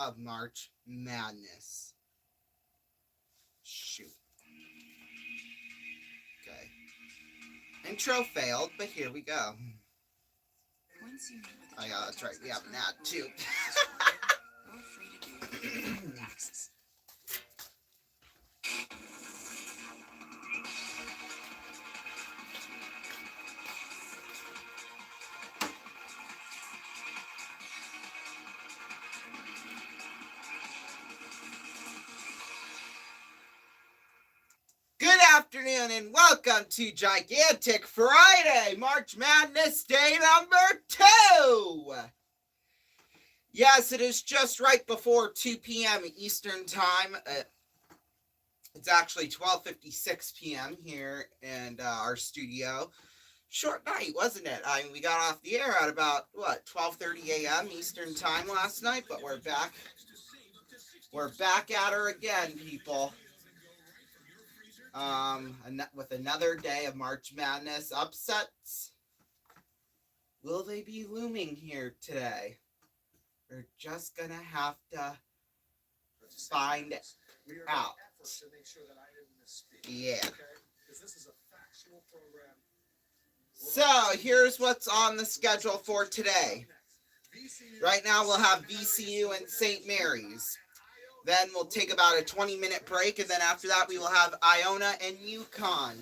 of March Madness. Shoot. Okay. Intro failed, but here we go. Oh yeah, that's right. We have an ad too. Good afternoon and welcome to Gigantic Friday, March Madness Day number 2. Yes, it is just right before 2 p.m. Eastern Time. It's actually 12:56 p.m. here in our studio. Short night, wasn't it? I mean, we got off the air at about, 12:30 a.m. Eastern Time last night, but we're back. We're back at her again, people. With another day of March Madness upsets. Will they be looming here today? We're just gonna have to find out. Yeah. So, here's what's on the schedule for today. Right now, we'll have VCU and St. Mary's. Then we'll take about a 20-minute break, and then after that, we will have Iona and UConn.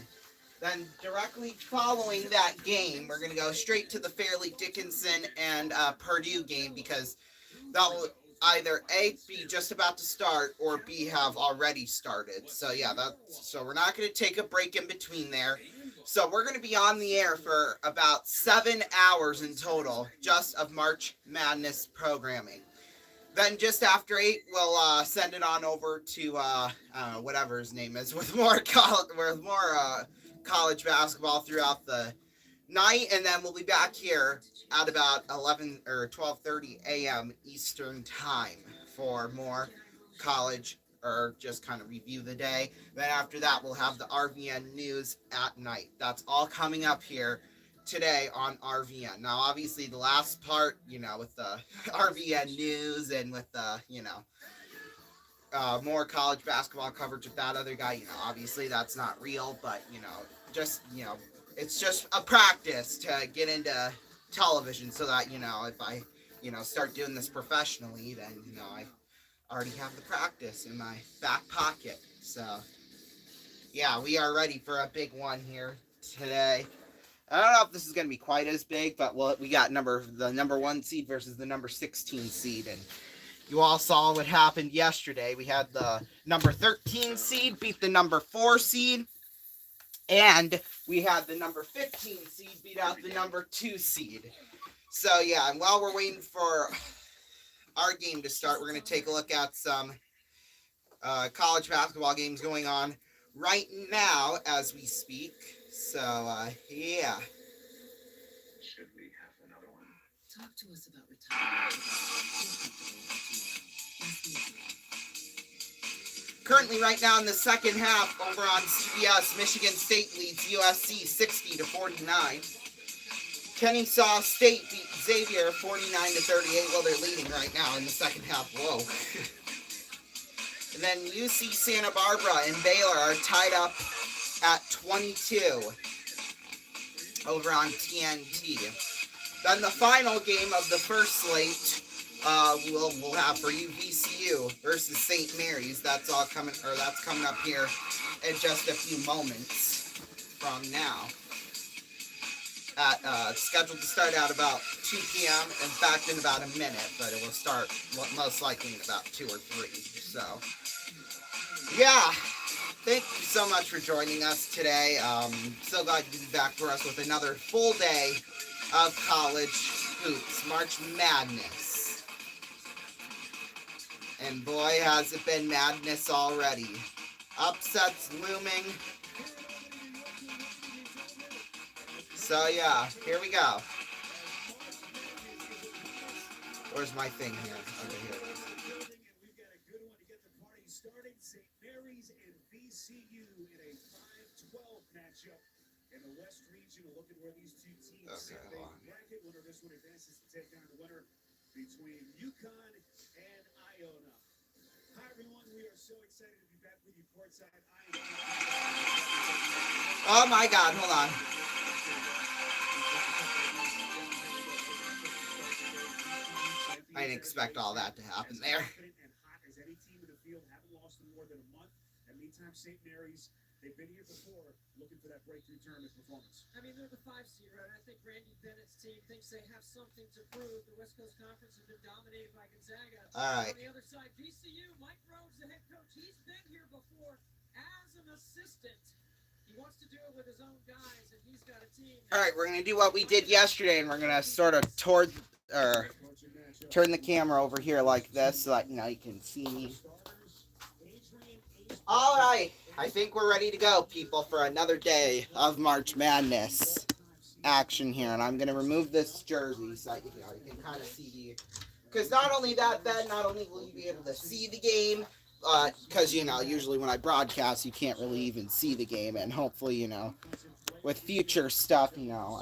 Then directly following that game, we're going to go straight to the Fairleigh Dickinson and Purdue game, because that will either A, be just about to start, or B, have already started. So yeah, so we're not going to take a break in between there. So we're going to be on the air for about 7 hours in total, just of March Madness programming. Then just after 8, we'll send it on over to whatever his name is, with more college basketball throughout the night, and then we'll be back here at about 11 or 12:30 a.m. Eastern Time for more college, or just kind of review the day. Then after that, we'll have the RVN news at night. That's all coming up here today on RVN. Now, obviously, the last part, with the RVN news and with the, more college basketball coverage with that other guy, obviously that's not real, but, it's just a practice to get into television so that, if I, start doing this professionally, then, I already have the practice in my back pocket. So, yeah, we are ready for a big one here today. I don't know if this is going to be quite as big, but we got the number 1 seed versus the number 16 seed, and you all saw what happened yesterday. We had the number 13 seed beat the number 4 seed, and we had the number 15 seed beat out the number 2 seed. So yeah, and while we're waiting for our game to start, we're going to take a look at some college basketball games going on right now as we speak. So, yeah. Should we have another one? Talk to us about retirement. Currently, right now in the second half, over on CBS, Michigan State leads USC 60-49. Kennesaw State beat Xavier 49-38. Well, they're leading right now in the second half. Whoa. And then UC Santa Barbara and Baylor are tied up at 22 over on TNT. Then the final game of the first slate we'll have for you, VCU versus St. Mary's. That's coming up here in just a few moments from now. Scheduled to start out about 2 p.m. In fact, in about a minute, but it will start most likely in about 2 or 3. So, yeah. Thank you so much for joining us today. So glad to be back for us with another full day of college hoops, March Madness. And boy, has it been madness already. Upsets looming. So yeah, here we go. Where's my thing here? Over here. We've got a good one to get the party started. St. Mary's and VCU in a 5-12 matchup in the West region. A look at where these two teams sit in the bracket. Winner of this one advances to take on the winner between UConn and Iona. everyone. We are so excited to be back with you courtside. Oh my God, hold on. I didn't expect all that to happen there. Confident and hot as any team in the field, haven't lost in more than a month. And meantime, St. Mary's, they've been here before, looking for that breakthrough tournament performance. I mean, they're the 5 seed, right? I think Randy Bennett's team thinks they have something to prove. The West Coast Conference has been dominated by Gonzaga. All right. On the other side, VCU, Mike Rhodes, the head coach, he's been here before as an assistant. He wants to do it with his own guys, and he's got a team. All right, we're going to do what we did yesterday, and we're going to sort of turn the camera over here like this so that, you know, you can see me. All right, I think we're ready to go, people, for another day of March Madness action here. And I'm going to remove this jersey so that, you know, you can kind of see the... Because not only that, Ben, not only will you be able to see the game, because, you know, usually when I broadcast, you can't really even see the game. And hopefully, you know, with future stuff, you know,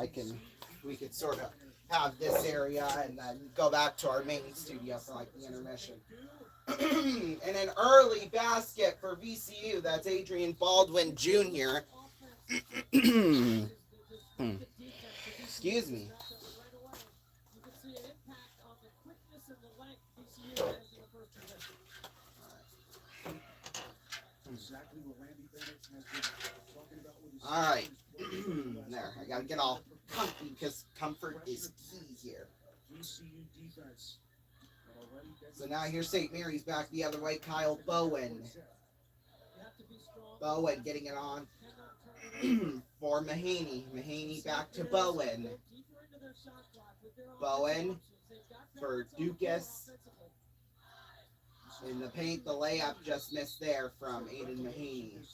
we could sort of have this area and then go back to our main studio for like the intermission. And an early basket for VCU. That's Adrian Baldwin Jr. Excuse me. All right. There, I gotta get all comfy because comfort is key here. So now here's St. Mary's back the other way. Kyle Bowen. Bowen getting it on for Mahaney. Mahaney back to Bowen. Bowen for Dukas. In the paint, the layup just missed there from Aiden Mahaney.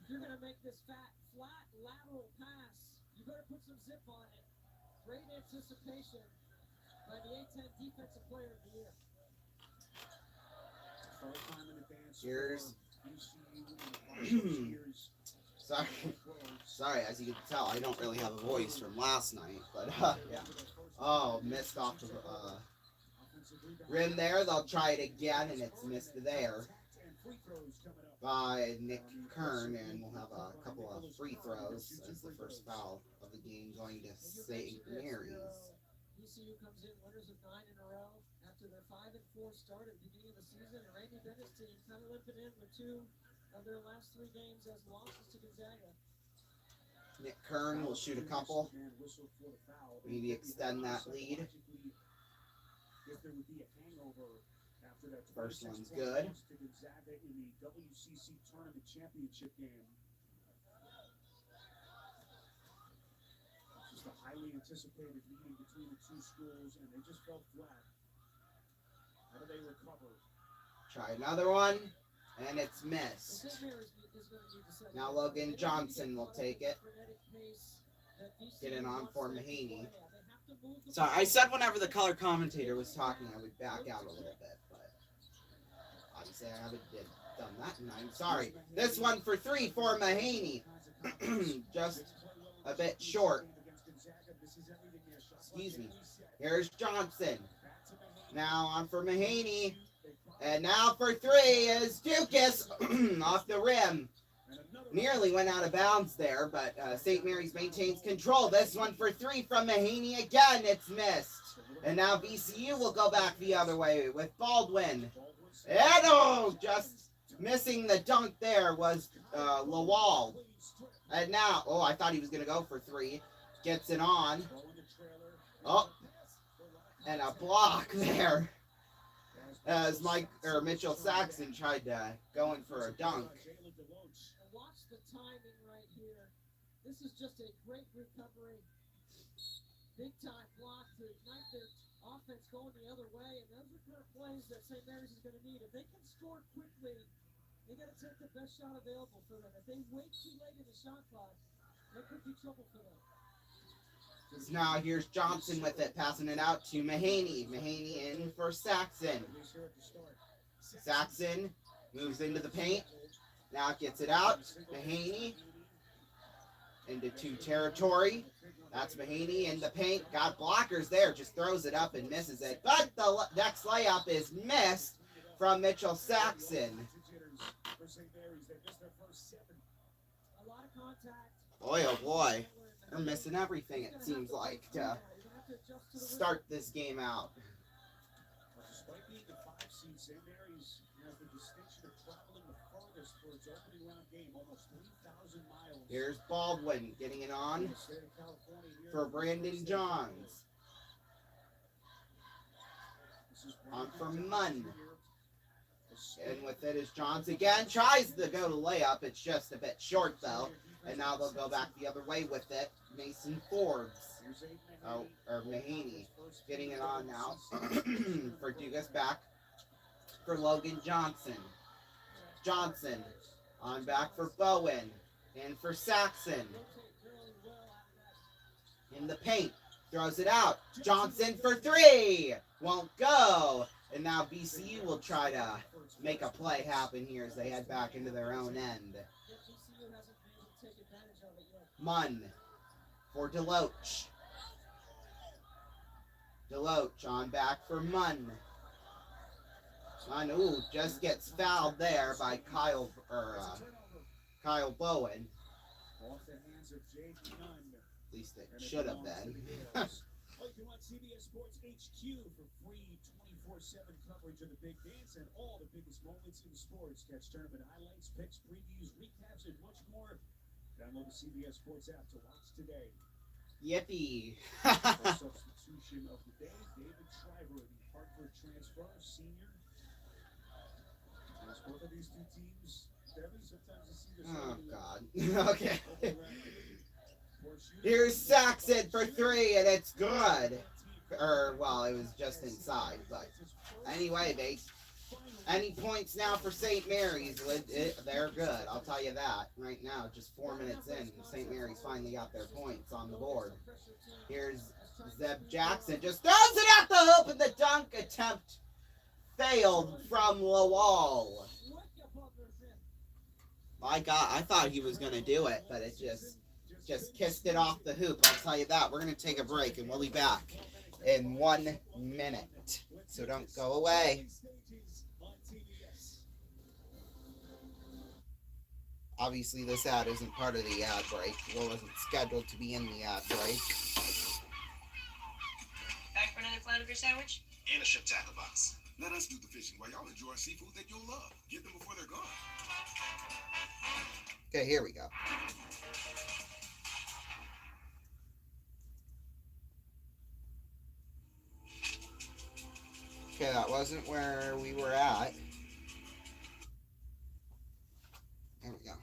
You're going to make this flat lateral pass. You better put some zip on it. Great anticipation by the A-10 defensive player of the year. Here's sorry, as you can tell, I don't really have a voice from last night, but yeah. Oh, missed off the rim there. They'll try it again, and it's missed there by Nick Kern, and we'll have a couple of free throws as the first foul of the game going to St. Mary's. VCU comes in winners of 9 in a row after their 5-4 start at the beginning of the season, and Randy Bennett's team kind of limping in with 2 of their last 3 games as losses to Gonzaga. Nick Kern will shoot a couple, maybe extend that lead. First one's good. Just a highly anticipated meeting between the two schools, and they just fell flat. How do they recover? Try another one, and it's missed. Now Logan Johnson will take it. Get it on for Mahaney. So I said whenever the color commentator was talking, I would back out a little bit, but obviously I haven't done that, and I'm sorry. This one for 3 for Mahaney. Just a bit short. Excuse me. Here's Johnson. Now on for Mahaney. And now for 3 is Dukas off the rim. Nearly went out of bounds there, but St. Mary's maintains control. This one for 3 from Mahaney. Again, it's missed. And now VCU will go back the other way with Baldwin. And oh, just missing the dunk there was Lawal. And now, oh, I thought he was going to go for 3. Gets it on. Oh, and a block there. As Mitchell Saxon tried to go in for a dunk. Watch the timing right here. This is just a great recovery. Big time block to ignite their offense going the other way. And those are kind of plays that St. Mary's is going to need. If they can score quickly, they got to take the best shot available for them. If they wait too late in the shot clock, that could be trouble for them. Now here's Johnson with it, passing it out to Mahaney. Mahaney in for Saxon. Saxon moves into the paint. Now gets it out. Mahaney into 2 territory. That's Mahaney in the paint. Got blockers there. Just throws it up and misses it. But the next layup is missed from Mitchell Saxon. A lot of contact. Boy, oh boy. They're missing everything, it seems like, to start this game out. Despite being the 5 seed, St. Mary's has the distinction of traveling the furthest for its opening round game, almost 3,000 miles. Here's Baldwin getting it on for Brandon Johns. On for Munn. And with it is Johns again. Tries to go to layup. It's just a bit short, though. And now they'll go back the other way with it. Mason Forbes. Oh, or Mahaney. Getting it on now for Dugas back for Logan Johnson. Johnson on back for Bowen. And for Saxon. In the paint. Throws it out. Johnson for 3. Won't go. And now VCU will try to make a play happen here as they head back into their own end. Munn for Deloach. Deloach on back for Munn. Munn, ooh, just gets fouled there by Kyle Bowen. At least it should have been. You want CBS Sports HQ for free 24/7 coverage of the big dance and all the biggest moments in sports. Catch tournament highlights, picks, previews, recaps, and much more. Download the CBS Sports app to watch today. Yippee. First substitution of the day, David Shriver, the Hartford transfer, senior. As both of these two teams, Devin, sometimes you see this. Oh, God. Okay. Here's Saxon for 3, and it's good. Well, it was just inside, but anyway, any points now for St. Mary's, they're good. I'll tell you that right now. Just 4 minutes in, St. Mary's finally got their points on the board. Here's Zeb Jackson, just throws it at the hoop, and the dunk attempt failed from Lawal. My God, I thought he was going to do it, but it just kissed it off the hoop. I'll tell you that. We're going to take a break, and we'll be back in 1 minute. So don't go away. Obviously, this ad isn't part of the ad break. Well, it wasn't scheduled to be in the ad break. Back for another flat of your sandwich? And a ship tackle box. Let us do the fishing while y'all enjoy seafood that you'll love. Get them before they're gone. Okay, here we go. Okay, that wasn't where we were at. There we go.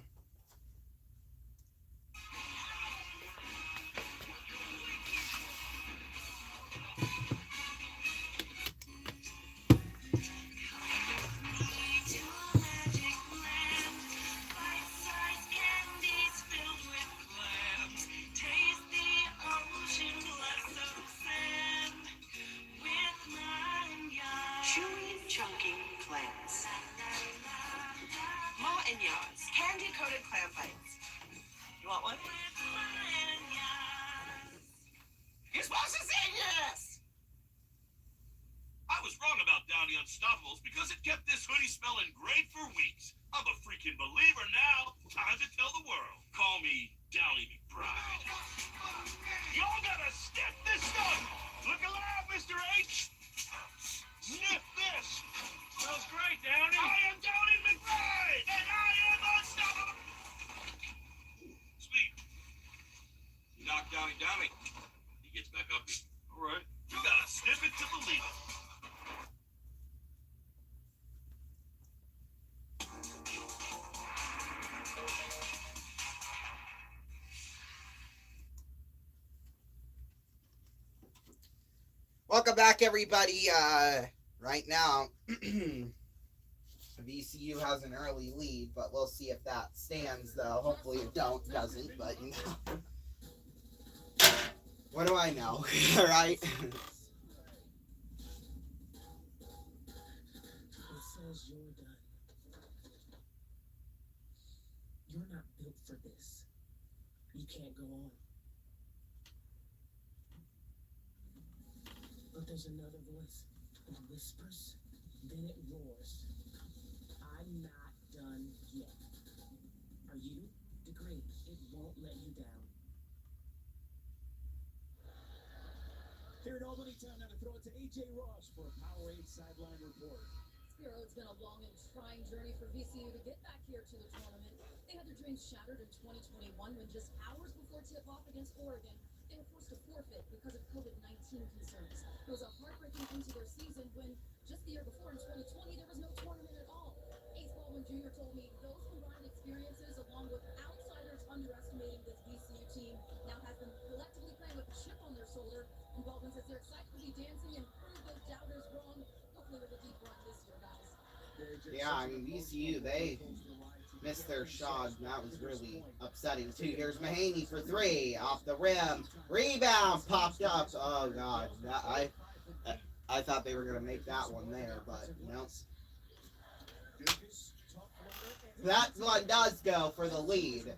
Chewy, chunky clams. Ma and Yas, candy-coated clam bites. You want one? You're supposed to say yes! I was wrong about Downy Unstoppables because it kept this hoodie smelling great for weeks. I'm a freaking believer now. Time to tell the world. Call me Downy McBride. Y'all gotta sniff this stuff! Look alive, Mr. H! Sniff this! Smells great, Downy! I am Downy McBride! And I am unstoppable! Sweet. You knock Downy down, he gets back up here. All right. You gotta sniff it to believe it. Welcome back, everybody. Right now, VCU has an early lead, but we'll see if that stands, though. Hopefully it doesn't, but, you know. What do I know, right? It says you're done. You're not built for this. You can't go on. But there's another voice. It whispers, then it roars. I'm not done yet. Are you? Degree. It won't let you down. Here in Albany, time now to throw it to AJ Ross for a Powerade sideline report. Spiro, it's been a long and trying journey for VCU to get back here to the tournament. They had their dreams shattered in 2021 when just hours before tip-off against Oregon, they were forced to forfeit because of COVID-19 concerns. It was a heartbreaking end to their season when just the year before in 2020 there was no tournament at all. Ace Baldwin Jr. told me those combined experiences along with outsiders underestimating this VCU team now has them collectively playing with a chip on their shoulder. And Baldwin says they're excited to be dancing and prove those doubters wrong. Hopefully with a deep run this year, guys. Yeah, I mean, VCU, they missed their shot, and that was really upsetting, too. Here's Mahaney for three, off the rim. Rebound popped up. Oh, God. I thought they were going to make that one there, but, no. That one does go for the lead.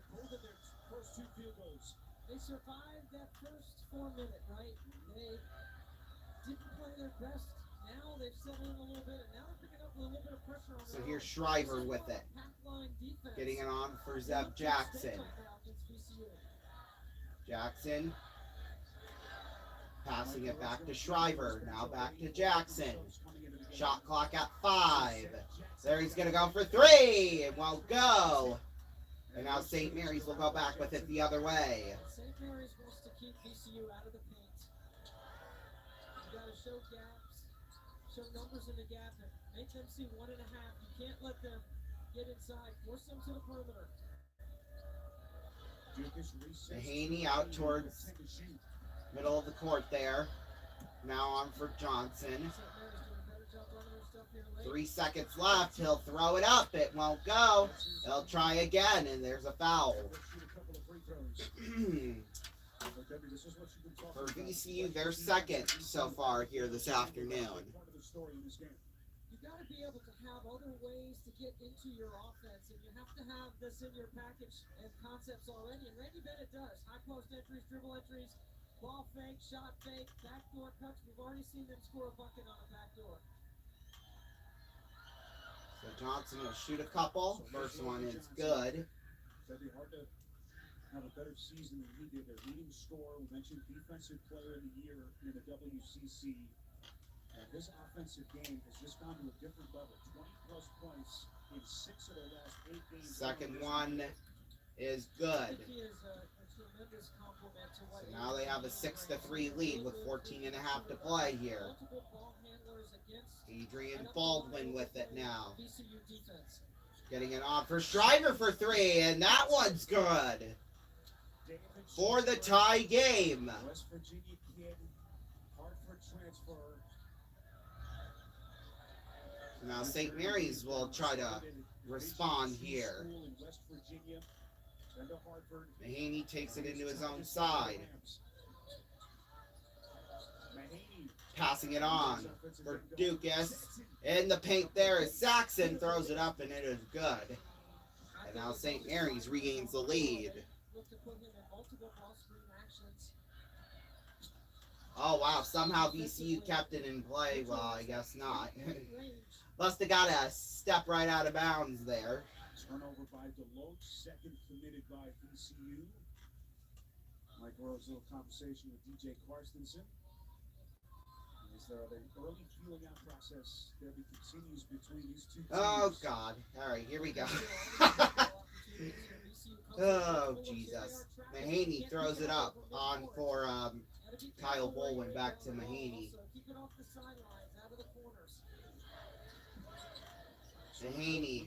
They survived that first 4 minute, right? They didn't play their best. Now they've settled in a little bit, and now they're picking up with a little bit of pressure on So their here's own. Shriver with it. Getting it on for Zeb Jackson. Jackson. Passing it back to Shriver. Now back to Jackson. Shot clock at 5. There he's going to go for 3. It won't go. And now St. Mary's will go back with it the other way. St. Mary's wants to keep VCU out of the paint. You got to show gaps, show numbers in the gap, and make them see 1.5. You can't let them get inside. Force them to the perimeter. Mahaney out towards middle of the court there. Now on for Johnson. 3 seconds left. He'll throw it up. It won't go. He'll try again, and there's a foul. For VCU, they're second so far here this afternoon. You got to be able to have other ways to get into your offense, and you have to have this in your package and concepts already. And Randy Bennett does. High post entries, dribble entries, ball fake, shot fake, backdoor cuts. We've already seen them score a bucket on a backdoor. So Johnson will shoot a couple. First one is good. It'd be hard to have a better season than he did. Their leading scorer, we mentioned defensive player of the year in the WCC. And his offensive game has just gone to a different level. 20-plus points in 6 of the last 8 games. Second one is good. He is a tremendous compliment to what So now they have a 6-3 lead with 14.5 to play here. multiple ball handlers against Adrian Baldwin with it now. VCU defense. Getting it on for Shriver for 3, and that one's good. For the tie game. West Virginia kid, Hartford transfer. Now St. Mary's will try to respond here. Mahaney takes it into his own side. Passing it on for Dukas. In the paint there is Saxon. Throws it up and it is good. And now St. Mary's regains the lead. Look to put him in multiple off-screen actions. Oh wow, somehow VCU kept it in play. Well, I guess not. Range. Must have got a step right out of bounds there. Turnover by Deloach, second committed by VCU. Mike Rowe's little conversation with DJ Carstensen. As the early feeling out process that continues between these two teams. Oh God. Alright, here we go. Oh Jesus. Mahaney throws it up on for Kyle Bolwin. Back to Mahaney. Keep it off the sidelines, out of the corners. Mahaney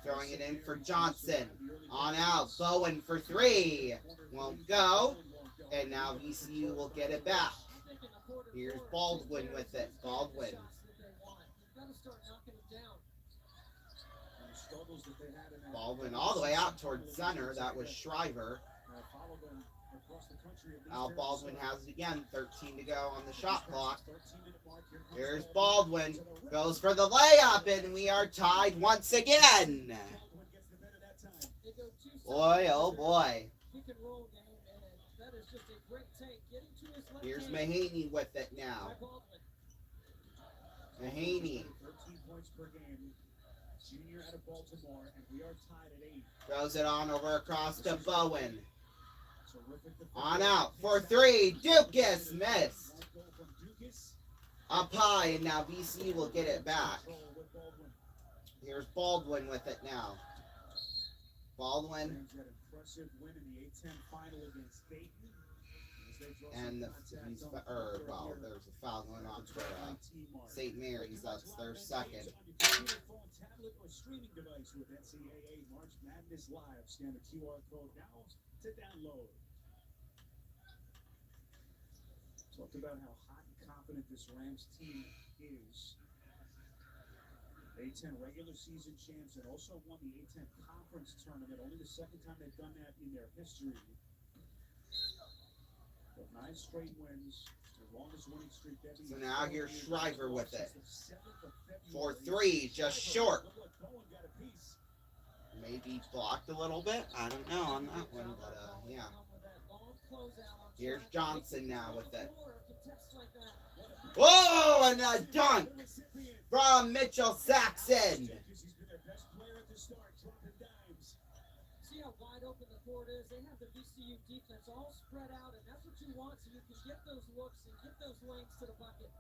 throwing it in for Johnson. On out. Bowen for 3. Won't go. And now VCU will get it back. Here's Baldwin with it. Baldwin. Baldwin all the way out towards center. That was Shriver. Al Baldwin has it again. 13 to go on the shot clock. Here's Baldwin. Goes for the layup, and we are tied once again. Boy, oh boy. pick and roll game, and that is just a great take. Getting to his left Here's hand Mahaney with it now. by Baldwin. Mahaney 13 points per game. Junior out of Baltimore, and we are tied at 8. throws it on over across to Bowen. Terrific defense. On out for three. Dukas missed. Long goal from Dukas. Up high, and now VCU will get it back. Control with Baldwin. Here's Baldwin with it now. Baldwin Rams had an impressive win in the A-10 final against Dayton. As they draw some and contact he's on the court well, here. there's a foul going on for 19 mark. St. Mary's. That's their second. On your computer, phone, tablet, or streaming device with NCAA March Madness Live. Scan the QR code now to download. Talked about how hot and confident this Rams team is. A-10 regular season champs and also won the A-10 conference tournament. Only the second time they've done that in their history. But 9 straight wins. The longest winning streak. So now here's Shriver with it. Since the 7th of For February. 3, just short. Looked like Bowen got a piece. Maybe blocked a little bit. I don't know on that one, but yeah. Here's Johnson now with it. Whoa, and a dunk from Mitchell Saxon. He's been their best player at the start, dropping dimes. See how wide open the court is? They have the VCU defense all spread out, and that's what you want so you can get those looks and get those lanes to the bucket.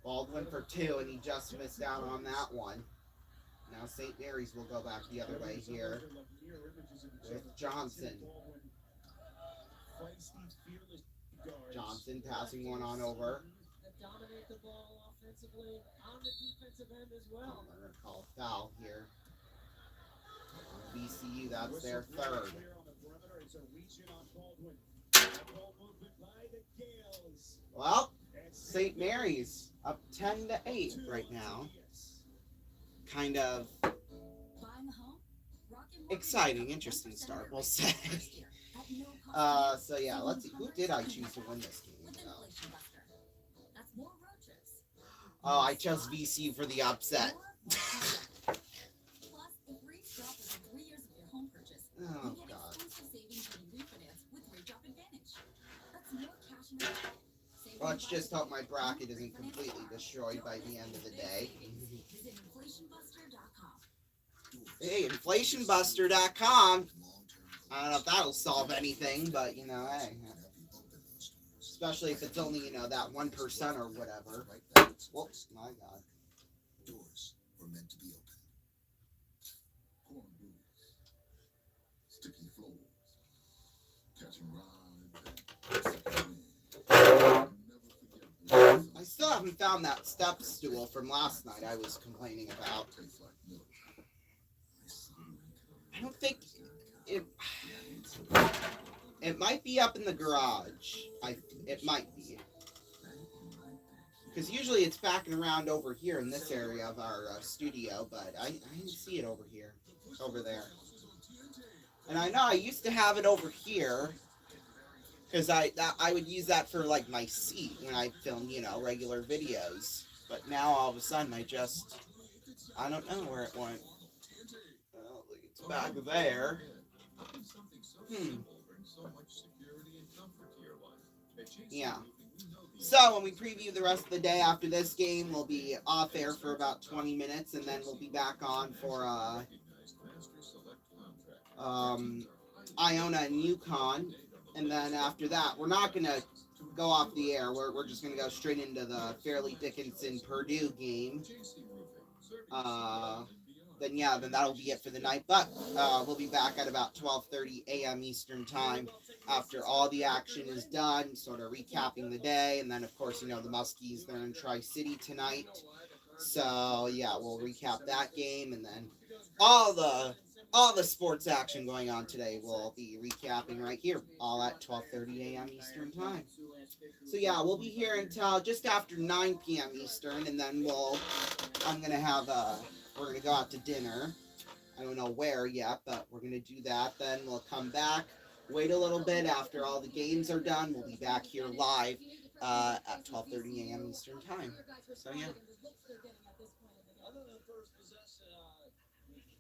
Baldwin for 2, and he just missed out on that one. Now St. Mary's will go back the other way here with Johnson. Johnson passing one on over. That dominate the ball offensively on the defensive end as well. I'm going to call foul here. VCU, that's their third. Well, St. Mary's up 10-8 right now. Kind of exciting, interesting start, we'll say. So yeah, let's see. Who did I choose to win this game? Oh, I chose VCU for the upset. Oh God. Let's just hope my bracket isn't completely destroyed by the end of the day. Hey, inflationbuster.com. I don't know if that'll solve anything, but you know, hey. Especially if it's only, you know, that 1% or whatever. Whoops, my God. Doors were meant to be open. Corn rules. Sticky floors. Catching rides. I still haven't found that step stool from last night I was complaining about. I don't think it might be up in the garage. It might be. Because usually it's backing around over here in this area of our studio, but I didn't see it over here. Over there. And I know I used to have it over here. Because I would use that for, like, my seat when I film, you know, regular videos. But now, all of a sudden, I don't know where it went. Well, it's back there. Yeah. So, when we preview the rest of the day after this game, we'll be off air for about 20 minutes, and then we'll be back on for, Iona and UConn. And then after that, we're not going to go off the air. We're just going to go straight into the Fairleigh Dickinson Purdue game. Then that'll be it for the night. But we'll be back at about 12:30 a.m. Eastern Time after all the action is done, sort of recapping the day. And then, of course, you know, the Muskies, they're in Tri-City tonight. So, yeah, we'll recap that game. And then all the sports action going on today we'll be recapping right here, all at 12:30 a.m. Eastern Time. So yeah, we'll be here until just after 9 p.m. Eastern, and then we're gonna go out to dinner. I don't know where yet, but we're gonna do that. Then we'll come back, wait a little bit after all the games are done. We'll be back here live at 12:30 a.m. Eastern Time. So yeah. Other than first possession,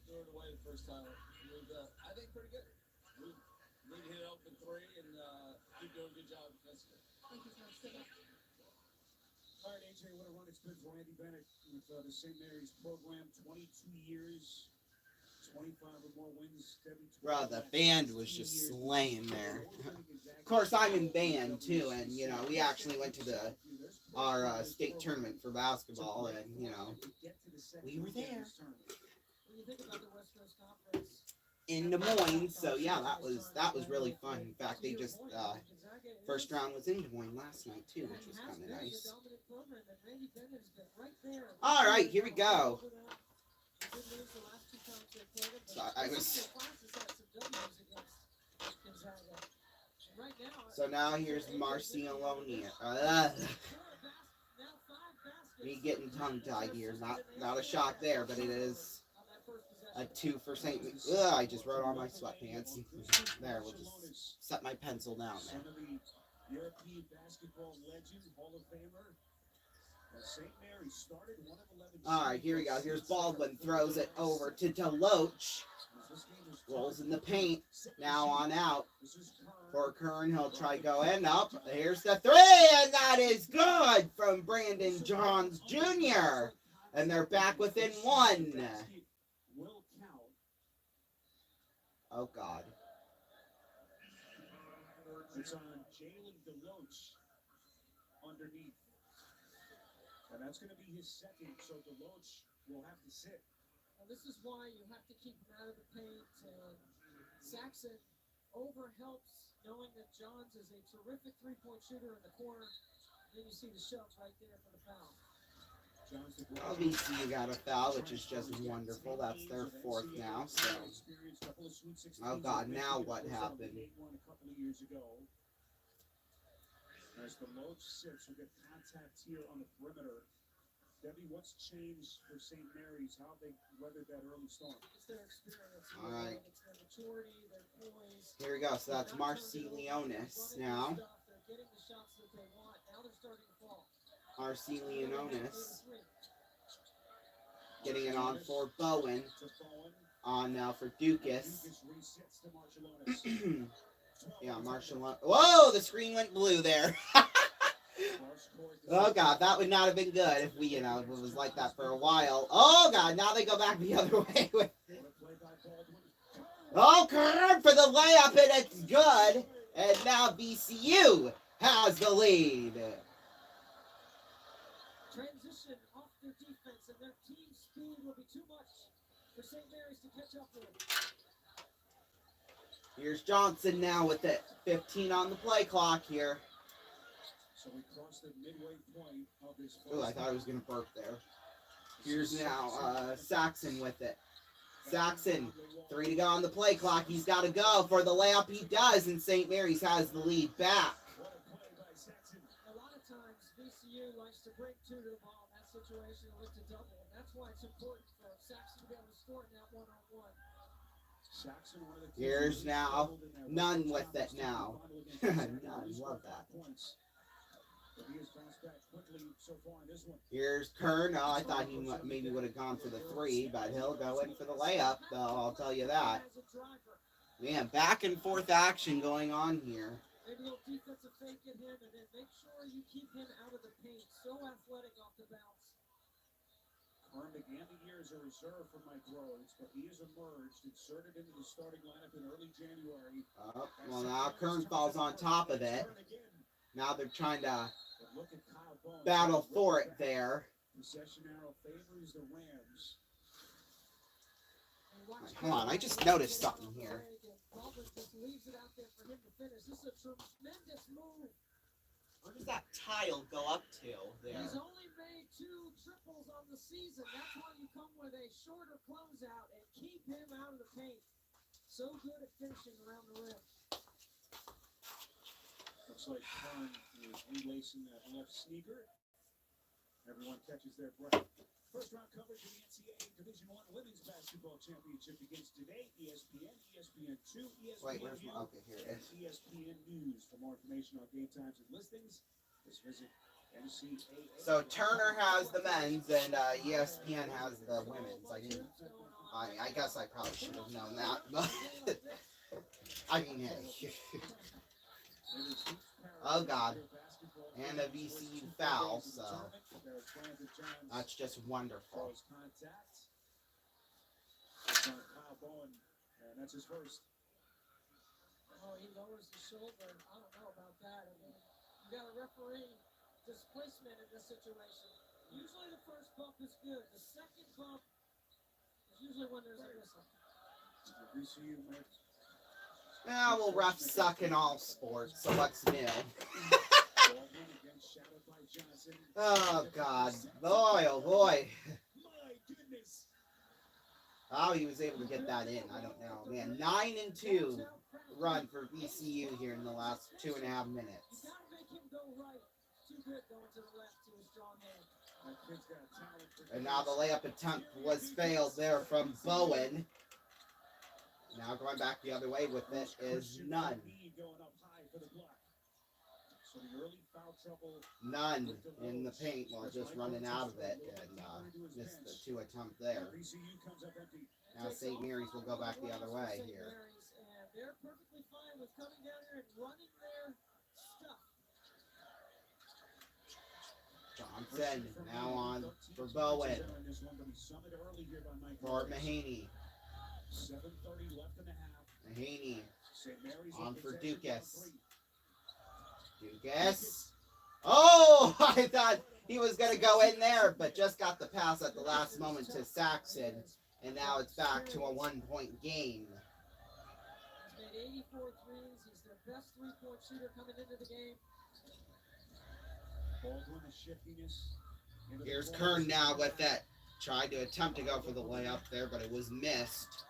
threw it away the first time. Really I think pretty good. We need to hit open three and keep doing a good job defensively. Thank you, Coach. Good luck. All right, AJ, what a run it's been for Andy Bennett with the St. Mary's program. 22 years, 25 or more wins. Bro, the band was just slaying there. Of course, I'm in band too, and you know, we actually went to our state tournament for basketball, and you know, we were there When you think about the West Coast Conference, in Des Moines. So yeah, that was really fun. In fact, they just first round was in Des Moines last night too, which was kind of nice. All right, here we go. So I was. So now here's Marcialonia. Me getting tongue-tied here. Not a shot there, but it is a 2 for St. Ugh, I just wrote on my sweatpants. There, we'll just set my pencil down there. European basketball legend, Hall of Famer. St. Mary started 1 of 11. All right, here we go. Here's Baldwin, throws it over to Deloach. Rolls in the paint. Now on out for Kern. He'll try go in. Up. Here's the 3, and that is good from Brandon Johns Jr. And they're back within 1. Oh, God. It's on Jalen Deloach underneath. And that's going to be his second, so Deloach will have to sit. Well, this is why you have to keep him out of the paint. Saxon over helps, knowing that Johns is a terrific three-point shooter in the corner. Then you see the shove right there for the foul. Well, VCU got a foul, which is just wonderful. That's their 4th now. So, oh God, now what happened? As the Deloach sits, we'll get contact here on the perimeter. Debbie, what's changed for St. Mary's? How they weathered that early storm? It's their experience. All right. It's their maturity, their poise. Here we go. So that's Marcialionis now. They're getting the shots that they want. Now they're starting to fall. Marcialionis getting it on for Bowen. On now for Dukas. Yeah, Marshall. Whoa, the screen went blue there. Oh God, that would not have been good if we, you know, if it was like that for a while. Oh God, now they go back the other way. Oh, Kern for the layup, and it's good. And now VCU has the lead. Transition off their defense, and their team speed will be too much for St. Mary's to catch up with. Here's Johnson now with it. 15 on the play clock here. So we crossed the midway point of this. Oh, I thought I was going to burp there. Here's now Saxon with it. Saxon, 3 to go on the play clock. He's got to go for the layup. He does, and St. Mary's has the lead back. A lot of times, VCU likes to break 2 to the ball in that situation and look to double. And that's why it's important for Saxon to be able to score in that one-on-one. Here's now Nunn with it now. Nunn, love that. Here's Kern. Oh, I thought he maybe would have gone for the 3, but he'll go in for the layup, though, I'll tell you that. Man, back and forth action going on here. Maybe a little defensive fake at him, and then make sure you keep him out of the paint. So athletic off the bounce. Kern began the year as a reserve for Mike Rhodes, but he has emerged, inserted into the starting lineup in early January. Oh, well, now Kern falls on top of it. Now they're trying to battle for it there. Possession arrow favors the Rams. Hold on, I just noticed something here. Baldwin just leaves it out there for him to finish. This is a tremendous move. Where does that tile go up to there? He's only made 2 triples on the season. That's why you come with a shorter closeout and keep him out of the paint. So good at finishing around the rim. Looks like Kern is relacing that left sneaker. Everyone catches their breath. First round coverage of the NCAA Division I Women's Basketball Championship begins today. ESPN, ESPN2, Wait, ESPN where's my, okay, here it is. ESPN News. For more information on game times and listings, just visit So Turner has the men's and ESPN has the women's. I guess I probably should have known that, but I mean, hey. Oh God, and a VCU foul, so that's just wonderful. That's his first. Oh, he lowers the shoulder. I don't know about that. I mean, you got a referee displacement in this situation. Usually the first bump is good. The second bump is usually when there's a whistle. Yeah, well, refs suck in all sports, so what's new? Oh God, boy, oh boy. How he was able to get that in, I don't know. Man, 9-2 run for VCU here in the last 2.5 minutes. And now the layup attempt was failed there from Bowen. Now going back the other way with it is Nunn. Nunn in the paint while just running out of it and missed the 2 attempt there. Now St. Mary's will go back the other way here. They're perfectly fine with coming down here and running their stuff. Johnson now on for Bowen. For Mahaney. Mahaney on for Dukas. Dukas. Oh, I thought he was going to go in there, but just got the pass at the last moment to Saxon. And now it's back to a 1-point game. He's made 84 threes. He's their best three-point shooter coming into the game. Here's Kern now with it. Tried to attempt to go for the layup there, but it was missed.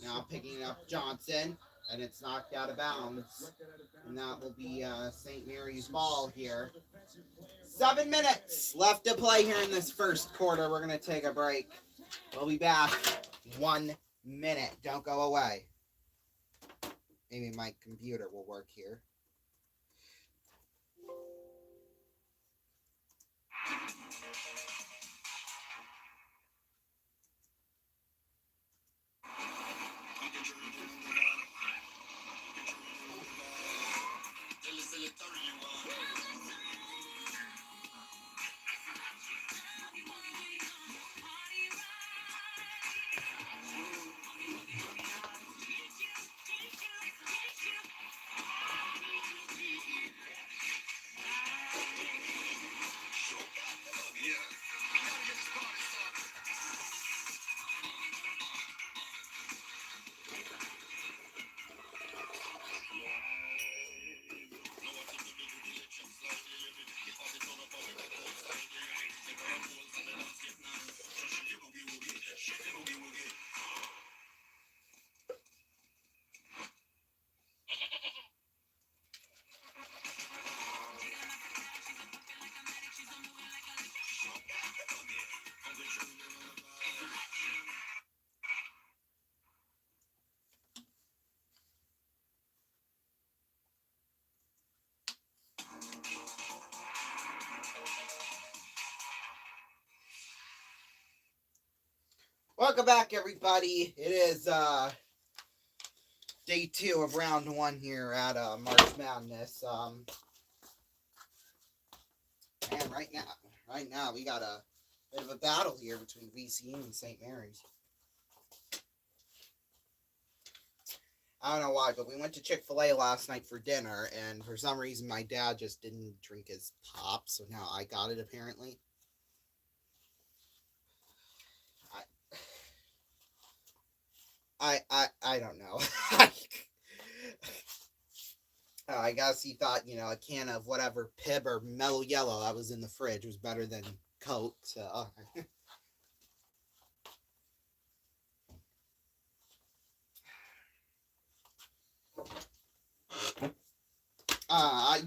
Now picking up Johnson, and it's knocked out of bounds. And that will be St. Mary's ball here. 7 minutes left to play here in this first quarter. We're going to take a break. We'll be back 1 minute. Don't go away. Maybe my computer will work here. Welcome back, everybody. It is day 2 of round 1 here at March Madness. And right now we got a bit of a battle here between VCU and St. Mary's. I don't know why, but we went to Chick-fil-A last night for dinner, and for some reason my dad just didn't drink his pop, so now I got it apparently. I don't know. I guess he thought, a can of whatever Pib or Mellow Yellow that was in the fridge was better than Coke. So,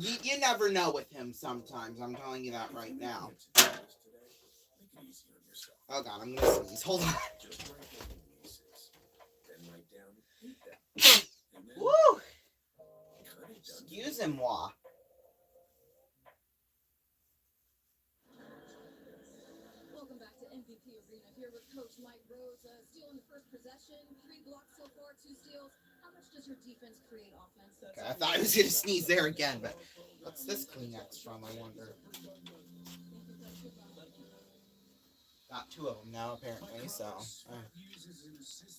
you never know with him sometimes. I'm telling you that right now. Oh God, I'm gonna sneeze. Hold on. Woo! Excuse-moi. MVP arena here with Coach Mike Rose. Steal in the first possession, 3 blocks so far, 2 steals. How much does your defense create offense? Okay, I thought I was gonna sneeze there again, but what's this Kleenex from? I wonder. Got 2 of them now, apparently. So,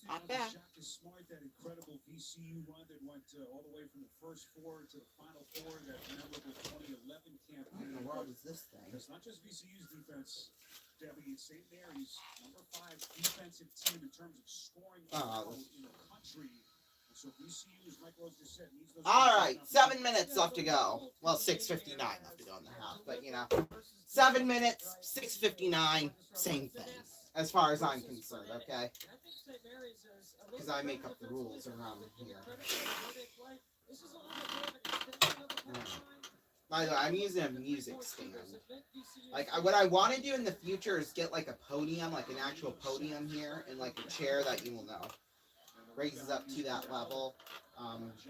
not bad. Smart, that incredible VCU run that went all the way from the first 4 to the final 4, that memorable 2011 campaign. What in the world is this thing? It's not just VCU's defense, Debbie. It's St. Mary's number 5 defensive team in terms of scoring in the country. And so VCU, as Mike Rose just said, needs those. All right, 7 minutes left to go. Well, 6:59 left to go in the half, but you know, 7 minutes, 6:59, same thing, as far as I'm concerned. Okay, because I make up the rules around here. By the way, I'm using a music stand. Like, what I want to do in the future is get like a podium, like an actual podium here, and like a chair that you will know raises up to that level.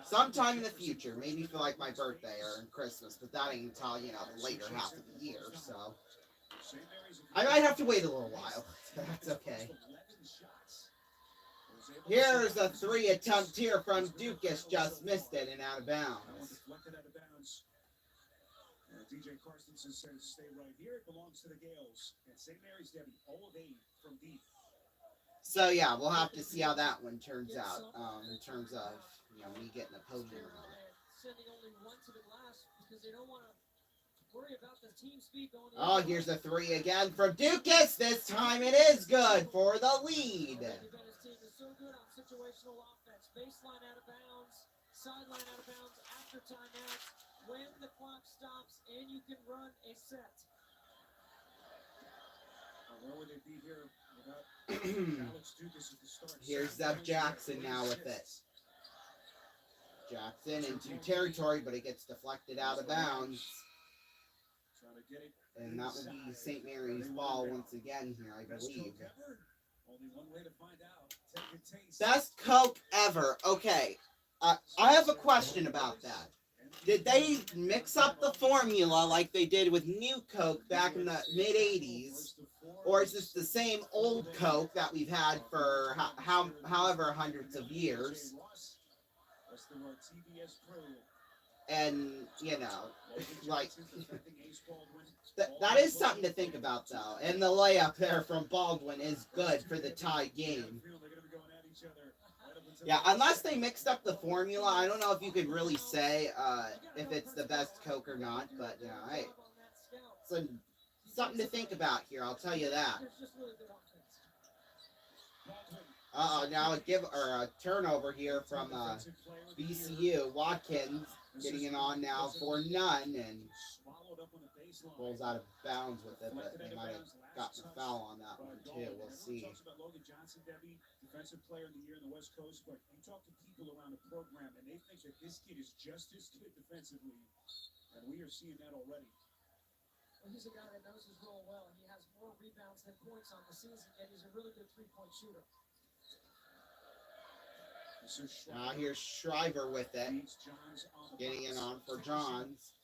Sometime in the future, maybe for like my birthday or Christmas, but that ain't until, you know, the later half of the year, so I might have to wait a little while. That's okay. Here's a 3 attempt here from Dukas, just missed it and out of bounds. DJ Carstensen says stay right here. It belongs to the Gales. And St. Mary's, Debbie, 0 of 8 from deep. So yeah, we'll have to see how that one turns out. In terms of, you know, me getting a podium or not. Sending only 1 to the glass because they don't want to worry about the team speed going. Oh, here's a 3 again from Dukas. This time it is good for the lead. His team is so good on situational offense. Baseline out of bounds, sideline out of bounds after timeouts. When the clock stops and you can run a set. Where would they be here without Alex Dukas at the start? Here's Zeb Jackson now with it. Jackson into territory, but it gets deflected out of bounds. And that will be St. Mary's ball once again here, I believe. Only one way to find out. Take a taste. Best Coke ever. Okay, I have a question about that. Did they mix up the formula like they did with New Coke back in the mid-'80s? Or is this the same old Coke that we've had for however hundreds of years? And, you know, like, that is something to think about, though. And the layup there from Baldwin is good for the tie game. Yeah, unless they mixed up the formula, I don't know if you could really say if it's the best Coke or not. But, you know, hey, it's something to think about here, I'll tell you that. Now a turnover here from VCU. Watkins getting it on now for none, and rolls out of bounds with it, but they might have gotten a foul on that one too. We'll see. Defensive player of the year in the West Coast, but you talk to people around the program, and they think that this kid is just as good defensively, and we are seeing that already. Well, he's a guy that knows his role well, and he has more rebounds than points on the season, and he's a really good three-point shooter. Now here's Shriver with it, getting it on for Johns.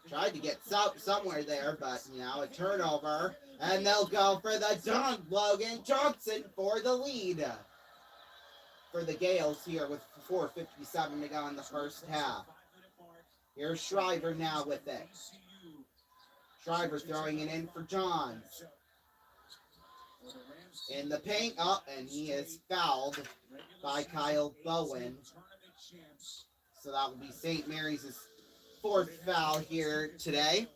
Tried to get somewhere there, but, you know, a turnover. And they'll go for the dunk. Logan Johnson for the lead. For the Gales here with 4:57 to go in the first half. Here's Shriver now with it. Shriver throwing it in for Johns. In the paint. Oh, and he is fouled by Kyle Bowen. So that will be St. Mary's 4th foul here today.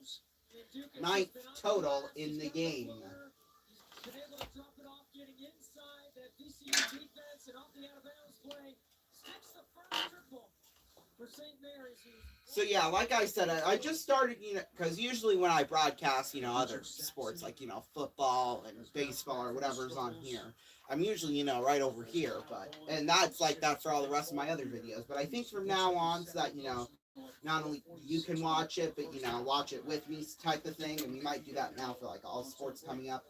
9th total in the game. So yeah, like I said, I just started, you know, because usually when I broadcast, you know, other sports like, you know, football and baseball or whatever's on here, I'm usually, you know, right over here. And that's like that for all the rest of my other videos. But I think from now on, so that, you know, not only you can watch it, but, you know, watch it with me type of thing. And we might do that now for, like, all sports coming up.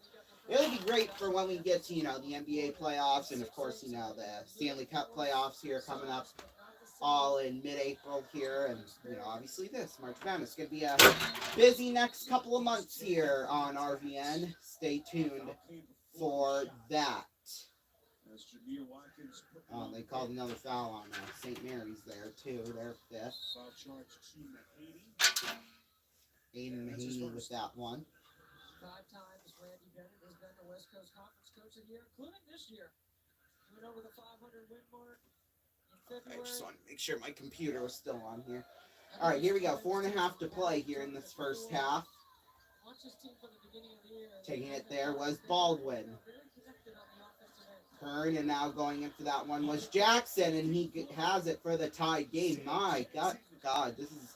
It would be great for when we get to, you know, the NBA playoffs and, of course, you know, the Stanley Cup playoffs here coming up. all in mid-April here, and obviously this March Madness is going to be a busy next couple of months here on RVN. Stay tuned for that. They called another foul on St. Mary's there too. They're fifth. Aiden Mahaney with that one. 5 times Randy Bennett has been the West Coast Conference Coach of the Year, including this year. He went over the 500 win mark in February. I just want to make sure my computer was still on here. All right, here we go. 4.5 to play here in this first half. Taking it there was Baldwin. Kern, and now going into that one was Jackson, and he has it for the tied game. My God, this is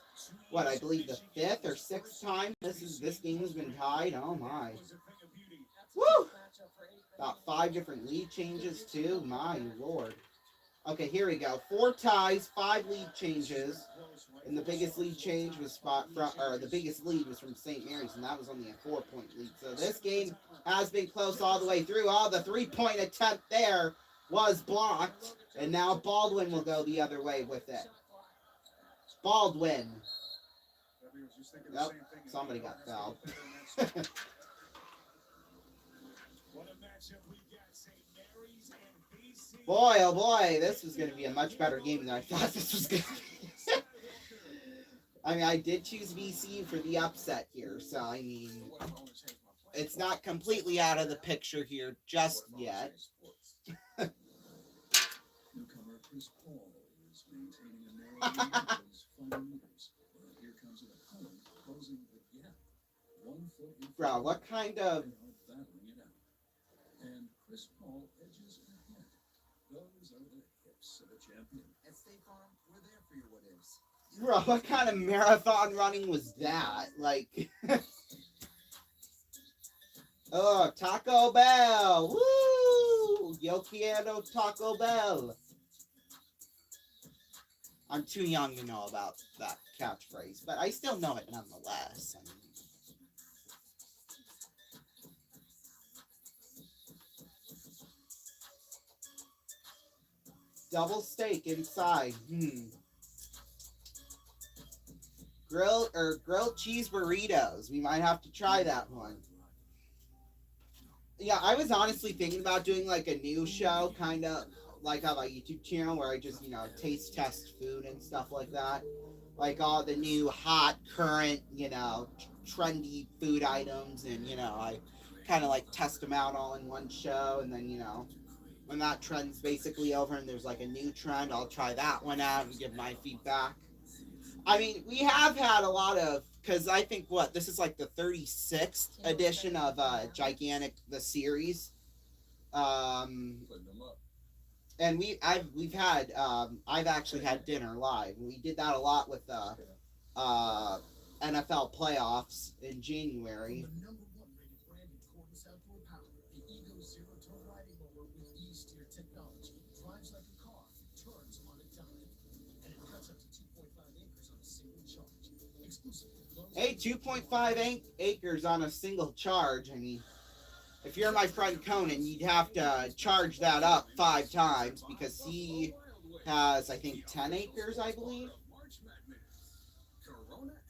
what I believe the 5th or 6th time this game has been tied. Oh my! Woo! About 5 different lead changes too. My Lord. Okay, here we go. 4 ties, 5 lead changes, and the biggest lead change was the biggest lead was from St. Mary's, and that was only a 4-point lead. So this game has been close all the way through. The 3-point attempt there was blocked, and now Baldwin will go the other way with it. Baldwin. Nope, somebody got fouled. Boy, oh boy, this was going to be a much better game than I thought this was going to be. I mean, I did choose VCU for the upset here, so I mean, it's not completely out of the picture here just yet. Newcomer Chris Paul is maintaining a narrow lead in his final meters. Here comes an opponent closing the gap. 1 foot in front. Bro, what kind of... Battling it out. And Chris Paul edges ahead. Those are the hips of a champion. At State Farm, we're there for your what ifs. Bro, what kind of marathon running was that? Like... Oh, Taco Bell! Woo! Yo quiero Taco Bell! I'm too young to know about that catchphrase, but I still know it nonetheless. I mean, double steak inside. Grilled cheese burritos. We might have to try that one. Yeah, I was honestly thinking about doing like a new show, kind of like on my YouTube channel, where I just, taste test food and stuff like that. Like all the new hot, current, trendy food items, and, I kind of like test them out all in one show, and then, when that trend's basically over and there's like a new trend, I'll try that one out and give my feedback. I mean, we have had a lot of, because I think this is like the 36th edition of Gigantic the series, and I've actually had dinner live. We did that a lot with the NFL playoffs in January. The #1 rated brand in cordless outdoor power, the Ego Zero Turn Riding Mower with E-Steer technology drives like a car, turns on a dime, and it cuts up to 2.5 acres on a single charge. Exclusively. Hey, 2.5 acres on a single charge. I mean, if you're my friend Conan, you'd have to charge that up 5 times because he has, I think, 10 acres, I believe.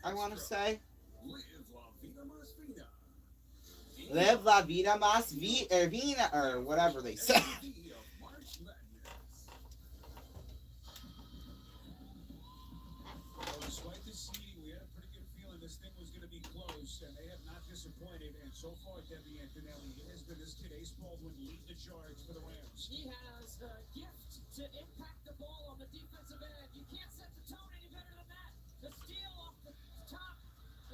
I want to say. Live la vida más vida, or whatever they say. Despite the seeding, we had a pretty good feeling this thing was going to be close, and they have not disappointed. And so far, Debbie Antonelli, it has been this kid Ace Baldwin lead the charge for the Rams. He has a gift to impact the ball on the defensive end. You can't set the tone any better than that. The steal off the top,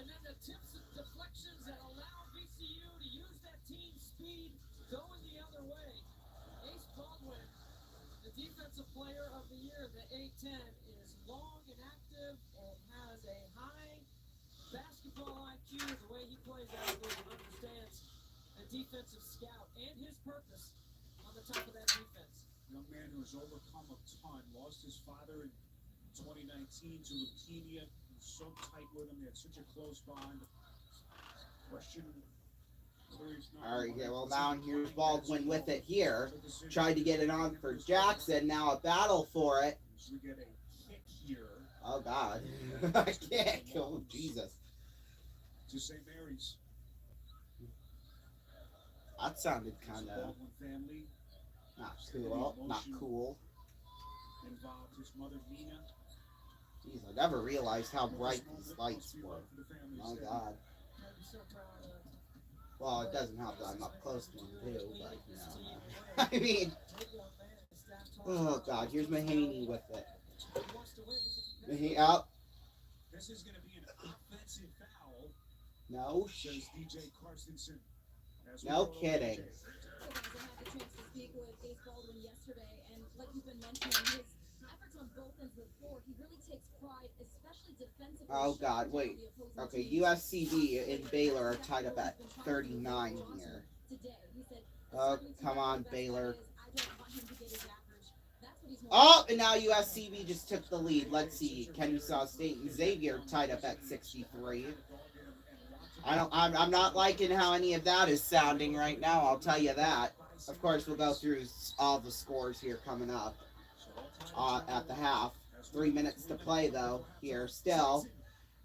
and then the tips and deflections that allow VCU to use that team speed going the other way. Ace Baldwin, the defensive player of the year, the A-10, is long and active and has a high basketball IQ. The way he plays athlete and understands the defensive scout and his purpose on the top of that defense. Young man who has overcome a ton, lost his father in 2019 to leukemia. He was so tight with him, they had such a close bond. Question. All right, yeah, well, now here's Baldwin with it here. Tried to get it on for Jackson. Now a battle for it. We get a kick here. Oh God. I can't. Oh Jesus. To St. Mary's. That sounded His kind of Baldwin family not cool. Not cool. involved his mother Nina. Jeez, I never realized how bright these lights were. Oh God. I'm so proud of Well, it doesn't help that I'm up close to him too, but you know. I mean, oh God, here's Mahaney with it. Mahaney out. This is going to be an offensive foul, No. says DJ Carstensen. No kidding. So guys, I had the chance to speak with Ace Baldwin yesterday, and like you've been mentioning, his efforts on both ends of the floor, he really takes pride, especially defensively. Oh God, wait. Okay, USCB and Baylor are tied up at 39 here. Oh, come on, Baylor. Oh, and now USCB just took the lead. Let's see. Kennesaw State and Xavier tied up at 63. I'm not liking how any of that is sounding right now, I'll tell you that. Of course, we'll go through all the scores here coming up at the half. 3 minutes to play, though, here still.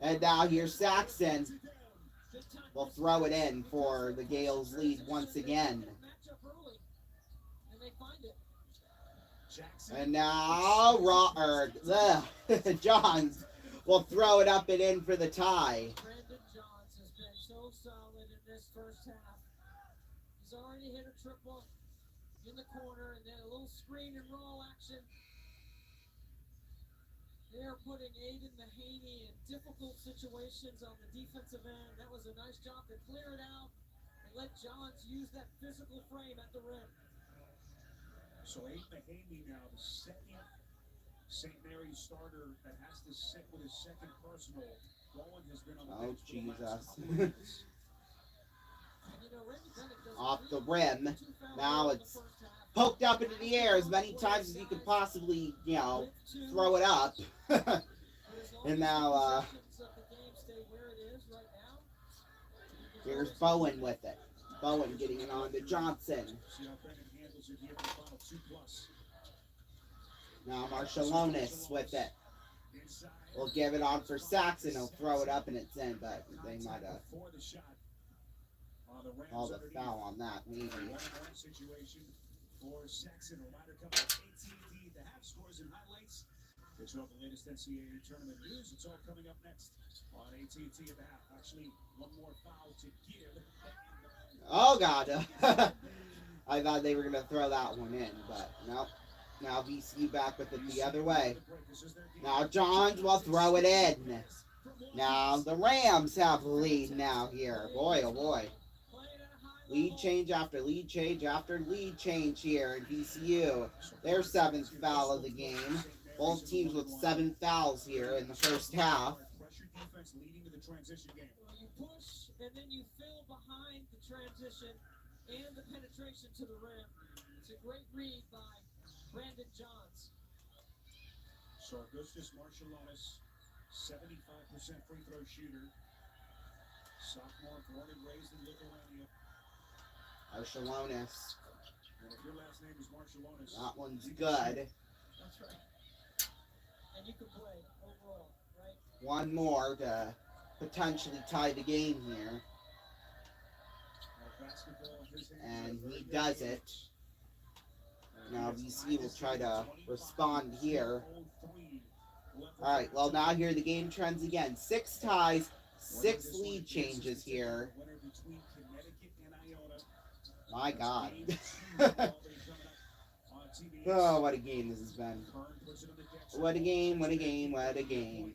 And now here's Saxon. Will throw it in for the Gales' lead once again. And now Johns will throw it up and in for the tie. Brandon Johns has been so solid in this first half. He's already hit a triple in the corner, and then a little screen and roll action. They're putting Aiden Mahaney in difficult situations on the defensive end. That was a nice job to clear it out and let Johns use that physical frame at the rim. So Aiden Mahaney now, the second St. Mary's starter that has to sit with his second personal. Bowen has been on the bench for the last couple of weeks. Off the rim. Now it's poked up into the air as many times as you can possibly, you know, throw it up. And now, here's Bowen with it. Bowen getting it on to Johnson. Now Marshallonis with it. We'll give it on for Saxon. He'll throw it up and it's in, but they might have called a foul on that, maybe. For Saxon, Ryder Cup AT&T, the half scores and highlights. It's all the latest NCAA tournament news. It's all coming up next on AT&T at the half. Actually, one more foul to give. Oh, God. I thought they were going to throw that one in, but no. Now VCU back with it the other way. Now Johns will throw it in. Now the Rams have the lead now here. Boy, oh boy. Lead change after lead change after lead change here in VCU. Their 7th foul of the game. Both teams with 7 fouls here in the first half. Well, you push and then you fill behind the transition and the penetration to the rim. It's a great read by Brandon Johns. So Augustus Marshallonis, 75% free throw shooter. Sophomore, born and raised in Lithuania. Marshallonis. And if your last name is Marshallonis, that one's good. That's right. And you can play overall, right? One more to potentially tie the game here. And he does it. Now VC will try to respond here. Alright, well now here the game trends again. 6 ties, 6 lead changes here. My God. Oh, what a game this has been. What a game, what a game, what a game.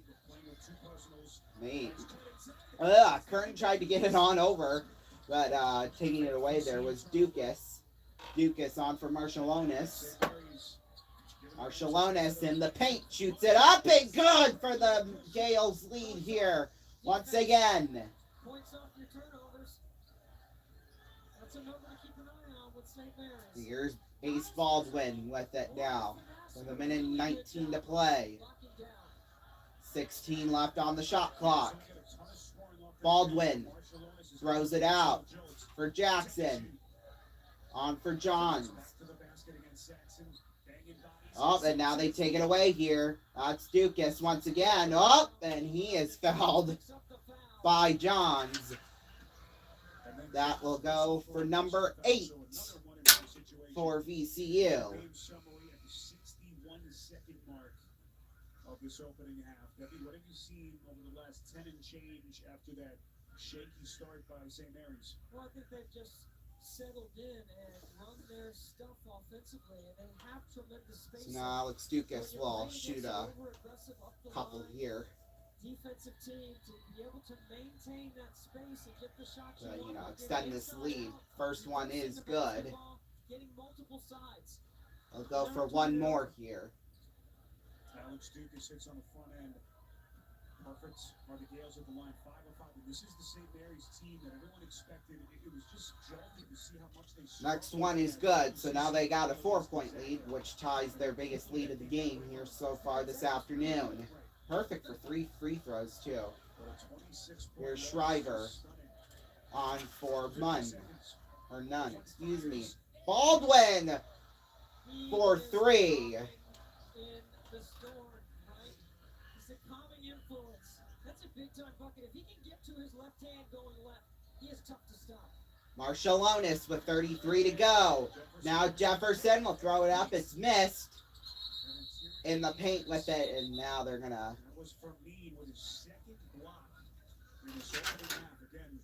Mate. Curtin tried to get it on over, but taking it away there was Dukas. Dukas on for Marshallonis. Marshallonis in the paint, shoots it up and good for the Gales lead here once again. Points off your turnovers. That's a number to keep an eye on with St. Mary's. Here's Ace Baldwin with it now. With a minute and 19 to play. 16 left on the shot clock. Baldwin throws it out for Jackson. On for Johns. Oh, and now they take it away here. That's Dukas once again. Oh, and he is fouled by Johns. That will go for number 8 for VCU. Game summary at the 61-second mark of this opening half. Debbie, what have you seen over the last 10 and change after that shaky start by St. Mary's? Well, I think they've just settled in and run their stuff offensively, and they have tremendous space. So now Alex Dukas will shoot a couple here. Defensive team to be able to maintain that space and get the shot To, extend this lead. First one is good. Getting multiple sides. I'll go for one more here. Alex Dukas sits on the front end. Perfect are the Gales at the line, 5-5. And this is the St. Mary's team that everyone expected. It was just jolting to see how much they. Next one is good, so now they got a 4-point lead, which ties their biggest lead of the game here so far this afternoon. Perfect for 3 free throws, too. Here's Shriver on for none, excuse me. Baldwin for 3. In the storm, right? He's a calming influence. That's a big-time bucket. If he can get to his left hand going left, he is tough to stop. Marshallonis with 33 to go. Now Jefferson will throw it up. It's missed. In the paint with it, and now they're gonna. That was Fermin with his second block in this opening half. Again,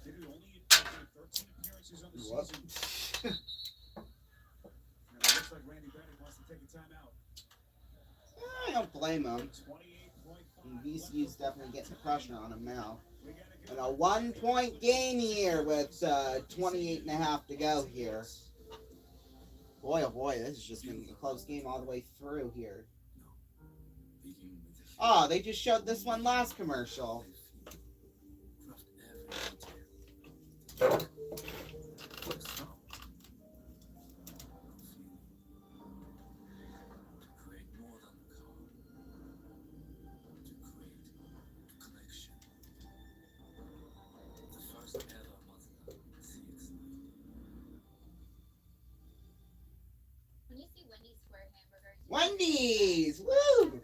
did it only 13 appearances on the season. And it looks like Randy Bennett wants to take a timeout. I don't blame him. And VCU's definitely getting the pressure on him now. And a 1-point game here with 28 and a half to go here. Boy, oh boy, this has just been a close game all the way through here. Oh, they just showed this one last commercial. Wendy's! Woo!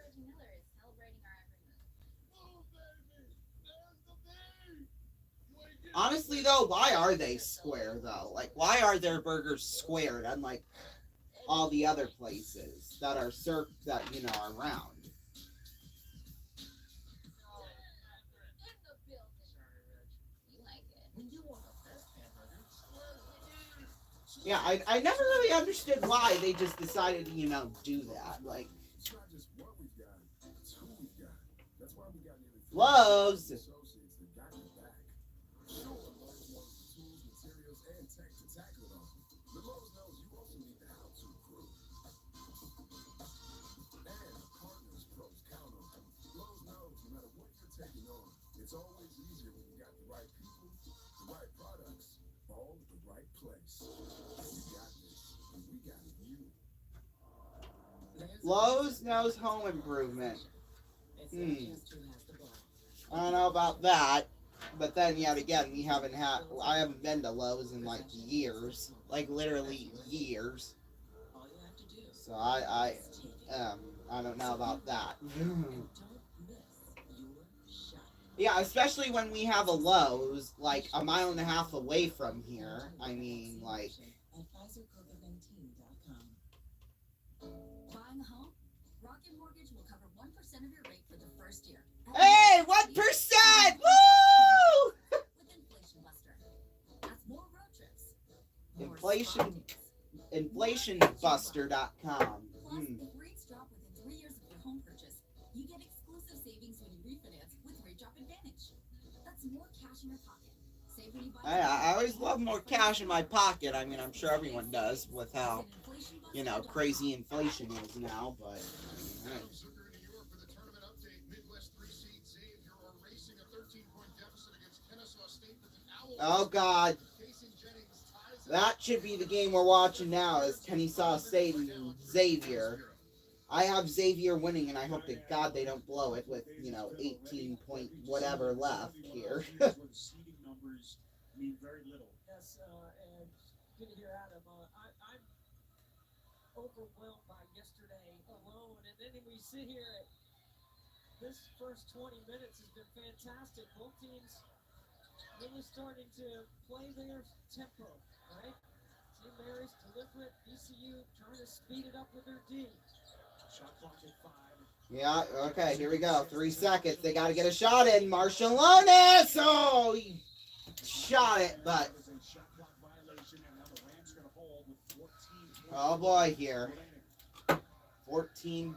Honestly, though, why are they square, though? Like, why are their burgers squared, unlike all the other places that are are round? Yeah, I never really understood why they just decided to, do that. Like, It's not just what we've got, it's who we've got. That's why we got nearly Lowe's. associates that got your back. Sure, Lowe's knows the tools, materials, and tech to tackle it all. But Lowe's knows you also need the how-to crew. And partners pros count on them. Lowe's knows no matter what you're taking on, it's always easier when you got the right people, the right products, all at the right place. We got this, and we got you. Lowe's knows home improvement. I don't know about that. But then, yet again, I haven't been to Lowe's in, like, years. Like, literally years. So I don't know about that. Yeah, especially when we have a Lowe's, like, a mile and a half away from here. I mean, like... Buying a home? Rocket Mortgage will cover 1% of your rate for the first year. Hey, 1%! Woo! With Inflation Buster. That's more road trips. Inflationbuster.com. Plus, if rates drop within 3 years of your home purchase, you get exclusive savings when you refinance with Rate Drop Advantage. That's more cash in your pocket. Save when you buy. I always love more cash in my pocket. I mean, I'm sure everyone does with how, crazy inflation is now, but... Right. Oh, God. That should be the game we're watching now, is Kennesaw State and Xavier. I have Xavier winning, and I hope to God they don't blow it with, 18 point whatever left here. Seeding numbers mean very little. Yes, and good to hear Adam. overwhelmed by yesterday alone. And then we sit here at this first 20 minutes has been fantastic. Both teams really starting to play their tempo, right? St. Mary's deliberate, VCU trying to speed it up with their D. Shot clock at 5. Yeah, okay, here we go. 3 seconds. They got to get a shot in. Marshallonis! Oh, he shot it, but... Oh, boy, here. 14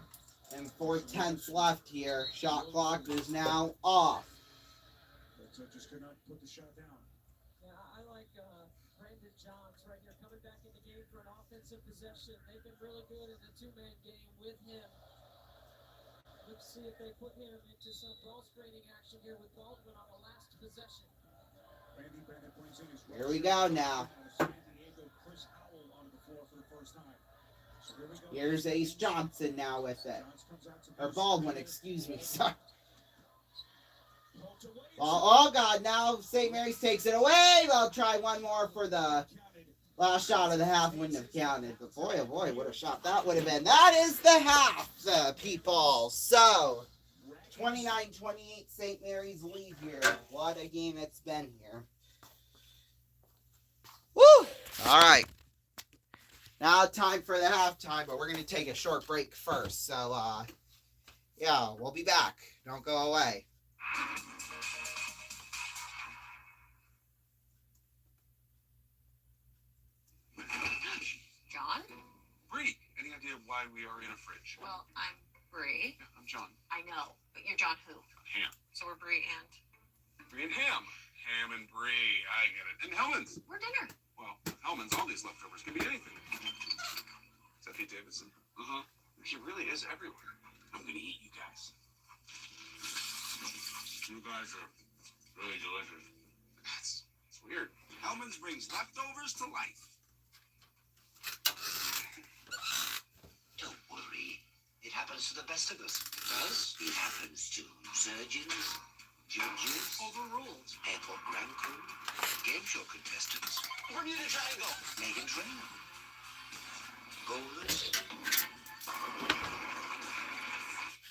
and 4/10 left here. Shot clock is now off. Just could not put the shot down. Yeah, I like Brandon Johns right here coming back in the game for an offensive possession. They've been really good in the two-man game with him. Let's see if they put him into some ball screening action here with Baldwin on the last possession. Here we go now. Here's Ace Johnson now with it. Or Baldwin, excuse me. Sorry. Oh, God, now St. Mary's takes it away. They'll try one more for the last shot of the half. Wouldn't have counted. But boy, oh boy, what a shot that would have been. That is the half, people. So, 29-28 St. Mary's lead here. What a game it's been here. Woo! All right. Now time for the halftime, but we're going to take a short break first. So, yeah, we'll be back. Don't go away. John? Bree, any idea why we are in a fridge? Well, I'm Bree. Yeah, I'm John. I know, but you're John who? Ham. So we're Bree and Bree and Ham. Ham and Bree. I get it. And Hellman's. we're dinner. Well, Hellman's, all these leftovers can be anything. Is that Pete Davidson? Uh-huh. He really is everywhere. I'm gonna eat you guys. You guys are really delicious. That's weird. Hellman's brings leftovers to life. Don't worry. It happens to the best of us. It does? It happens to surgeons, judges, Overruled. airport ground crew, game show contestants, Bermuda Triangle. Megan Trainor, bowlers.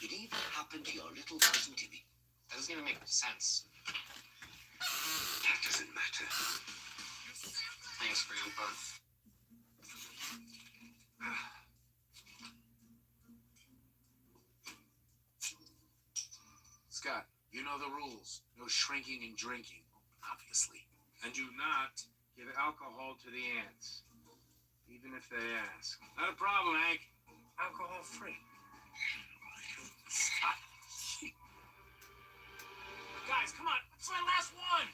It even happened to your little cousin Timmy. That doesn't even make sense. That doesn't matter. Thanks, Grandpa. Scott, you know the rules. No shrinking and drinking, obviously. And do not give alcohol to the ants, even if they ask. Not a problem, Hank. Alcohol free. Guys, come on. It's my last one.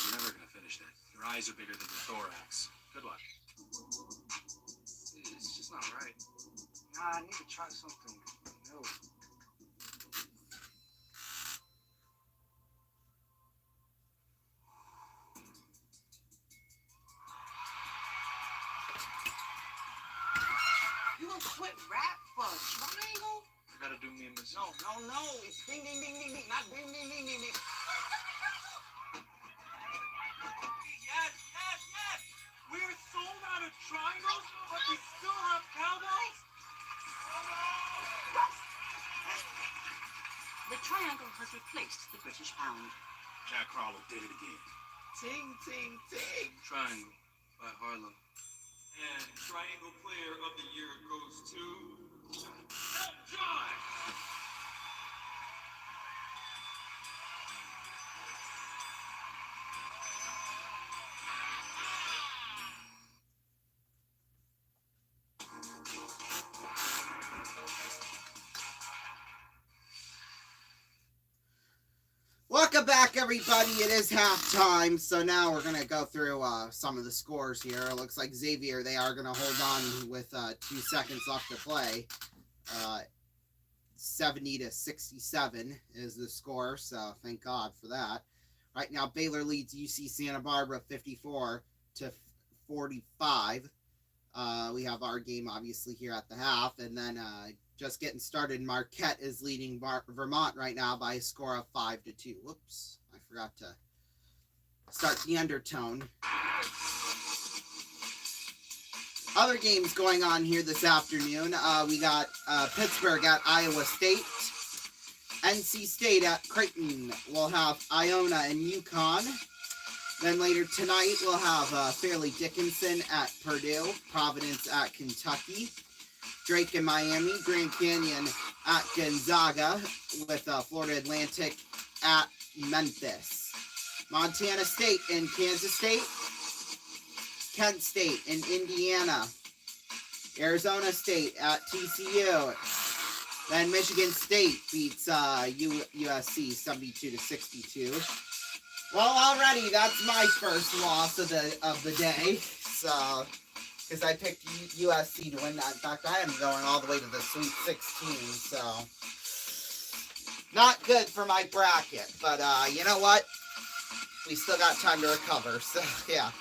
You're never going to finish that. Your eyes are bigger than your thorax. Good luck. It's just not right. Nah, I need to try something new. You don't quit rap for a triangle? You gotta do me a miss. No. It's ding, ding, ding, ding, ding. Not ding, ding, ding, ding, ding. Yes. We're sold out of triangles, but we still have cowbells? The triangle has replaced the British pound. Jack Harlow did it again. Ting, ting, ting. Triangle by Harlow. And Triangle Player of the Year goes to John. Welcome back, everybody. It is halftime, so now we're going to go through some of the scores here. It looks like Xavier, they are going to hold on with 2 seconds left to play. 70-67 is the score, so thank God for that. Right now, Baylor leads UC Santa Barbara 54-45. We have our game, obviously, here at the half, and then just getting started, Marquette is leading Vermont right now by a score of 5-2. Whoops, I forgot to start the undertone. Other games going on here this afternoon. We got Pittsburgh at Iowa State. NC State at Creighton. We'll have Iona and UConn. Then later tonight, we'll have Fairleigh Dickinson at Purdue. Providence at Kentucky. Drake and Miami. Grand Canyon at Gonzaga. With Florida Atlantic at Memphis. Montana State and Kansas State. Kent State and Indiana. Arizona State at TCU. Then Michigan State beats USC 72-62. Well, already that's my first loss of the day. So, because I picked USC to win that. In fact, I am going all the way to the Sweet 16. So, not good for my bracket. But you know what? We still got time to recover. So, yeah.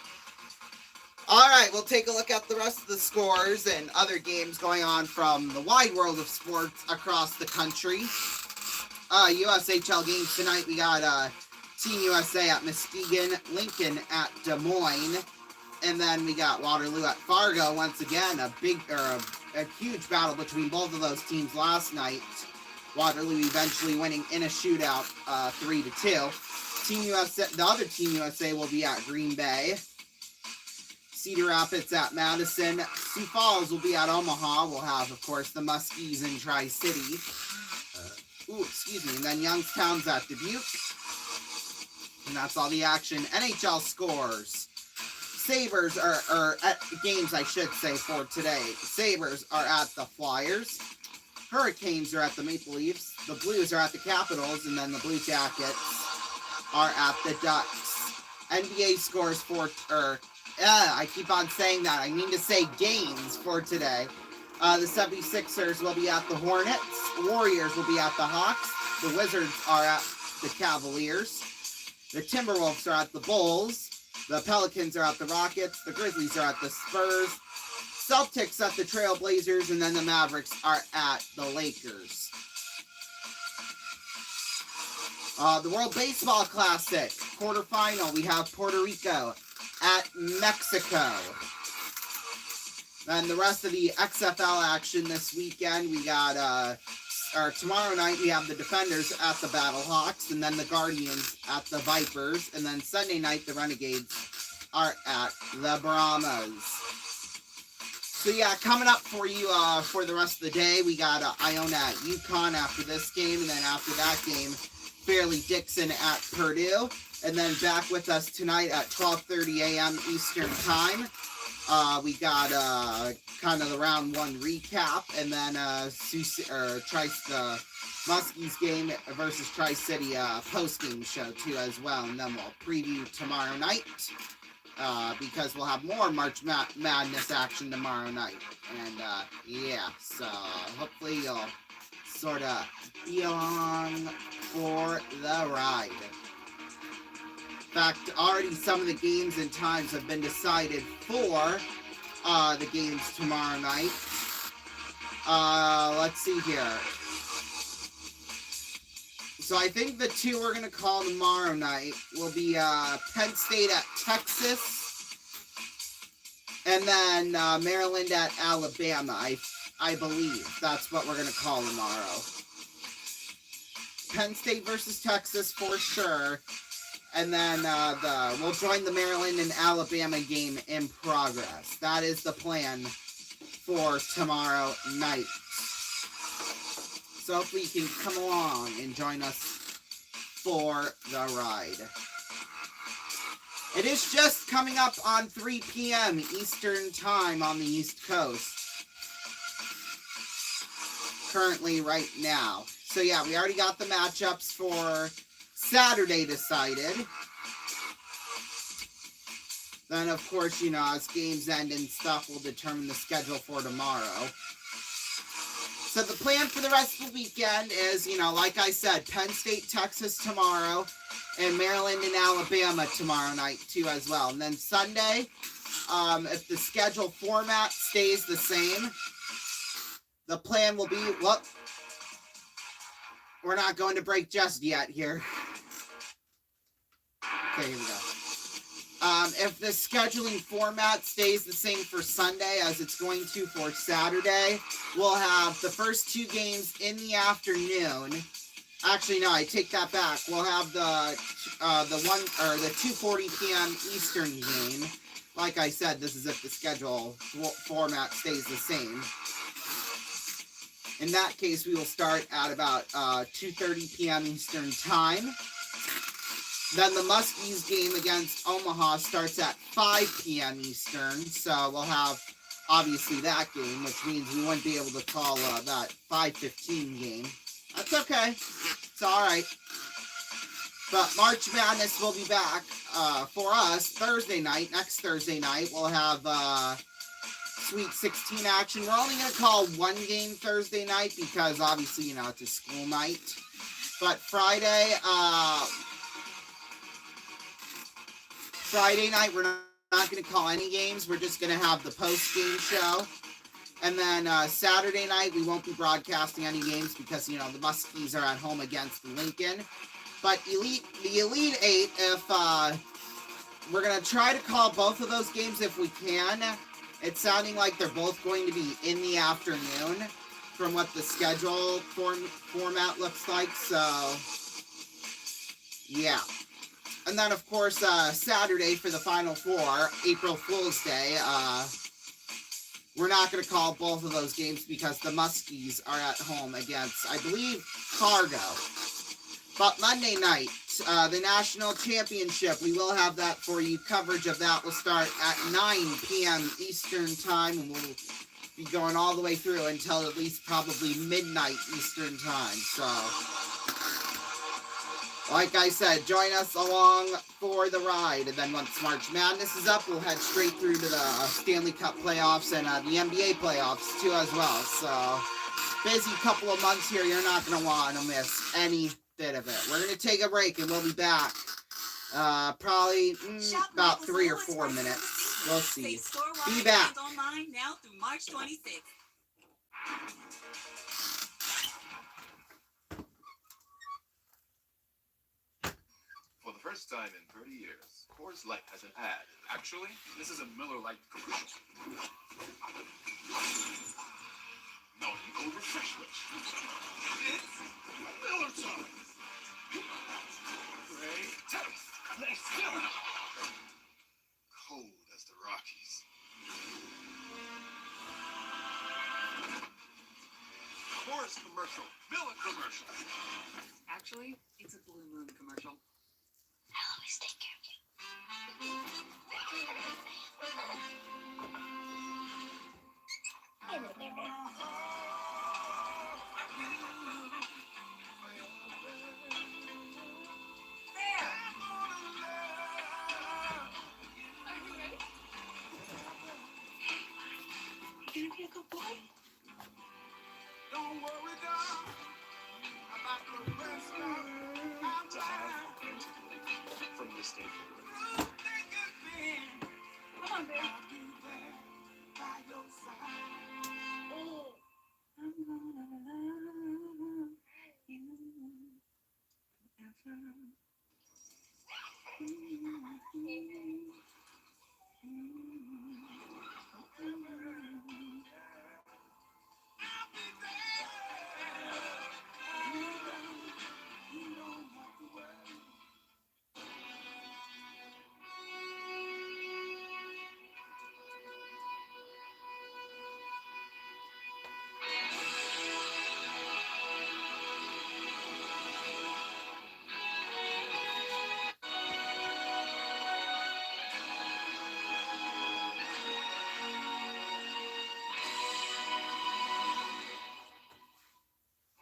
Alright, we'll take a look at the rest of the scores and other games going on from the wide world of sports across the country. USHL games tonight, we got Team USA at Muskegon, Lincoln at Des Moines, and then we got Waterloo at Fargo. Once again, a huge battle between both of those teams last night. Waterloo eventually winning in a shootout 3-2. Team USA, the other Team USA will be at Green Bay. Cedar Rapids at Madison. Sioux Falls will be at Omaha. We'll have, of course, the Muskies in Tri-City. And then Youngstown's at Dubuque. And that's all the action. NHL scores. Sabres are at games, I should say, for today. Sabres are at the Flyers. Hurricanes are at the Maple Leafs. The Blues are at the Capitals. And then the Blue Jackets are at the Ducks. NBA scores for... I keep on saying that. I mean to say games for today. The 76ers will be at the Hornets. Warriors will be at the Hawks. The Wizards are at the Cavaliers. The Timberwolves are at the Bulls. The Pelicans are at the Rockets. The Grizzlies are at the Spurs. Celtics at the Trailblazers. And then the Mavericks are at the Lakers. The World Baseball Classic quarterfinal. We have Puerto Rico at Mexico. Then the rest of the XFL action this weekend, we got, tomorrow night we have the Defenders at the Battlehawks, and then the Guardians at the Vipers, and then Sunday night the Renegades are at the Brahmas. So yeah, coming up for you for the rest of the day, we got Iona at UConn after this game, and then after that game, Fairleigh Dickinson at Purdue. And then back with us tonight at 12:30 a.m. Eastern Time. We got kind of the round one recap, and then the Muskies game versus Tri-City post-game show too as well. And then we'll preview tomorrow night because we'll have more March Madness action tomorrow night. And yeah, so hopefully you'll sort of be along for the ride. In fact, already some of the games and times have been decided for the games tomorrow night. Let's see here. So I think the two we're going to call tomorrow night will be Penn State at Texas and then Maryland at Alabama. I believe that's what we're going to call tomorrow. Penn State versus Texas for sure. And then we'll join the Maryland and Alabama game in progress. That is the plan for tomorrow night. So hopefully you can come along and join us for the ride. It is just coming up on 3 p.m. Eastern Time on the East Coast. Currently right now. So yeah, we already got the matchups for Saturday decided. Then, of course, you know, as games end and stuff, we'll determine the schedule for tomorrow. So the plan for the rest of the weekend is, you know, like I said, Penn State, Texas tomorrow, and Maryland and Alabama tomorrow night, too, as well. And then Sunday, if the schedule format stays the same, the plan will be, well, we're not going to break just yet here. Okay, here we go. If the scheduling format stays the same for Sunday as it's going to for Saturday, we'll have the first two games in the afternoon. Actually, no, I take that back. We'll have the 2:40 p.m. Eastern game. Like I said, this is if the schedule format stays the same. In that case, we will start at about 2:30 p.m. Eastern time. Then the Muskies game against Omaha starts at 5 p.m. Eastern. So we'll have, obviously, that game, which means we wouldn't be able to call that 5:15 game. That's okay. It's all right. But March Madness will be back for us Thursday night. Next Thursday night, we'll have Sweet 16 action. We're only going to call one game Thursday night because, obviously, you know, it's a school night. But Friday night, we're not going to call any games. We're just going to have the post-game show. And then Saturday night, we won't be broadcasting any games because, you know, the Muskies are at home against Lincoln. But the Elite Eight, if we're going to try to call both of those games if we can. It's sounding like they're both going to be in the afternoon from what the schedule format looks like. So, yeah. And then, of course, Saturday for the Final Four, April Fool's Day, we're not going to call both of those games because the Muskies are at home against, I believe, Fargo. But Monday night, the National Championship, we will have that for you. Coverage of that will start at 9 p.m. Eastern Time, and we'll be going all the way through until at least probably midnight Eastern Time. So, like I said, join us along for the ride. And then once March Madness is up, we'll head straight through to the Stanley Cup playoffs and the NBA playoffs, too, as well. So, busy couple of months here. You're not going to want to miss any bit of it. We're going to take a break, and we'll be back probably about 3 or 4 minutes. We'll see. Be back. Online now through March 26th. For the first time in 30 years, Coors Light has an ad. Actually, this is a Miller Lite commercial. Melting cold refreshment. It's Miller time. Great taste. Let's go. Cold as the Rockies. Coors commercial. Miller commercial. Actually, it's a Blue Moon commercial. I'll always take care of you. You gonna be a good boy? Don't worry, darling, about the rest of our time. From this day forward. Come on, baby. I'll be there by your side. I'm gonna love you forever.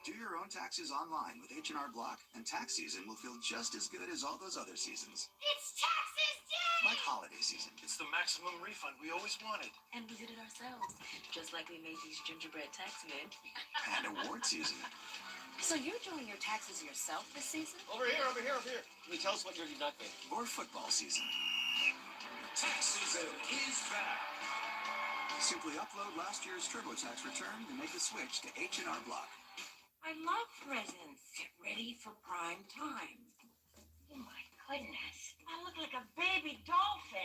Do your own taxes online with H&R Block, and tax season will feel just as good as all those other seasons. It's taxes day! Like holiday season. It's the maximum refund we always wanted. And we did it ourselves, just like we made these gingerbread tax men. And award season. So you're doing your taxes yourself this season? Over here, over here, over here. Can you tell us what you're deducting? Or football season. Tax season is back. Simply upload last year's TurboTax return and make the switch to H&R Block. I love presents. Get ready for prime time. Oh my goodness. I look like a baby dolphin.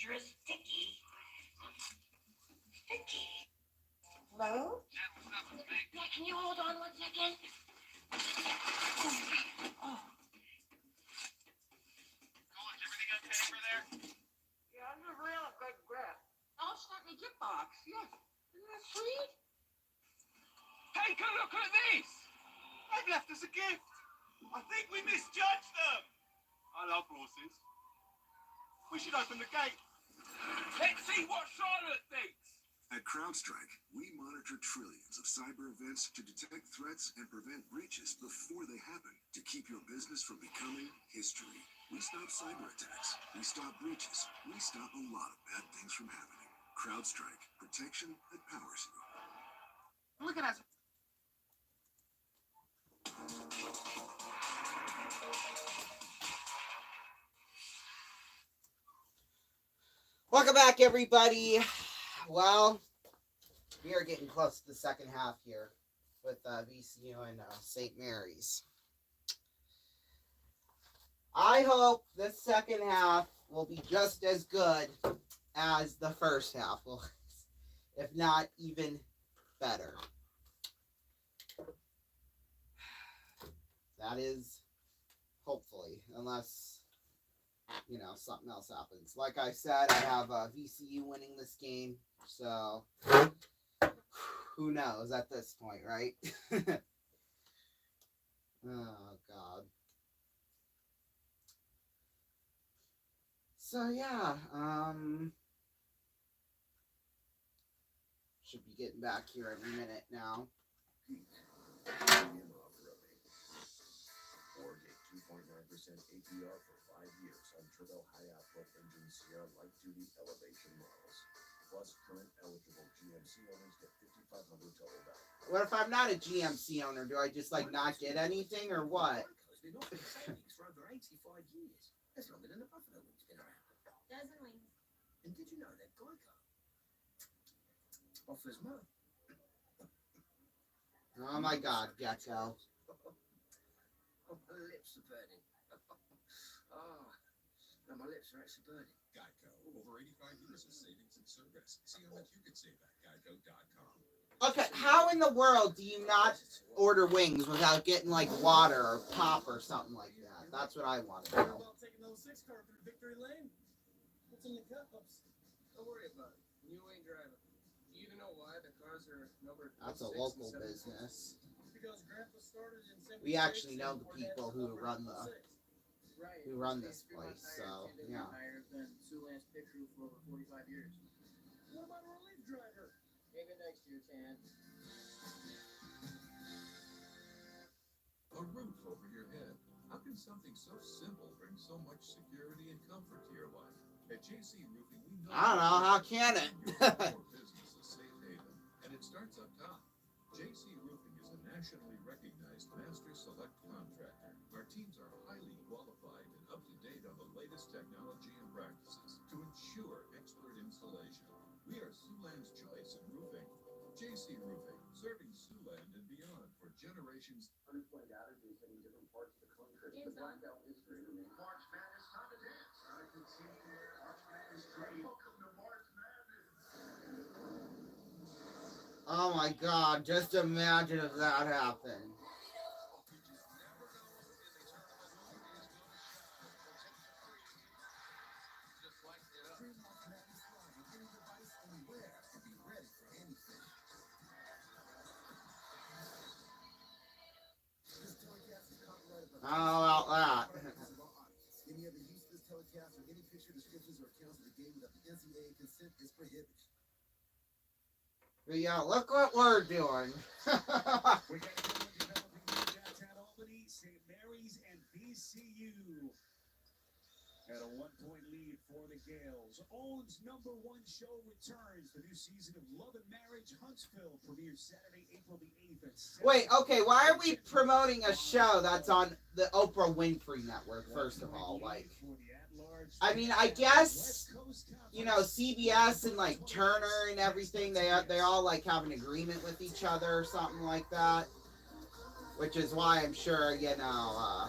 extra sticky. Sticky. Hello? Yeah, can you hold on 1 second? Oh. Is everything okay over there? Yeah, I'm just real good grip. Oh, it's not in the gift box. Yes. Isn't that sweet? Take a look at this! They've left us a gift. I think we misjudged them. I love horses. We should open the gate. Let's see what Charlotte thinks. At CrowdStrike, we monitor trillions of cyber events to detect threats and prevent breaches before they happen, to keep your business from becoming history. We stop cyber attacks. We stop breaches. We stop a lot of bad things from happening. CrowdStrike, protection that powers you. Look at us. Welcome back, everybody. Well, we are getting close to the second half here with VCU and St. Mary's. I hope this second half will be just as good as the first half was, if not even better. That is, hopefully, unless, you know, something else happens. Like I said, I have VCU winning this game, so who knows at this point, right? Oh, God. So, yeah, should be getting back here any minute now. Or get 2.9% APR for 5 years on turbo high-output engine Sierra light-duty elevation models. Plus, current eligible GMC owners get $5,500 total value. What if I'm not a GMC owner? Do I just, like, not get anything, or what? Been offering savings for over 85 years. That's longer than the Buffalo Wing's been around. Dozen wings. And did you know that Geico offers more? Oh, my God, Gecko. Oh, my lips are burning. Oh, no, my lips are actually burning. Geico, over 85 years of savings and service. See how much you can save at geico.com. Okay, how in the world do you not order wings without getting, like, water or pop or something like that? That's what I want to know. About taking those 6 car through Victory Lane. What's in the cups? Don't worry about it. You ain't driving. Do you even know why the cars are numbered? That's a 6 and local 7? business. Because Grandpa started in 76. We actually know the people who run Right. who run this place, so, yeah. Higher than Siouxland's pit crew for over 45 years. What about a relief driver? Maybe next year, Tan. A roof over your head. How can something so simple bring so much security and comfort to your life? At JC Roofing, we know I don't know, how can it? your business is a safe haven, and it starts up top. JC Roofing is a nationally recognized master select contractor. Our teams are highly qualified and up to date on the latest technology and practices to ensure expert installation. We are Siouxland's choice in roofing. JC Roofing, serving Siouxland and beyond for generations. Unexplained outages in different parts of the country. The blackout history remains. March Madness, time to dance. I can see March Madness trade. Welcome to March Madness. Oh my God, just imagine if that happened. How about that? Any other use of this telecast or any picture descriptions or accounts of the game without the NCAA consent is prohibited. But yeah, look what we're doing. We got a good one developing in downtown Albany, St. Mary's, and VCU. At a 1-point lead for the Gales. Owen's #1 show returns. The new season of Love and Marriage Huntsville premieres Saturday, April the 8th at 7. Wait, okay, why are we promoting a show that's on the Oprah Winfrey Network, first of all? Like, I mean, I guess, you know, CBS and, like, Turner and everything, they all, like, have an agreement with each other or something like that. Which is why I'm sure, you know,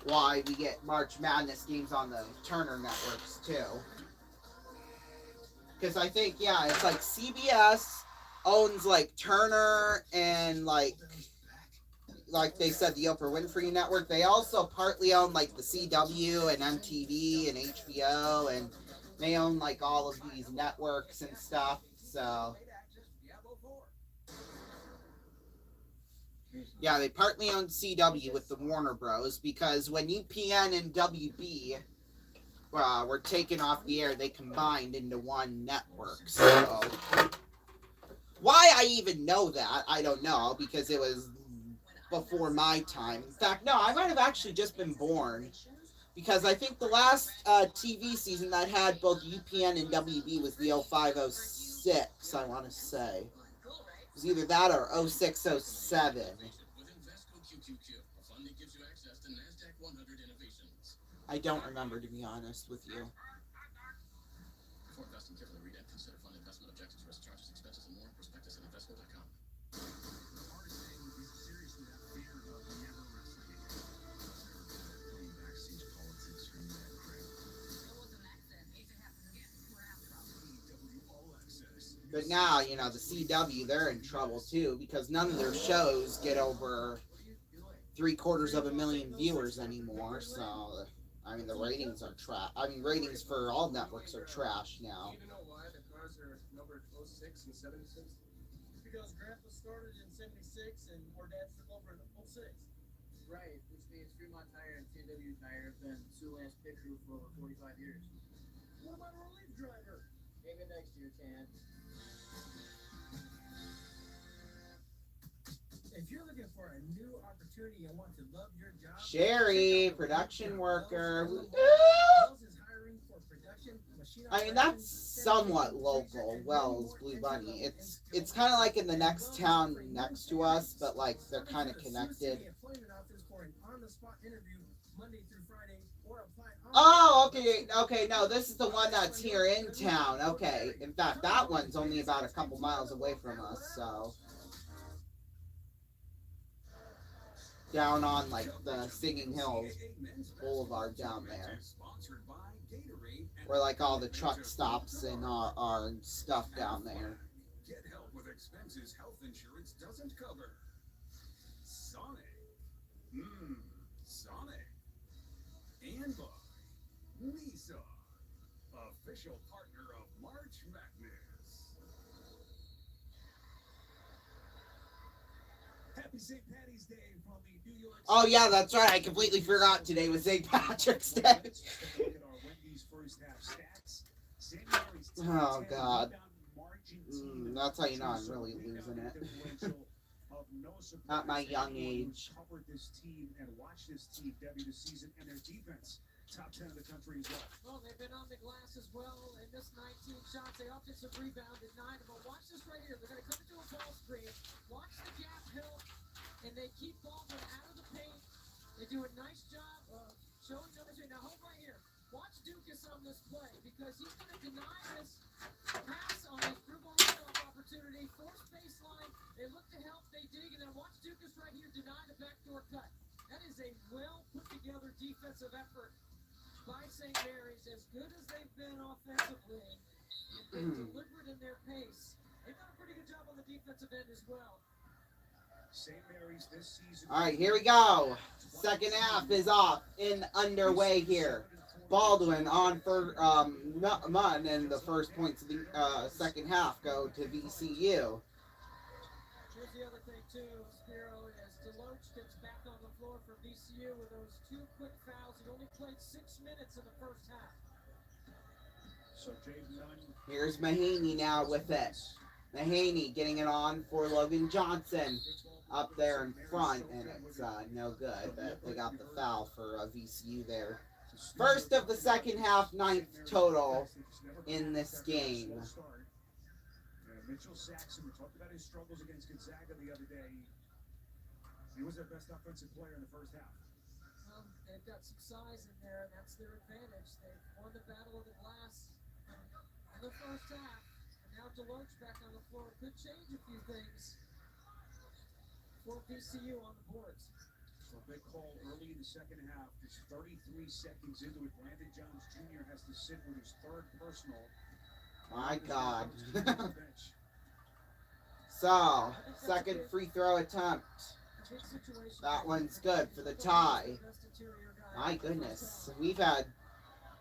why we get March Madness games on the Turner networks, too. Because I think, yeah, it's like CBS owns like Turner and like they said, the Oprah Winfrey Network. They also partly own like the CW and MTV and HBO, and they own like all of these networks and stuff. So yeah, they partly own CW with the Warner Bros. Because when UPN and WB were taken off the air, they combined into one network. So why I even know that, I don't know, because it was before my time. In fact, no, I might have actually just been born, because I think the last TV season that had both UPN and WB was the 05-06, I want to say. It was either that or 06-07. I don't remember, to be honest with you. Before investing, carefully read and consider fund investment objectives, risk charges, expenses, and more. Prospectus at Invesco.com. The hardest thing is seriously that fear of never wrestling again. I was never good at playing backstage politics or any of that crap. It was an accident. If it happens again, we're out of trouble. CW All Access. But now, you know, the CW, they're in trouble too, because none of their shows get over 750,000 viewers anymore. So, I mean, the ratings are trash. I mean, ratings for all networks are trash now. Do you know why the cars are numbered 06 and 76? It's because Grandpa started in 76 and our dad took over in 06. Right, which means Fremont Tire and TW Tire have been Siouxland's pit crew for over 45 years. What about our relief driver? Maybe next year, Chad. If you're looking for a new opportunity and want to love your job, Sherry, production worker. I mean, that's somewhat local. Wells, Blue Bunny. It's kind of like in the next town next to us, but like they're kind of connected. Oh, okay, no, this is the one that's here in town. Okay, in fact, that one's only about a couple miles away from us, so. Down on like the Singing Hills Boulevard down there, where like all the truck stops and are stuff down there. Get help with expenses health insurance doesn't cover. Sonic. Sonic. And by Lisa, official partner of March Madness. Happy St. Patty's Day from the New York. Oh yeah, that's right. I completely forgot today was St. Patrick's Day. Oh God. That's how you know I'm really losing it. At my young age. Covered this team and watched this team debut the season and their defense. Top 10 in the country as well. Well, they've been on the glass as well. They missed 19 shots. They offensive rebound at 9. But watch this right here. They're going to come into a ball screen. Watch the gap help. And they keep Baldwin out of the paint. They do a nice job of showing numbers here. Now, hold right here. Watch Dukas on this play because he's going to deny this pass on his through ball opportunity. Force baseline. They look to help. They dig. And then watch Dukas right here deny the backdoor cut. That is a well put together defensive effort by St. Mary's. As good as they've been offensively, and been deliberate in their pace. They've done a pretty good job on the defensive end as well. St. Mary's this season. All right, here we go. Second half is off and underway here. Baldwin on for Munn, and the first points of the second half go to VCU. Here's the other thing too, Spiro, as Deloach gets back on the floor for VCU with those 2 quick fouls. He only played 6 minutes in the first half. So Jaden Nunn. Here's Mahaney now with it. Mahaney getting it on for Logan Johnson up there in front, and it's no good. But they got the foul for VCU there. First of the second half, 9th total in this game. Mitchell Saxon, we talked about his struggles against Gonzaga the other day. He was their best offensive player in the first half. Well, they've got some size in there, and that's their advantage. They've won the battle of the glass in the first half. And now Deloach back on the floor could change a few things for VCU on the boards. So a big call early in the second half. Just 33 seconds into it, Brandon Jones Jr. has to sit with his third personal. My God. So, second free throw attempt. That one's good for the tie. My goodness. We've had,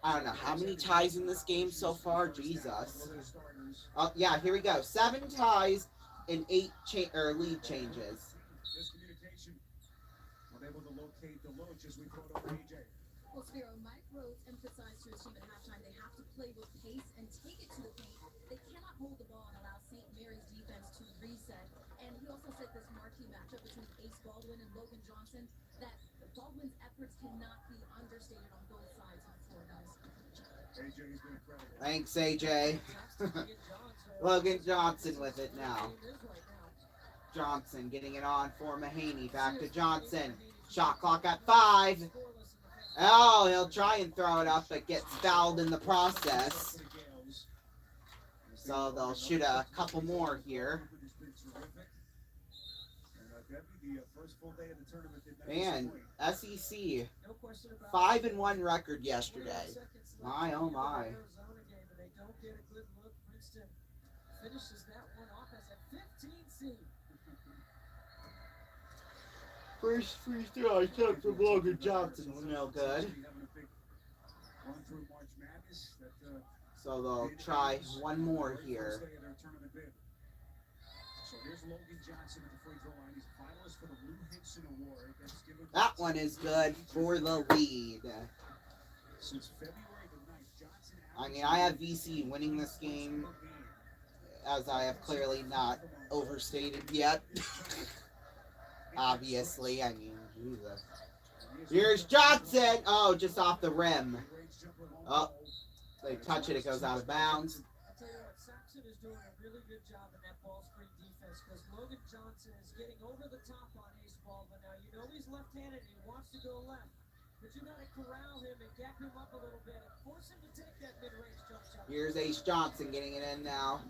I don't know, how many ties in this game so far? Jesus. Oh, yeah, here we go. 7 ties and 8 lead changes. Miscommunication. Unable to locate the Loach as we throw it over AJ. Well, Spiro, Mike Rhodes emphasized to his team at halftime they have to play with pace and take it to the paint. They cannot hold the ball and allow St. Mary's defense to reset. And he also said this marquee matchup between Ace Baldwin and Logan Johnson, that Baldwin's efforts cannot be understated on both sides of the floor, guys. AJ's been incredible. Thanks, AJ. Logan Johnson with it now. Johnson getting it on for Mahaney. Back to Johnson. Shot clock at 5. Oh, he'll try and throw it up, but gets fouled in the process. So they'll shoot a couple more here. And SEC 5-1 record yesterday. My oh my. Finishes that one off as a 15 seed. First free throw attempt from Logan Johnson was no good. So they'll try one more here. That one is good for the lead. I mean, I have VCU winning this game, as I have clearly not overstated yet. Obviously, I mean, Jesus. Here's Johnson! Oh, just off the rim. Oh, they touch it, it goes out of bounds. I'll tell you what, Saxon is doing a really good job in that ball screen defense because Logan Johnson is getting over the top on Ace Baldwin. Now, you know he's left-handed and he wants to go left. But you got to corral him and gap him up a little bit and force him to take that mid-range jump shot. Here's Ace Johnson getting it in now.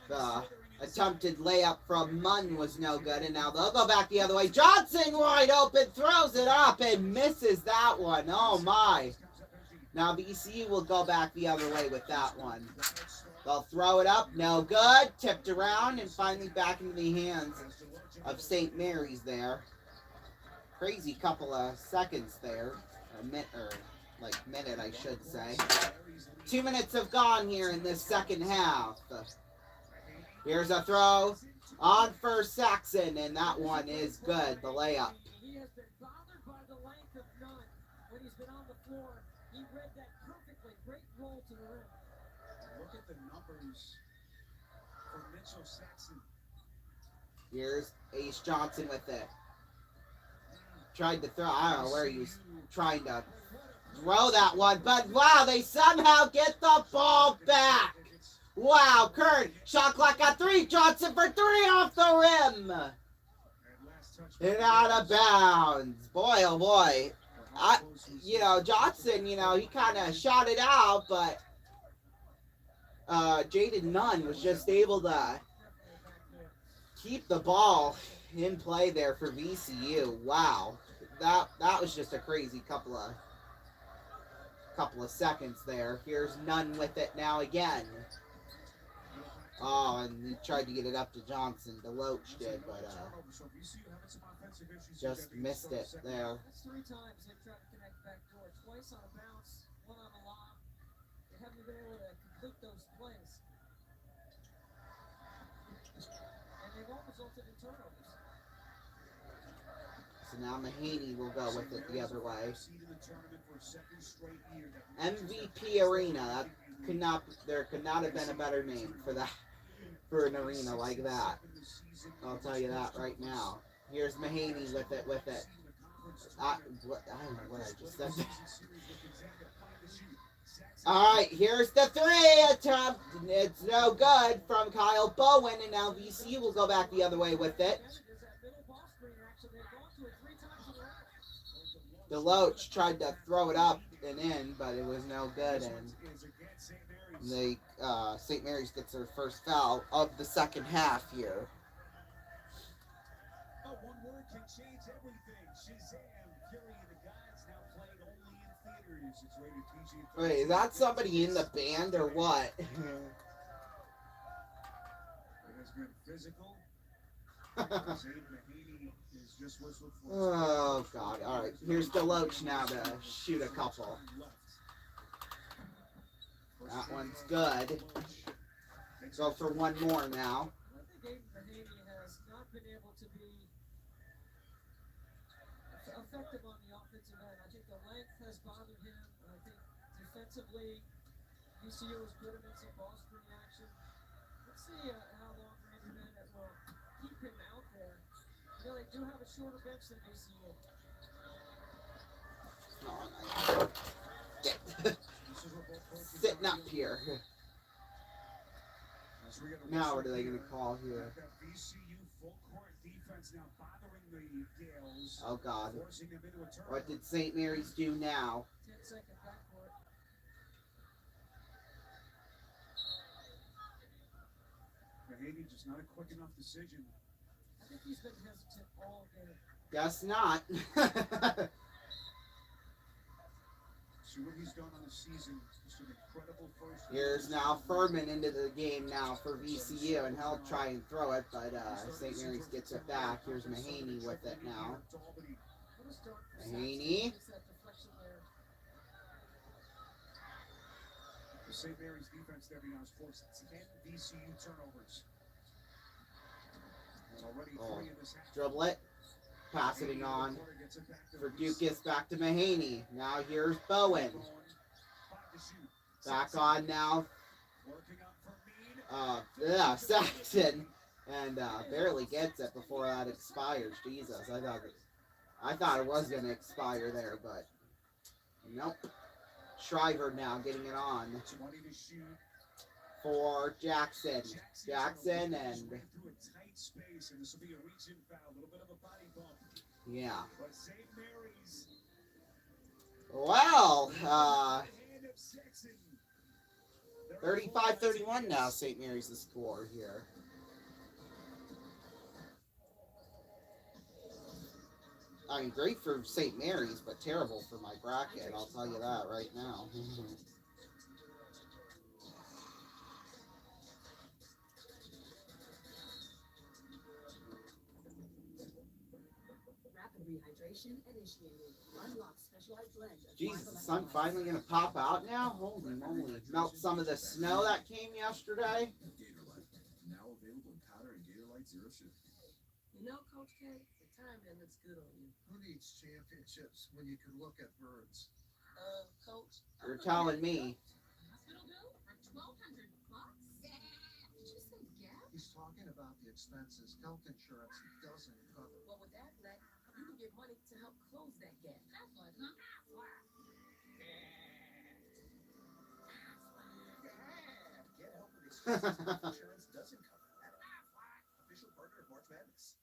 The attempted layup from Munn was no good, and now they'll go back the other way. Johnson wide open, throws it up and misses that one. Oh my. Now VCU will go back the other way with that one. They'll throw it up, no good. Tipped around and finally back into the hands of St. Mary's there. Crazy couple of seconds there. Minute, I should say. 2 minutes have gone here in this second half. Here's a throw on for Saxon, and that one is good, the layup. He has been bothered by the length of none when he's been on the floor. He read that perfectly. Great roll to the rim. Look at the numbers for Mitchell Saxon. Here's Ace Johnson with it. Tried to throw, I don't know where he was trying to throw that one, but wow, they somehow get the ball back. Wow, Kurt, shot clock at 3. Johnson for 3 off the rim. And out of bounds. Boy, oh boy. Johnson, he kind of shot it out, but Jaden Nunn was just able to keep the ball in play there for VCU. Wow. That was just a crazy couple of seconds there. Here's Nunn with it now again. Oh, and he tried to get it up to Johnson. DeLoach did, but just missed it there. That's 3 times they've tried to connect back door. Twice on a bounce, 1 on a lob. They haven't been able to complete those plays. And they've all resulted in turnovers. So now Mahaney will go with it the other way. MVP Arena. There could not have been a better name for an arena like that. I'll tell you that right now. Here's Mahaney with it. I don't know what I just said. Alright, here's the 3 attempt. It's no good from Kyle Bowen, and now VCU will go back the other way with it. DeLoach tried to throw it up and in, but it was no good, and St. Mary's gets their first foul of the second half here. One word can change everything. Shazam, Fury of the Gods, now playing only in theaters. Wait, is that somebody in the band or what? It has been physical. Oh God! All right, here's Deloach now to shoot a couple. That one's good. Go for one more now. I think Aiden Mahaney has not been able to be effective on the offensive end. I think the length has bothered him. I think defensively, VCU has put him in some ball screen action. Let's see how long Randy Bennett will keep him out there. You know, they do have a shorter bench than VCU. Sitting up here. Now what are they going to call here? Oh God. What did St. Mary's do now? 10-second backcourt. Mahaney just not a quick enough decision. I think he's been hesitant all game. Guess not. See what he's done on the season. Just an incredible first. Here's now Furman into the game now for VCU, and he'll try and throw it, but St. Mary's gets it back. Here's Mahaney with it now. Mahaney. The St. Mary's defense there now has forced 10 VCU turnovers. Already 3 in this half. Dribble it. Passing on for Dukas, back to Mahaney. Now here's Bowen. Back on now. Saxon. And barely gets it before that expires. Jesus, I thought it was going to expire there, but nope. Shriver now getting it on for Jackson. Jackson and... Space, and this will be a reach-in foul, a little bit of a body bump. Yeah. But St. Mary's. Well, 35-31 now. St. Mary's the score here. I mean, great for St. Mary's, but terrible for my bracket. I'll tell you that right now. Jesus, the sun finally gonna pop out now? Holy moly. Melt some of the snow that came yesterday. Now available in powder and Gatorlight Zero Sugar. You know, Coach K, the timing looks good on you. Who needs championships when you can look at birds? Coach. You're telling me. Hospital bill for $1,200? Yeah. Did you say gap? He's talking about the expenses health insurance doesn't cover. Well, with that, you can get money to help close that gap. That's what, huh? Get help with expenses health insurance doesn't cover. Official partner of March Madness.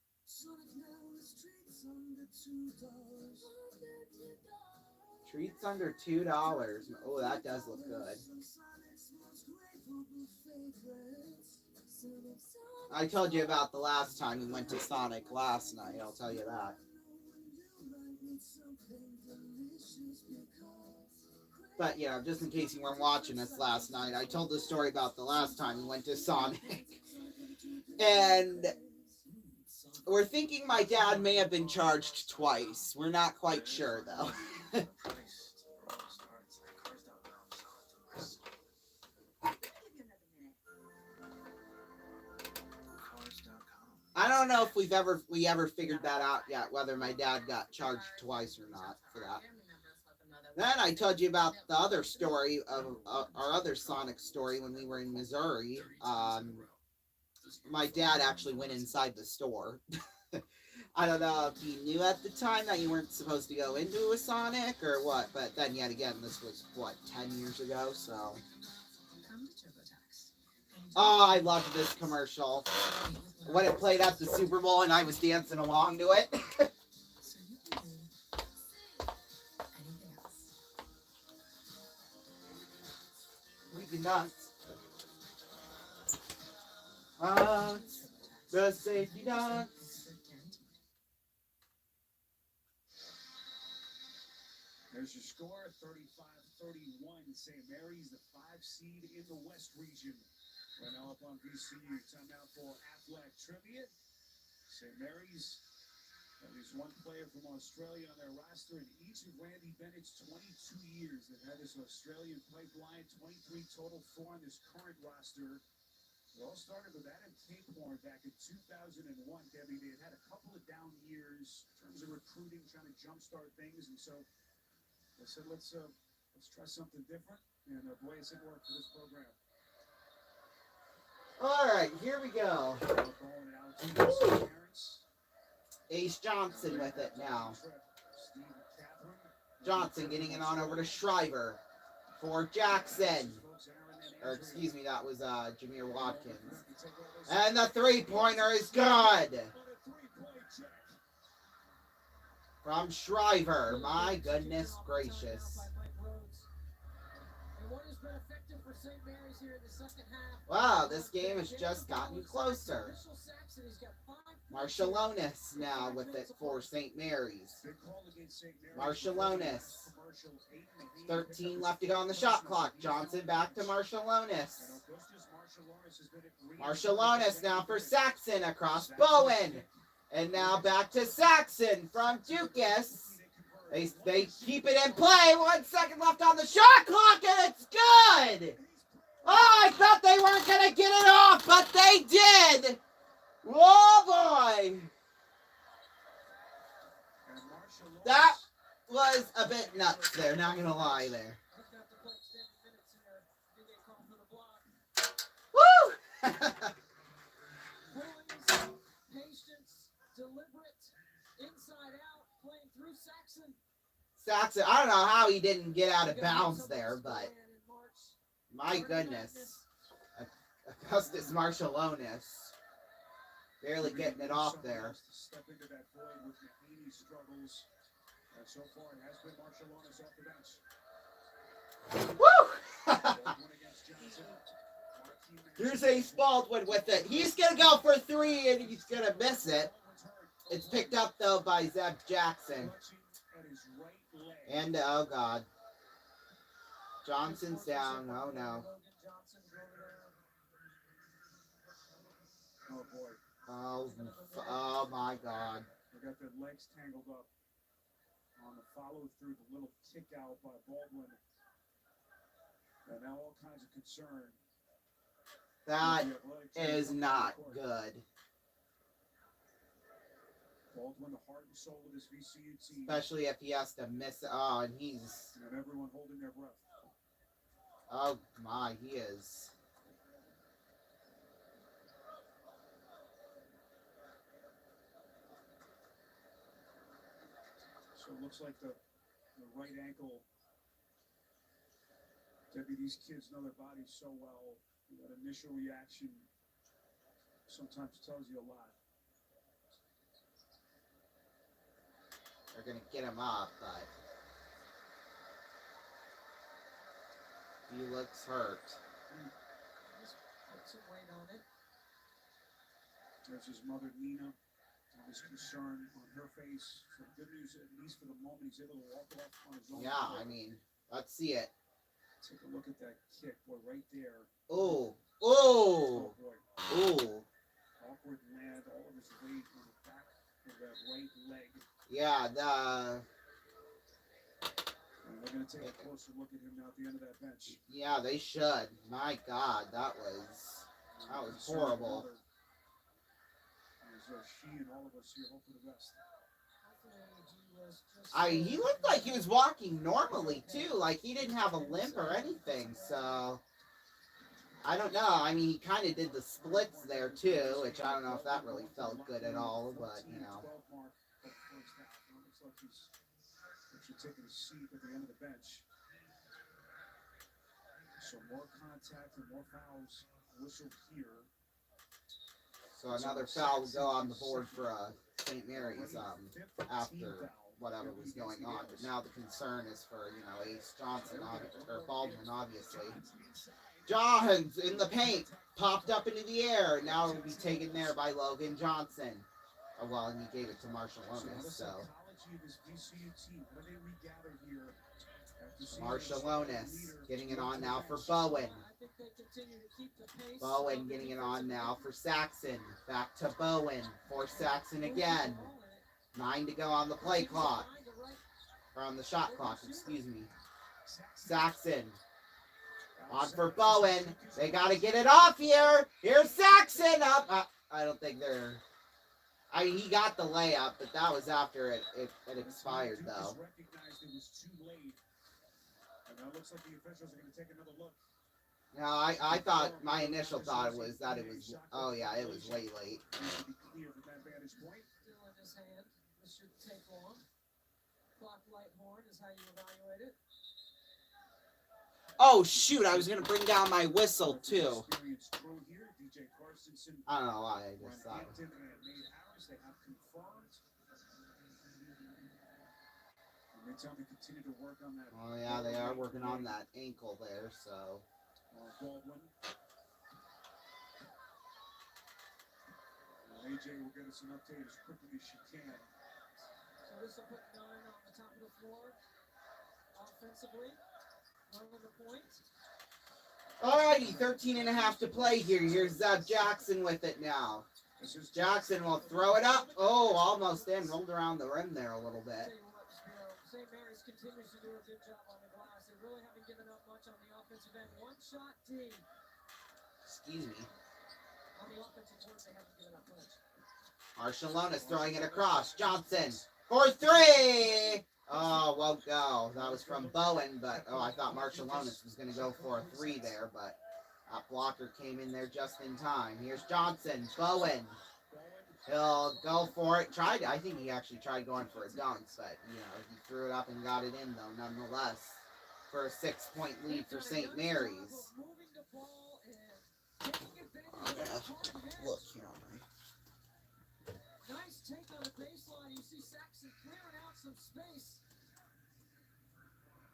Treats under $2. Oh, that does look good. I told you about the last time we went to Sonic last night. I'll tell you that. But, yeah, just in case you weren't watching us last night, I told the story about the last time we went to Sonic. And we're thinking my dad may have been charged twice. We're not quite sure, though. I don't know if we ever figured that out yet, whether my dad got charged twice or not for that. Then I told you about the other story of our other Sonic story when we were in Missouri. My dad actually went inside the store. I don't know if he knew at the time that you weren't supposed to go into a Sonic or what, but then yet again, this was, 10 years ago, so. Oh, I loved this commercial. When it played at the Super Bowl and I was dancing along to it. Freaking nuts. The safety nuts. There's your score, 35-31. St. Mary's, the 5 seed in the West region. Right now up on VCU. Timeout for Athletic Trivia. St. Mary's, at least one player from Australia on their roster in each of Randy Bennett's 22 years. They've had this Australian pipeline, 23 total, 4 on this current roster. It all started with Adam Capehorn back in 2001, Debbie. They had a couple of down years in terms of recruiting, trying to jumpstart things, and so they said, let's try something different. And boy, it's it worked for this program. All right, here we go. Ace Johnson with it now. Johnson getting it on over to Shriver for Jackson. Or excuse me, that was Jameer Watkins. And the three-pointer is good. From Shriver. My goodness gracious. Wow, this game has just gotten closer. Marshallonis now with it for St. Mary's. Marshallonis. 13 left to go on the shot clock. Johnson back to Marshallonis. Marshallonis now for Saxon across Bowen. And now back to Saxon from Dukas. They keep it in play. 1 second left on the shot clock, and it's good. Oh, I thought they weren't going to get it off, but they did. Oh, boy. That was a bit nuts there, not going to lie there. Woo! Saxon, I don't know how he didn't get out of bounds there, but my goodness. Augustus Marshallonis barely getting it off there. Step into that void with Mahaney struggles. So far, it has been Marshallonis off the bench. Woo! Here's Ace Baldwin with it. He's going to go for 3, and he's going to miss it. It's picked up, though, by Zeb Jackson. And, oh, God. Johnson's down. Oh, no. Oh, boy. Oh, my God. They got their legs tangled up on the follow-through, the little kick out by Baldwin. And now all kinds of concern. That is not good. Baldwin, the heart and soul of this VCU team. Especially if he has to miss it. Oh, and he's... And everyone holding their breath. Oh, my, he is. So it looks like the right ankle. Debbie, these kids know their bodies so well. That initial reaction sometimes tells you a lot. They're going to get him up, but he looks hurt. Just put some weight on it. There's his mother, Nina. This concern on her face. So good news, at least for the moment, he's able to walk off on his own. Yeah, I mean, let's see it. Take a look at that kick, boy, right there. Oh, oh, oh. Awkward land, all of his weight on the back of that right leg. Yeah, And they're going to take a closer look at him now at the end of that bench. Yeah, they should. My God, that was horrible. She and all of us here hope for the best. He looked like he was walking normally too, like he didn't have a limp or anything. So I don't know. I mean, he kind of did the splits there too, which I don't know if that really felt good at all. But you know, Looks like he's actually taking a seat at the end of the bench. So more contact and more fouls whistled here. So another foul will go on the board for St. Mary's after whatever was going on. But now the concern is for, you know, Ace Johnson, or Baldwin, obviously. Johns in the paint, popped up into the air. Now it will be taken there by Logan Johnson. Oh, well, and he gave it to Marshallonis, so. Marshallonis getting it on now for Bowen. Bowen getting it on now for Saxon. Back to Bowen for Saxon again. 9 to go on the play clock. Or on the shot clock, excuse me. Saxon. On for Bowen. They got to get it off here. Here's Saxon up. I don't think they're... he got the layup, but that was after it expired, though. No, I thought, my initial thought was that it was, oh yeah, it was way late. Still in his hand. This shouldn't take long. Clock light horn is how you evaluate it. Oh shoot, I was going to bring down my whistle too. I don't know why I just thought. Oh yeah, they are working on that ankle there, so. AJ will get us an update as quickly as she can. So this will put 9 on the top of the floor. Offensively, running the point. Alrighty, 13 and a half to play here. Here's Jackson with it now. Jackson will throw it up. Oh, almost in. Rolled around the rim there a little bit. St. Mary's continues to do a good job on the glass. They really haven't given up much on the offensive end. One shot D. Excuse me. On the offensive board, they haven't given up much. Marshallonis throwing it across. Johnson for 3. Oh, won't go. That was from Bowen, but I thought Marshallonis was going to go for a 3 there, but that blocker came in there just in time. Here's Johnson. Bowen. He'll go for it. I think he actually tried going for a dunk, but, he threw it up and got it in, though, nonetheless, for a 6-point lead for St. Mary's. I'm going to look here on my... Nice take on the baseline. You see Saxon clearing out some space.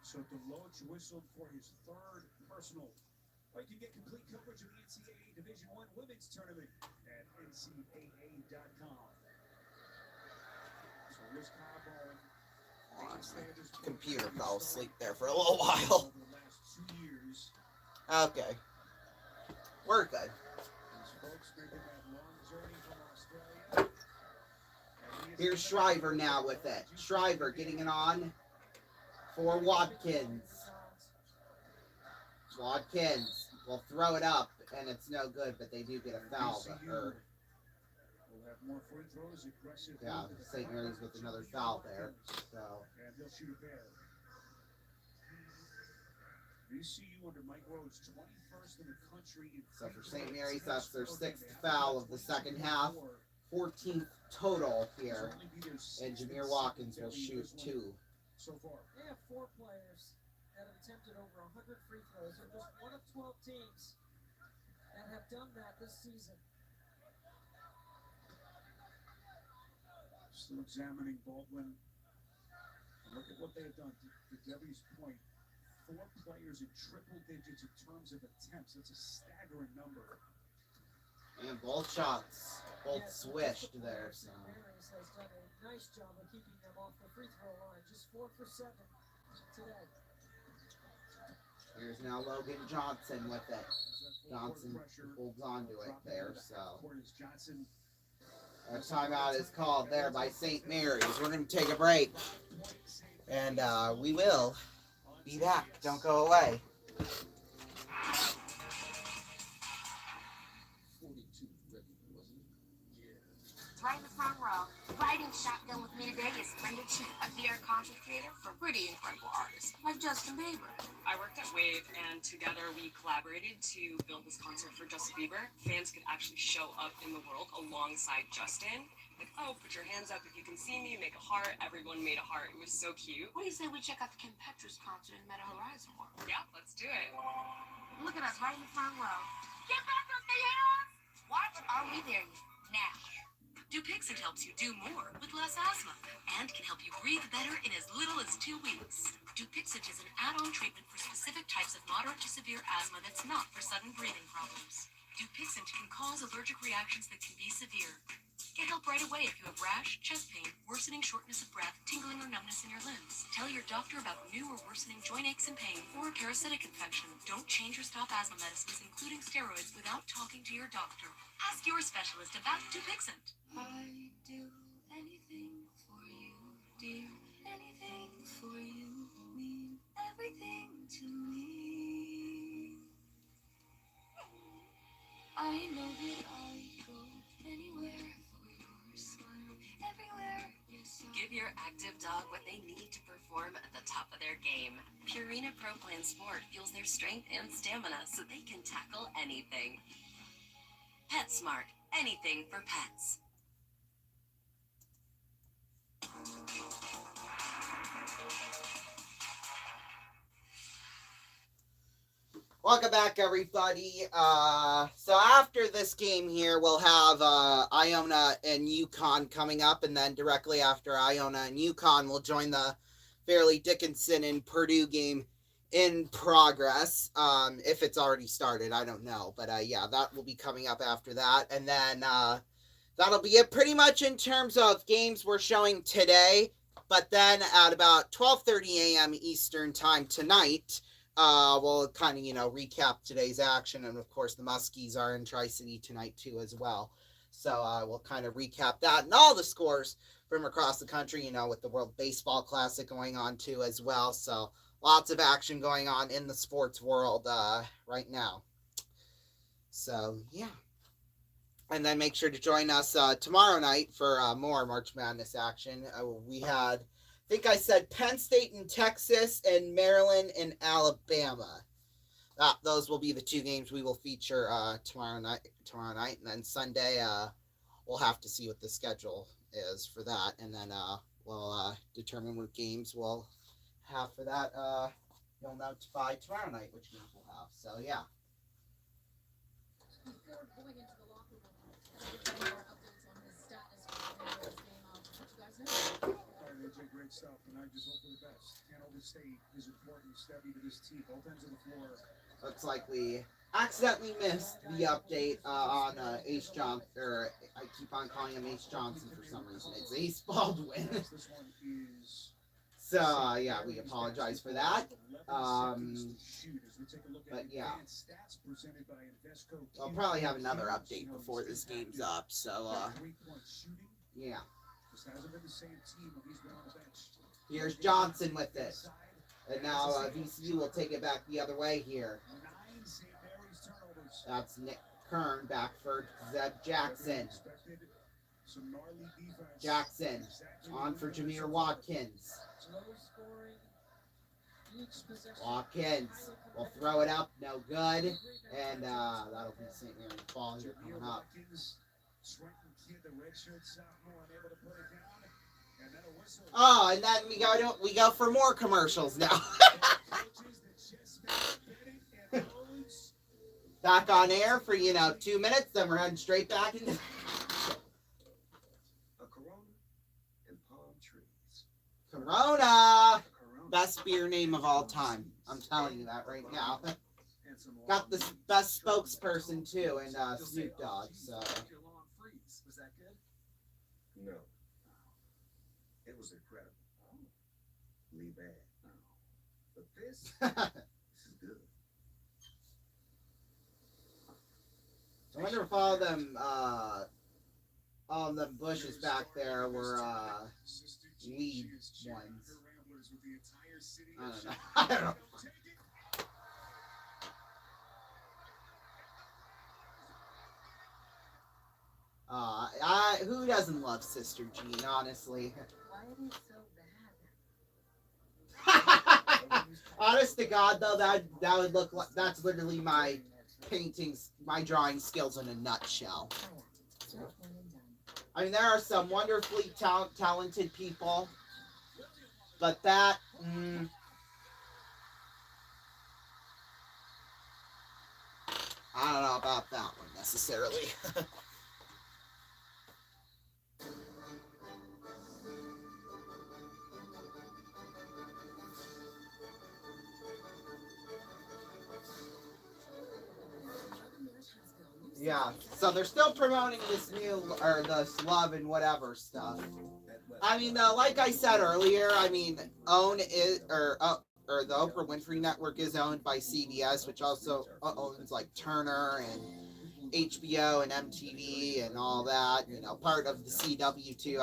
So Deloach whistled for his 3rd personal. Well, you can get complete coverage of the NCAA Division I Women's Tournament at ncaa.com. So here's Kyle Bowen. My computer fell asleep there for a little while. Okay. We're good. Here's Shriver now with it. Shriver getting it on for Watkins. Watkins will throw it up, and it's no good, but they do get a foul. Yeah, St. Mary's with another foul there. So. And he'll shoot a pair. VCU under Mike Rhodes, 21st in the country. So for St. Mary's, that's their 6th foul of the second half. 14th total here. And Jameer Watkins will shoot 2. So far. They have 4 players that have attempted over 100 free throws. They're just one of 12 teams that have done that this season. Still examining Baldwin. Look at what they have done. To Debbie's point, 4 players in triple digits in terms of attempts. That's a staggering number. And both shots, both swished there. So. Mary's has done a nice job of keeping them off the free throw line. Just 4 for 7 today. Here's now Logan Johnson with it. Johnson holds on to it there, so. A timeout is called there by St. Mary's. We're going to take a break. And we will be back. Don't go away. Right in the front row. Riding shotgun with me today is Brenda Chu, a VR content creator for pretty incredible artists like Justin Bieber. I worked at Wave, and together we collaborated to build this concert for Justin Bieber. Fans could actually show up in the world alongside Justin. Like, oh, put your hands up if you can see me, make a heart. Everyone made a heart. It was so cute. What do you say we check out the Kim Petras concert in Meta Horizon World? Yeah, let's do it. Look at us right in the front row. Kim Petras, they hear us? Watch Are We There Yet? Now. Dupixent helps you do more with less asthma and can help you breathe better in as little as 2 weeks. Dupixent is an add-on treatment for specific types of moderate to severe asthma that's not for sudden breathing problems. Dupixent can cause allergic reactions that can be severe. Get help right away if you have rash, chest pain, worsening shortness of breath, tingling or numbness in your limbs. Tell your doctor about new or worsening joint aches and pain or a parasitic infection. Don't change or stop asthma medicines, including steroids, without talking to your doctor. Ask your specialist about Dupixent. I'd do anything for you, dear. Anything for you. Mean everything to me. I know that I'd go anywhere for your smile. Everywhere, yes. Give your active dog what they need to perform at the top of their game. Purina Pro Plan Sport fuels their strength and stamina so they can tackle anything. PetSmart, anything for pets. Welcome back, everybody. So after this game here, we'll have Iona and UConn coming up, and then directly after Iona and UConn, we'll join the Fairleigh Dickinson and Purdue game in progress. If it's already started, I don't know, but yeah, that will be coming up after that, and then that'll be it pretty much in terms of games we're showing today. But then at about 12:30 a.m. Eastern time tonight, we'll kind of, recap today's action. And, of course, the Muskies are in Tri-City tonight, too, as well. So we'll kind of recap that and all the scores from across the country, with the World Baseball Classic going on, too, as well. So lots of action going on in the sports world right now. So, yeah. And then make sure to join us tomorrow night for more March Madness action. We had, I think I said Penn State and Texas and Maryland and Alabama. Those will be the two games we will feature tomorrow night. And then Sunday, we'll have to see what the schedule is for that. And then we'll determine what games we'll have for that. You'll know by tomorrow night which games we'll have. So, yeah. Before going into the locker room, more updates on his status for this game. What you guys know? All right, AJ, great stuff, and I just hope for the best. Can't overstate his importance, Stevie, to this team. Both ends of the floor. Looks like we accidentally missed the update on Ace Johnson, or I keep on calling him Ace Johnson for some reason. It's Ace Baldwin. This one is So, yeah, we apologize for that. But, yeah. I'll probably have another update before this game's up. So, yeah. Here's Johnson with it. And now VCU will take it back the other way here. That's Nick Kern back for Zeb Jackson. Jackson on for Jameer Watkins. Watkins will throw it up, no good. And that'll be St. Mary's ball here coming up. Oh, and then we go for more commercials now. Back on air for 2 minutes, then we're heading straight back into. A Corona and palm trees. Corona, best beer name of all time. I'm telling you that right now. Got the best spokesperson too, and Snoop Dogg. So. Was that good? No. It was incredible. Really bad. But this is good. I wonder if all them bushes back there were weed ones. I don't know. Who doesn't love Sister Jean, honestly? Why are they so bad? Honest to God, though, that would look like that's literally my paintings, my drawing skills in a nutshell. I mean, there are some wonderfully talented people, but that. I don't know about that one necessarily. New Yeah, so they're still promoting this new, or this love and whatever stuff. I mean, like I said earlier, I mean, or the Oprah Winfrey Network is owned by CBS, which also owns like Turner and HBO and MTV and all that. You know, part of the CW too.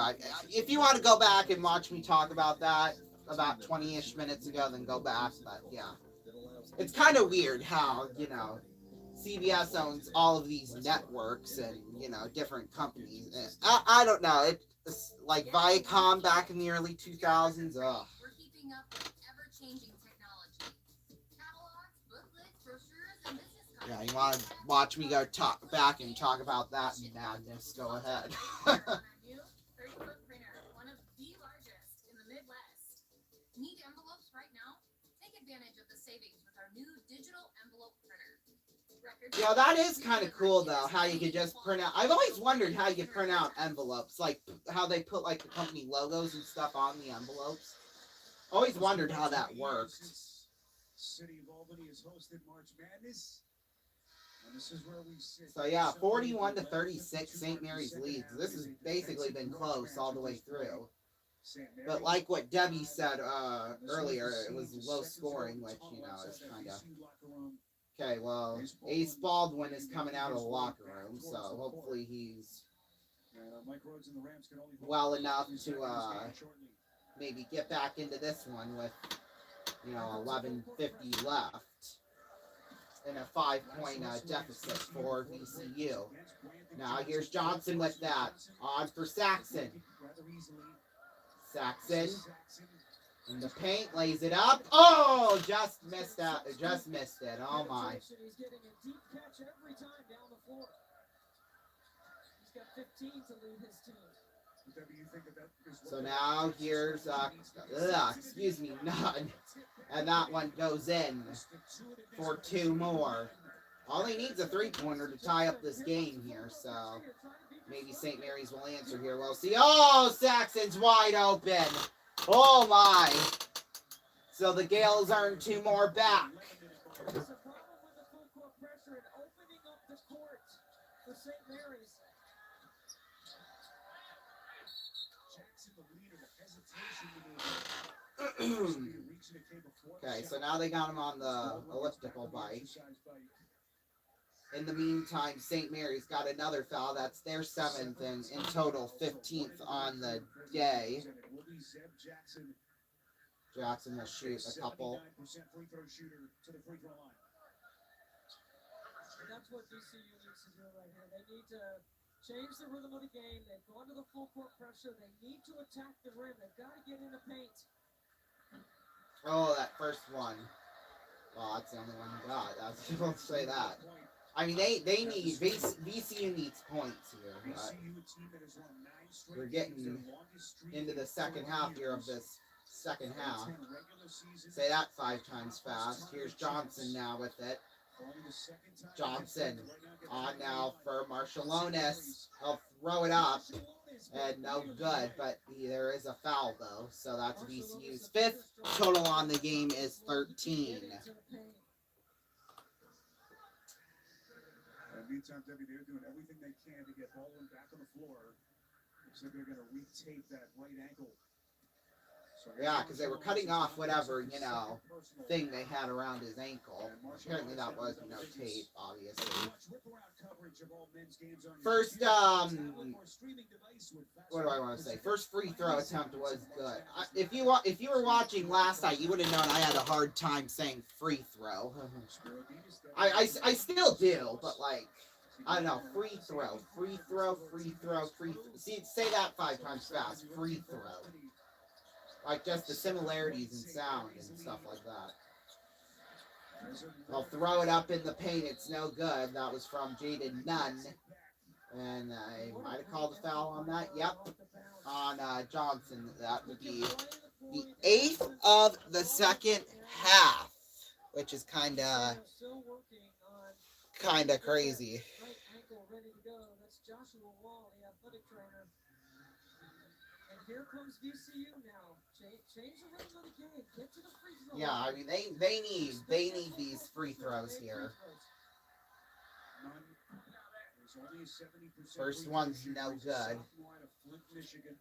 If you want to go back and watch me talk about that about 20-ish minutes ago, then go back. But yeah, it's kind of weird how, you know, CBS owns all of these networks and, you know, different companies. I don't know. It's like Viacom back in the early 2000s. Ugh. We're keeping up with ever-changing technology. Catalogs, booklets, brochures, and business cards. Yeah, you want to watch me go talk back and talk about that madness? Go ahead. On our new 30-foot printer, one of the largest in the Midwest. Need envelopes right now? Take advantage of the savings with our new digital envelope printer. Yeah, that is kind of cool though, how you could just print out. I've always wondered how you print out envelopes, like how they put like the company logos and stuff on the envelopes. Always wondered how that worked. City of Albany has hosted March Madness. And this is where we sit. So yeah, 41-36, St. Mary's leads. This has basically been close all the way through. But like what Debbie said earlier, it was low scoring, which, you know, is kind of... Okay, well, Ace Baldwin is coming out of the locker room, so hopefully he's well enough to maybe get back into this one with, you know, 11:50 left in a 5-point deficit for VCU. Now here's Johnson with that. On for Saxon. Saxon in the paint, lays it up. Oh, just missed out. Just missed it. Oh my. He's getting a deep catch every time down the floor. He's got 15 to lead his team. So now here's excuse me, none. And that one goes in for 2 more. All he needs a 3-pointer to tie up this game here, so maybe St. Mary's will answer here. We'll see. Oh, Saxon's wide open. Oh my. So the Gales earn 2 more back. There's a problem with the full court pressure and opening up the court for St. Mary's. Okay, so now they got him on the elliptical bike. In the meantime, St. Mary's got another foul. That's their 7th and in total 15th on the day. Jackson will shoot a couple. And that's what VCU needs to do right here. They need to change the rhythm of the game. They've gone to the full court pressure. They need to attack the rim. They've got to get in the paint. Oh, that first one. Well, that's the only one you got. That's, don't say that. I mean, they need, VCU needs points here, but we're getting into the second half here of this second half. Say that 5 times fast. Here's Johnson now with it. Johnson on now for Marshallonis. He'll throw it up. And no good, but there is a foul though. So that's VCU's 5th. Total on the game is 13. Meantime, Debbie, they're doing everything they can to get Baldwin back on the floor. Looks like they're going to retape that right ankle. Yeah, because they were cutting off whatever, you know, thing they had around his ankle. Apparently that was, you know, tape, obviously. First, what do I want to say? First free throw attempt was good. If you were watching last night, you would have known I had a hard time saying free throw. I still do, but like, I don't know, free throw. See, say that 5 times fast. Free throw. Like just the similarities in sound and stuff like that. They'll throw it up in the paint. It's no good. That was from Jaden Nunn. And I might have called a foul on that. Yep. On Johnson. That would be the 8th of the second half. Which is kind of crazy. Right ankle ready to go. That's Joshua Wall, the athletic trainer. And here comes VCU now. Change the rhythm of the game. Get to the free throw. Yeah, I mean they need these free throws here. It's only a 70% First free one's throw no shooter. He's a good. sophomore out of Flint, Michigan.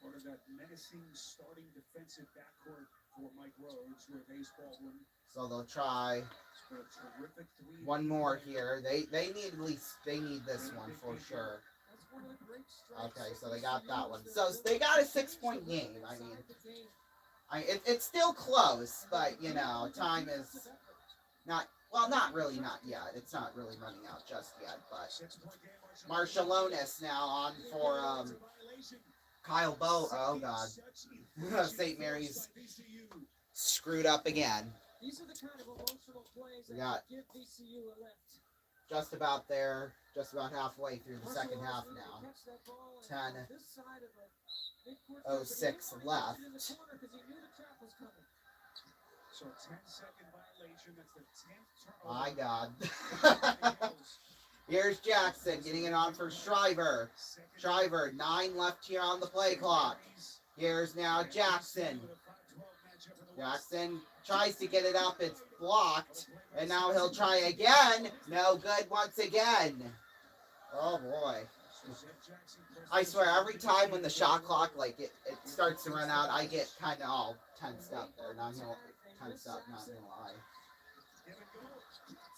Part of that menacing starting defensive backcourt for Mike Rhodes with Ace Baldwin. So they'll try Scored a terrific three. one more here. They need at least this one for sure. That's one of the great strengths Okay, of so they got VCU that is one. their So ability they got a to 6-point move game. I inside mean, the game. it's still close, but you know, time is not really not yet. It's not really running out just yet. But Marshallonis now on for Kyle Bow. Oh God, St. Mary's screwed up again. These are the kind of emotional plays We that got give VCU a lift. just about there, just about halfway through the second half now. 10:06 left. So 10-second violation. That's the 10th turnover. My God. Here's Jackson getting it on for Shriver. Shriver, 9 left here on the play clock. Here's now Jackson. Jackson tries to get it up. It's blocked. And now he'll try again. No good once again. Oh, boy. I swear, every time when the shot clock, like, it starts to run out, I get kind of all tensed up there. Not gonna lie.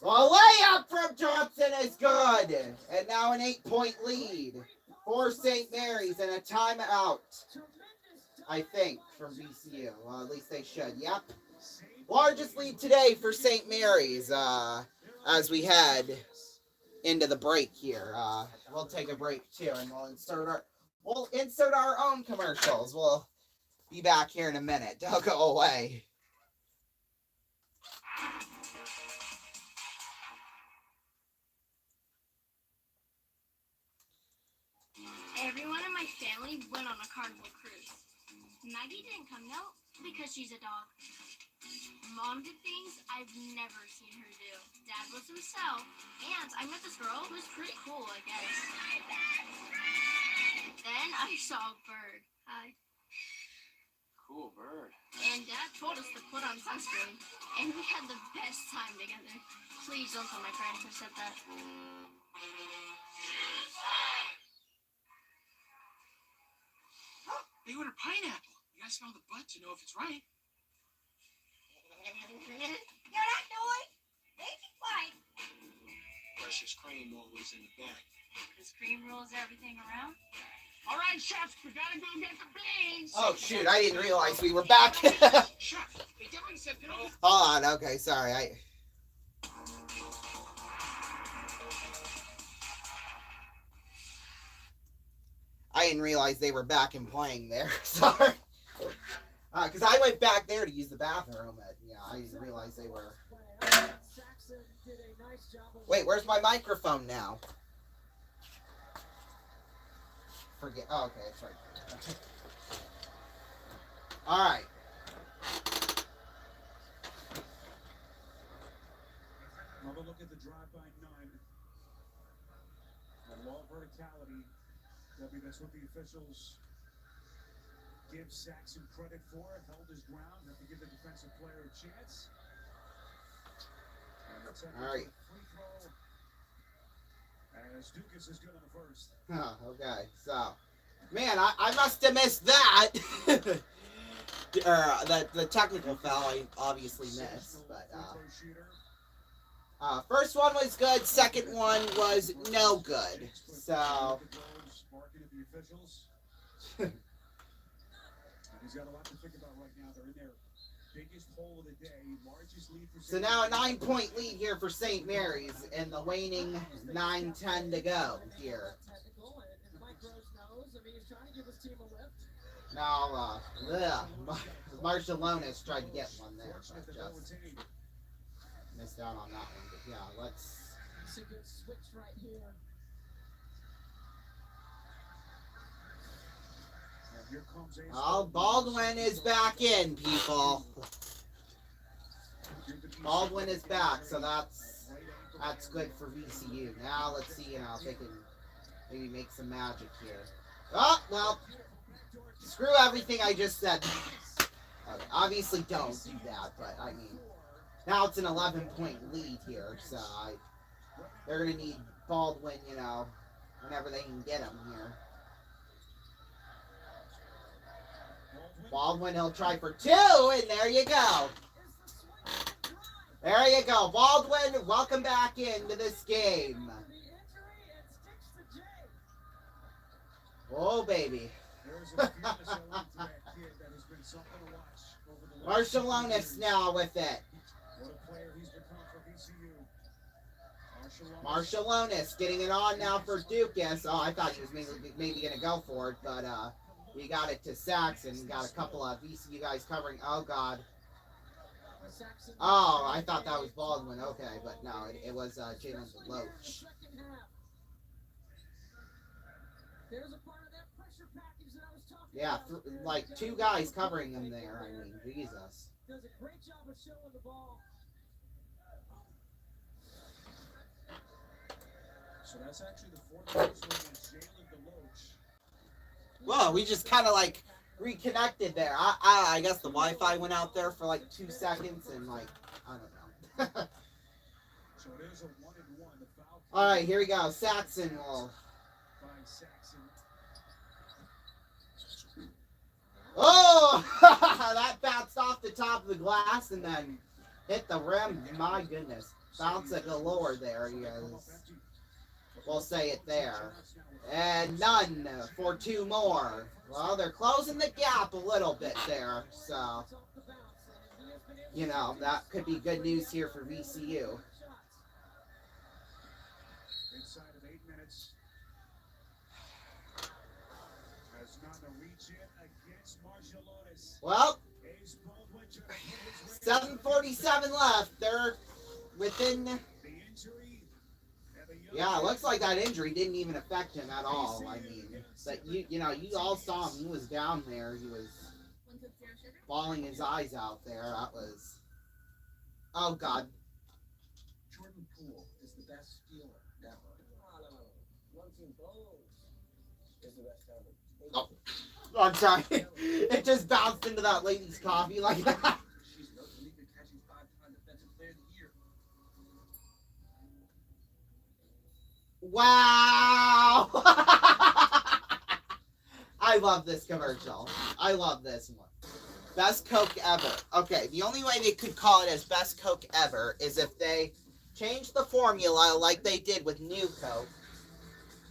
Well, layup from Johnson is good. And now an 8-point lead for St. Mary's and a timeout, I think, from VCU. Well, at least they should. Yep. Largest lead today for St. Mary's as we head into the break here. We'll take a break too, and we'll insert our own commercials. We'll be back here in a minute. Don't go away. Everyone in my family went on a carnival cruise. Maggie didn't come, no, because she's a dog. Mom did things I've never seen her do. Dad was himself, and I met this girl who was pretty cool, I guess. Then I saw a bird. Hi. Cool bird. And Dad told us to put on sunscreen, and we had the best time together. Please don't tell my parents I said that. They ordered pineapple. You gotta smell the butt to know if it's right. You're that noise? Make it quiet. Precious cream always in the back. Does cream rules everything around? All right, chefs, we gotta go get the beans. Oh, shoot. I didn't realize we were back. Chef, they definitely said no. Hold on. Okay, sorry. I didn't realize they were back and playing there. Sorry. Because I went back there to use the bathroom. I didn't realize they were. Wait, where's my microphone now? Forget. Oh, okay, it's right there. All right. Another look at the drive by 9. The law of verticality. That's what the officials give Saxon credit for. Held his ground. Have to give the defensive player a chance. All right. Free throw. As Dukas is good on the first. Oh, okay. So, man, I must have missed that. The technical foul I obviously missed, but first one was good. Second one was no good. So. He's got a lot to think about right now. They're in their biggest hole of the day, largest lead for So now a 9-point lead here for St. Mary's in the waning 9:10 to go here. Now, Marshallonis tried to get one there, but just missed out on that one. But yeah, let's. It's a good switch right here. Oh, Baldwin is back in, people. Baldwin is back, so that's good for VCU. Now let's see, if they can maybe make some magic here. Oh, well, screw everything I just said. Okay, obviously don't do that, but now it's an 11-point lead here, so they're going to need Baldwin, you know, whenever they can get him here. Baldwin, he'll try for 2, and there you go. There you go. Baldwin, welcome back into this game. Oh, baby. Marshallonis now with it. Marshallonis getting it on now for Dukas. Oh, I thought he was maybe going to go for it, but he got it to Saxon. Got a couple of VCU guys covering. Oh, God. Oh, I thought that was Baldwin. Okay, but no, it was Jalen Loach. Yeah, like 2 guys covering him there. I mean, Jesus. Does a great job of showing the ball. So that's actually the 4th against Jalen Deloach. Whoa, we just kind of like reconnected there. I guess the Wi-Fi went out there for like 2 seconds and like, I don't know. So it is a 1-1. The foul. All right, here we go. Saxon will. Oh, that bounced off the top of the glass and then hit the rim. My goodness. Bounce a galore there. He is. We'll say it there. And none for 2 more. Well, they're closing the gap a little bit there. So, you know, that could be good news here for VCU. Inside of 8 minutes. Has not a reach in against Marshallonis. Well, 7:47 left. They're within. Yeah, it looks like that injury didn't even affect him at all. I mean, but you know, you all saw him. He was down there. He was bawling his eyes out there. That was. Oh God. Jordan Poole is the best stealer ever. Oh, I'm sorry. It just bounced into that lady's coffee like that. She's no league catching 5-time defensive player of the year. Wow! I love this commercial. I love this one. Best Coke ever. Okay, the only way they could call it as Best Coke ever is if they changed the formula like they did with New Coke.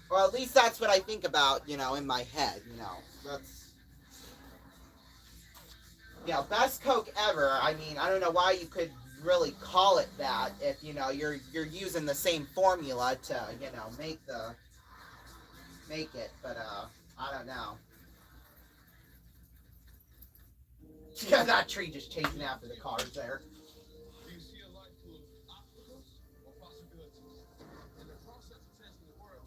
Or at least that's what I think about, you know, in my head, you know. That's... You know, Best Coke ever. I mean, I don't know why you could really call it that if, you know, you're using the same formula to, you know, make it, but I don't know. Yeah, that tree just chasing after the cars there. Do you see a life full of obstacles or possibilities? In the process of changing the world,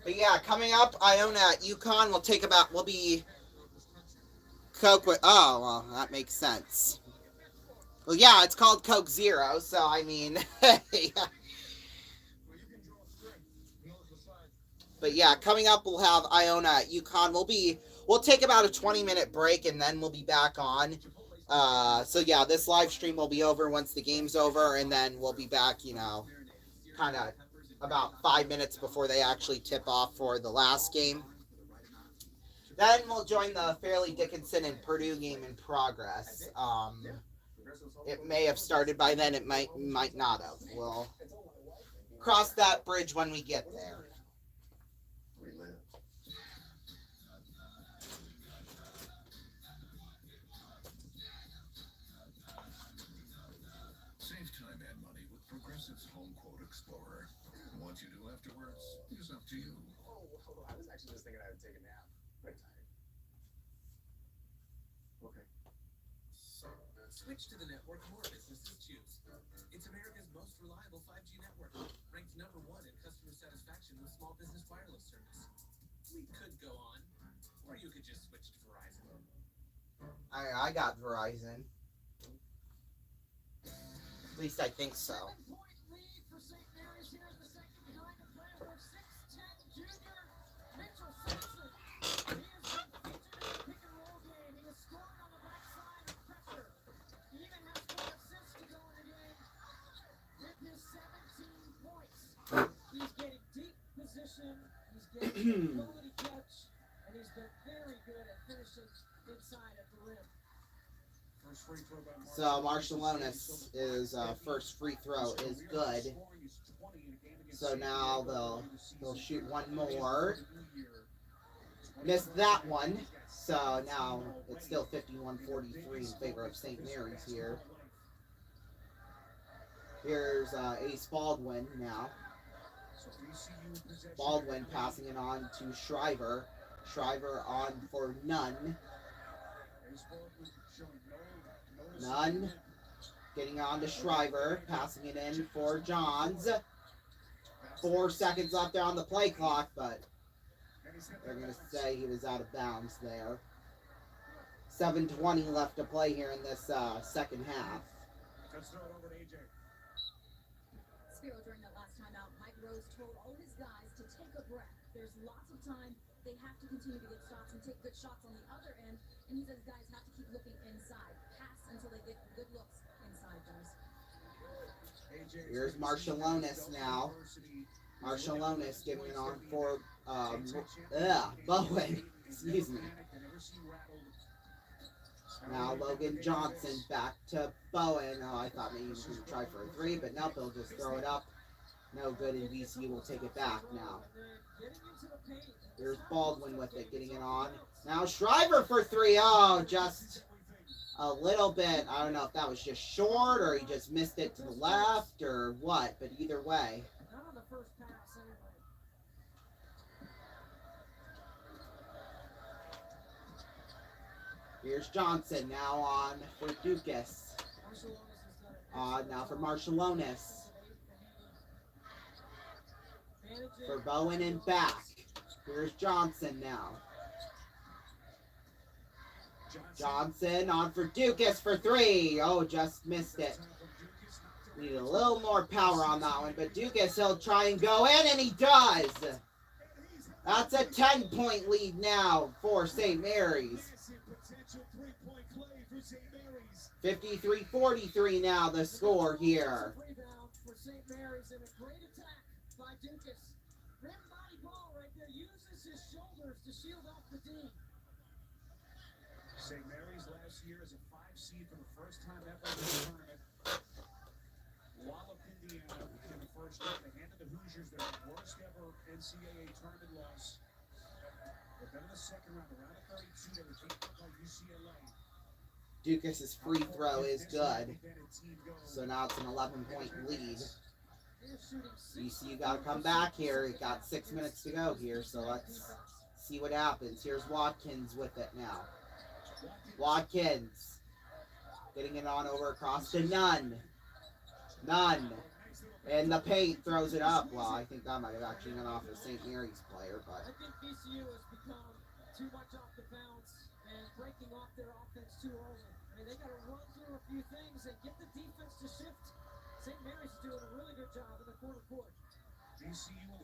But yeah, coming up, Iona at UConn will take about, will be Coke with, oh, well, that makes sense. Well, yeah, it's called Coke Zero, so I mean, yeah. But yeah, coming up, we'll have Iona at UConn. We'll take about a 20-minute break, and then we'll be back on. So yeah, this live stream will be over once the game's over, and then we'll be back, you know, kind of about 5 minutes before they actually tip off for the last game. Then we'll join the Fairleigh Dickinson and Purdue game in progress. It may have started by then. It might not have. We'll cross that bridge when we get there. Save time and money with Progressive's Home Quote Explorer. What you do afterwards is up to you. Oh, I was actually just thinking I would take a nap. Very tired. Okay. switch to the network more businesses choose. It's America's most reliable 5G network, ranked #1 in customer satisfaction with small business wireless service. We could go on, or you could just switch to Verizon. I got Verizon. At least I think so. possession. He's getting a quality catch, and he's been very good at finishing inside at the rim. First free throw by So Marshallonis is first free throw is good. So now they'll shoot one more. Missed that one. So now it's still 51-43 in favor of St. Mary's here. Here's Ace Baldwin now. Baldwin passing it on to Shriver. Shriver on for Nunn. Nunn getting on to Shriver. Passing it in for Johns. 4 seconds left on the play clock, but they're going to say he was out of bounds there. 7:20 left to play here in this second half. Spiro, during that last timeout, Mike Rose told all his guys to take a breath. There's lots of time. They have to continue to get stops and take good shots on the other end. And he says guys have to keep looking inside. Pass until they get good looks inside, guys. Here's Marshallonis now. Marshallonis giving it on for Bowen. Excuse me. Now Logan Johnson back to Bowen. Oh, I thought maybe he was going to try for a 3, but nope, he'll just throw it up. No good, and VCU will take it back now. Here's Baldwin with it, getting it on. Now Shriver for 3. Oh, just a little bit. I don't know if that was just short or he just missed it to the left or what, but either way. Not on the first pass, anyway. Here's Johnson now on for Dukas. Now for Marshallonis. For Bowen and back. Here's Johnson now. Johnson on for Dukas for 3. Oh, just missed it. Need a little more power on that one, but Dukas, he'll try and go in, and he does. That's a 10-point lead now for St. Mary's. 53-43 now the score here. Rebound for St. Mary's and a great attack by Dukas. Rim body ball right there. Uses his shoulders to shield off the D. St. Mary's last year as a 5 seed for the first time ever in the tournament. Walloped Indiana in the first round. They handed the Hoosiers their worst ever NCAA tournament loss. But then in the second round, around a 32, they were taken up by UCLA. Dukas' free throw is good. So now it's an 11-point lead. VCU got to come back here. It got 6 minutes to go here, so let's see what happens. Here's Watkins with it now. Watkins getting it on over across to Nunn. Nunn in the paint throws it up. Well, I think that might have actually gone off a St. Mary's player, but I think VCU has become too much off the bounce and breaking off their offense too early. I mean, they got to run through a few things and get the defense to shift. St. Mary's is doing a really good job in the corner court.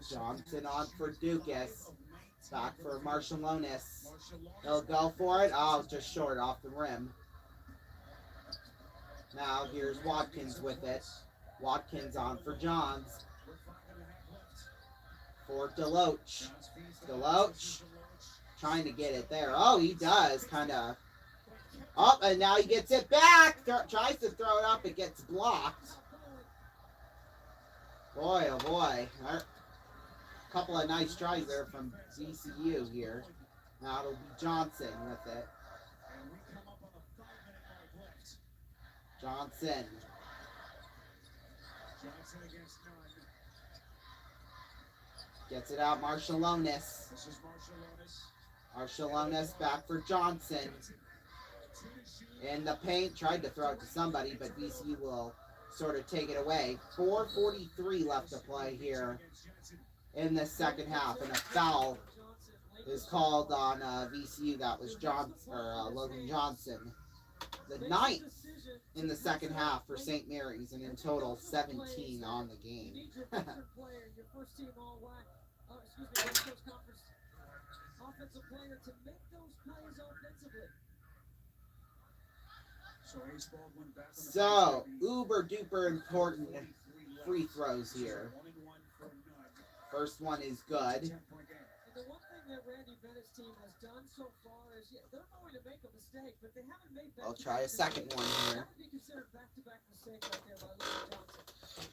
Johnson on for Dukas. Back for Marshallonis. He'll go for it. Oh, just short off the rim. Now here's Watkins with it. Watkins on for Johns. For Deloach. Deloach trying to get it there. Oh, he does. Kind of. Oh, and now he gets it back. Tries to throw it up. It gets blocked. Boy, oh boy. A couple of nice tries there from VCU here. Now it'll be Johnson with it. Johnson. Gets it out, Marshallonis. Marshallonis back for Johnson. In the paint, tried to throw it to somebody, but VCU will sort of take it away. 4:43 left to play here in the second half, and a foul is called on VCU. That was Logan Johnson. The 9th in the second half for St. Mary's, and in total 17 on the game. Offensive player to make those plays offensively. So, uber duper important free throws here First one is good. And the one thing that Randy Bennett's team has done so far is, yeah, they're going to make a mistake, but they haven't made back-to-back. I'll try a second one here. That would be considered back-to-back mistake right there by Luka Johnson.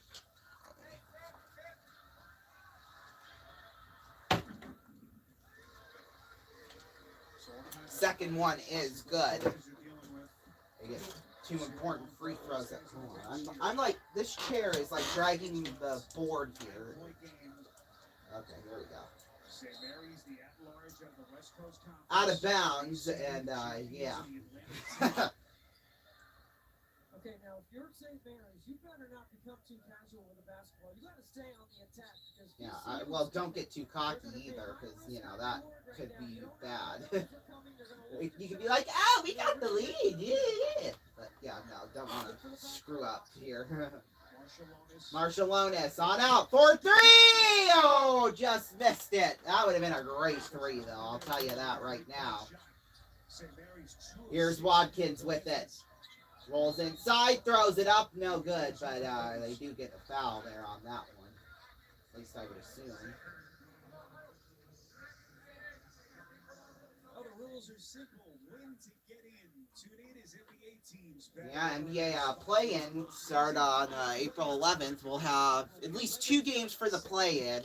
Second one is good. They get 2 important free throws at home. I'm like, this chair is like dragging the board here. Okay, here we go. Out of bounds, and yeah. Okay, now if you're St. Mary's, you better not become too casual with the basketball. You got to stay on the attack. Yeah, well, don't get too cocky either, because, you know, that could be bad. You could be like, oh, we got the lead, yeah. But, yeah, no, don't want to screw up here. Marshallonis on out for 3! Oh, just missed it. That would have been a great 3, though. I'll tell you that right now. Here's Watkins with it. Rolls inside, throws it up, no good, but they do get a foul there on that one. At least I would assume. Oh, the rules are simple. Win to get in. Tune in as NBA teams. Yeah, NBA play-in start on April 11th. We'll have at least 2 games for the play-in.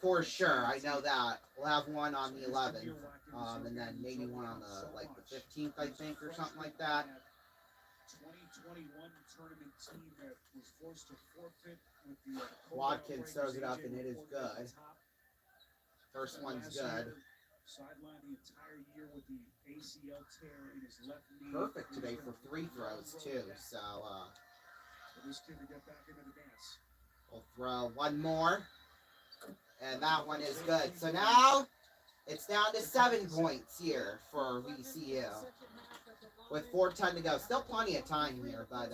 For sure, I know that. We'll have one on the 11th, and then maybe one on the 15th, I think, or something like that. 2021 tournament team that was forced to forfeit with the Watkins throws it up, and it is good. First one's good. Sidelined the entire year with the ACL tear in his left knee. Perfect today for free throws, too. So, this kid to get back into the dance. We'll throw one more. And that one is good. So now it's down to 7 points here for VCU. With 4:10 to go. Still plenty of time here, but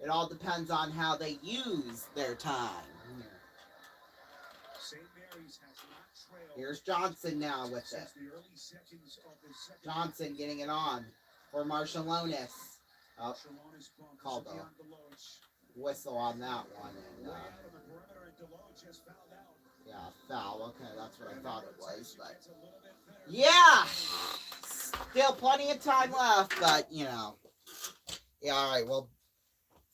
it all depends on how they use their time. Here's Johnson now with it. Johnson getting it on for Marshallonis. Oh, called a whistle on that one. And, yeah, foul. Okay, that's what I thought it was. But yeah, still plenty of time left. But you know, yeah. All right, we're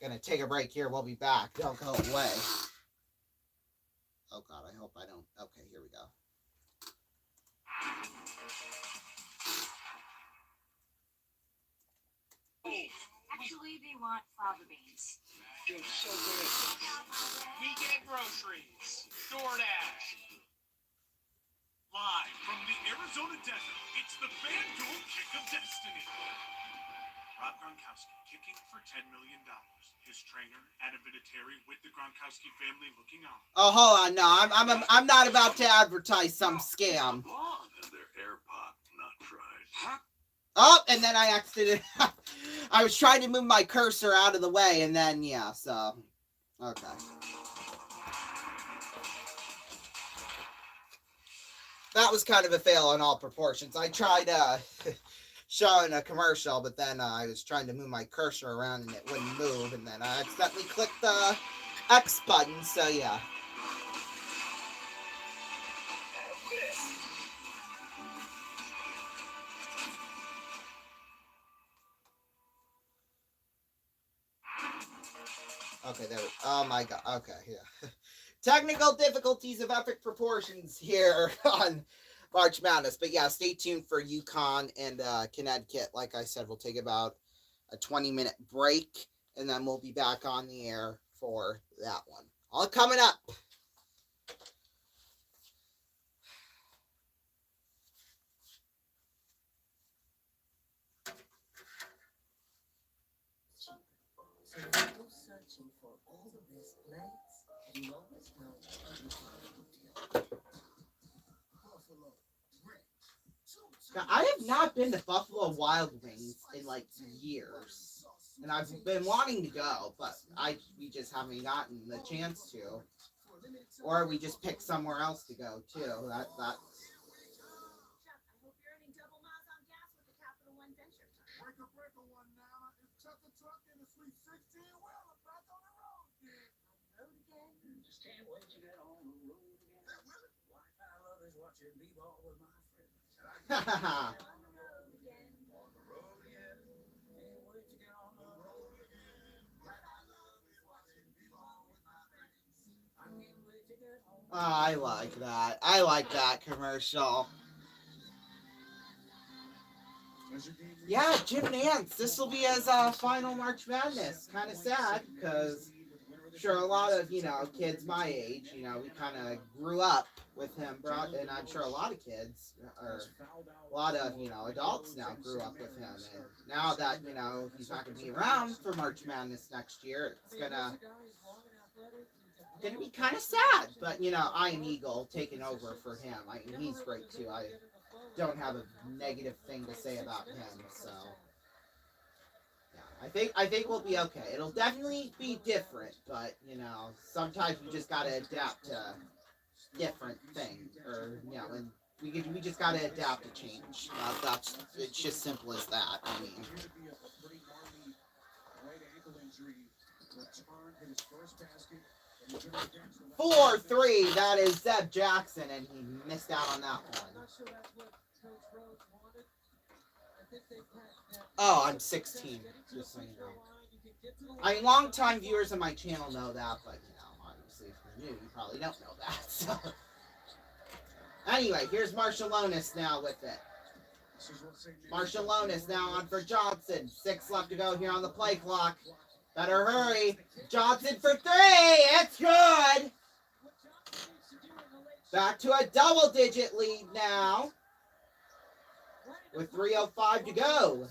gonna take a break here. We'll be back. Don't go away. Oh God, I hope I don't. Okay, here we go. Actually, they want fava beans. Dude, so good. We get groceries. DoorDash. Live from the Arizona desert, it's the FanDuel Kick of Destiny. Rob Gronkowski kicking for $10 million. His trainer, Adam Vinatieri, with the Gronkowski family looking on. Oh, hold on. No, I'm not about to advertise some scam. And their AirPod not tried. Huh? Oh, and then I exited. I was trying to move my cursor out of the way, and then, yeah, so. Okay. That was kind of a fail in all proportions. I tried showing a commercial, but then I was trying to move my cursor around, and it wouldn't move, and then I accidentally clicked the X button, so yeah. Okay, there we go. Oh my God. Okay, yeah. Technical difficulties of epic proportions here on March Madness. But yeah, stay tuned for UConn and Connecticut. Like I said, we'll take about a 20-minute break, and then we'll be back on the air for that one. All coming up. Searching for all the best plates, you always know I have not been to Buffalo Wild Wings in like years, and I've been wanting to go, but we just haven't gotten the chance to, or we just picked somewhere else to go too. That. I hope you're earning double miles on gas with the Capital One Venture Card. Breaker one now. It's Chuck the Truck in the Sweet 16. Well, I'm back on the road again. On the road again? Just can't wait to get on the road watching b-ball with my friends. Haha. On the road again. Can't wait to get on the road again. What I love is watching b-ball with my friends. I can't wait to get home. I like that. I like that commercial. Yeah, Jim Nance. This will be his final March Madness. Kind of sad because sure a lot of kids my age, we kind of grew up with him, and I'm sure a lot of kids or a lot of adults now grew up with him, and now that he's not going to be around for March Madness next year, it's gonna be kind of sad. But Iron Eagle taking over for him. I mean, he's great too. I don't have a negative thing to say about him. So yeah, I think we'll be okay. It'll definitely be different, but sometimes we just gotta adapt to different things, or and we just gotta adapt to change. It's just simple as that. I mean. 4-3. That is Zeb Jackson, and he missed out on that one. Oh, I'm 16. Just so you know. I mean, long-time viewers of my channel know that, but obviously, if you're new, you probably don't know that. So. Anyway, here's Marshallonis now with it. Marshallonis now on for Johnson. 6 left to go here on the play clock. Better hurry. Johnson for 3. It's good. Back to a double-digit lead now. With 3:05 to go.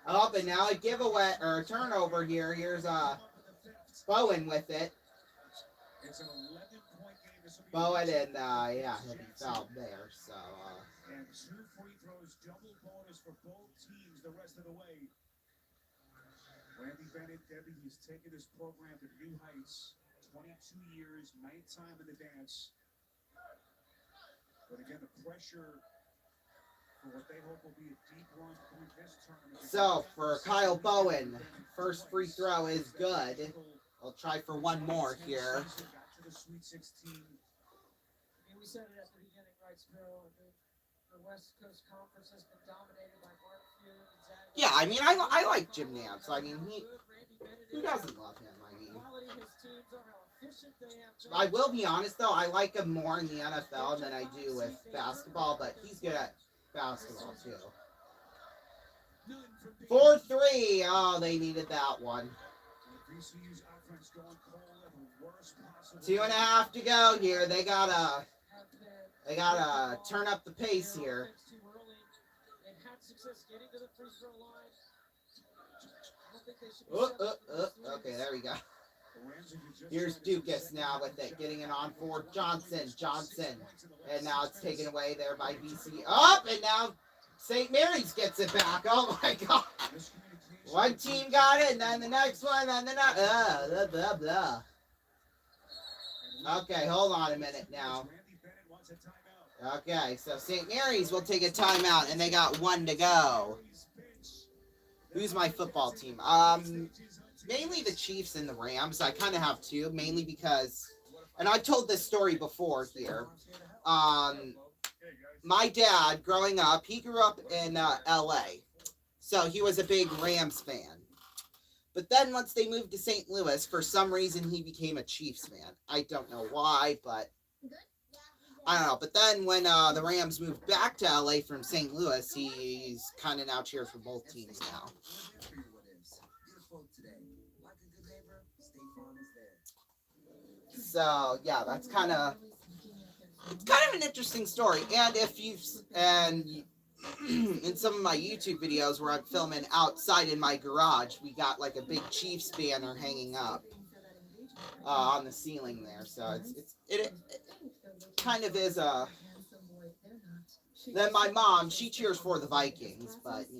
Up and now a giveaway or a turnover here. Here's Bowen with it. Bowen and yeah, he'll be fouled there. So and 2 free throws, double bonus for both teams the rest of the way. Randy Bennett, Debbie, he's taken this program to new heights. 22 years, 9th time in the dance. But again, the pressure for what they hope will be a deep run through this tournament. So for Kyle Bowen, first free throw is good. I'll try for one more here. Got to the Sweet 16. We said it at the beginning, right, Spiro? The West Coast Conference has been dominated by Mark Few and Zach. Yeah, I mean, I like Jim Nance. I mean, who doesn't love him? I mean, I will be honest though, I like him more in the NFL than I do with basketball, but he's good at basketball too. 4-3. Oh, they needed that one. 2.5 to go here. They gotta turn up the pace here. Okay, there we go. Here's Dukas now with it, getting it on for Johnson. And now it's taken away there by VCU. Up, and now St. Mary's gets it back. Oh my God. One team got it, and then the next one, and then blah, blah, blah. Okay, hold on a minute now. Okay, so St. Mary's will take a timeout, and they got 1 to go. Who's my football team? Mainly the Chiefs and the Rams. I kind of have 2, mainly because, and I've told this story before here. My dad, growing up, he grew up in L.A., so he was a big Rams fan. But then once they moved to St. Louis, for some reason he became a Chiefs fan. I don't know why, but I don't know. But then when the Rams moved back to LA from St. Louis, he's kind of now cheer for both teams now. So yeah, that's kind of an interesting story. And if you've in some of my YouTube videos where I'm filming outside in my garage, we got like a big Chiefs banner hanging up on the ceiling there. So it kind of is a. Then my mom, she cheers for the Vikings, but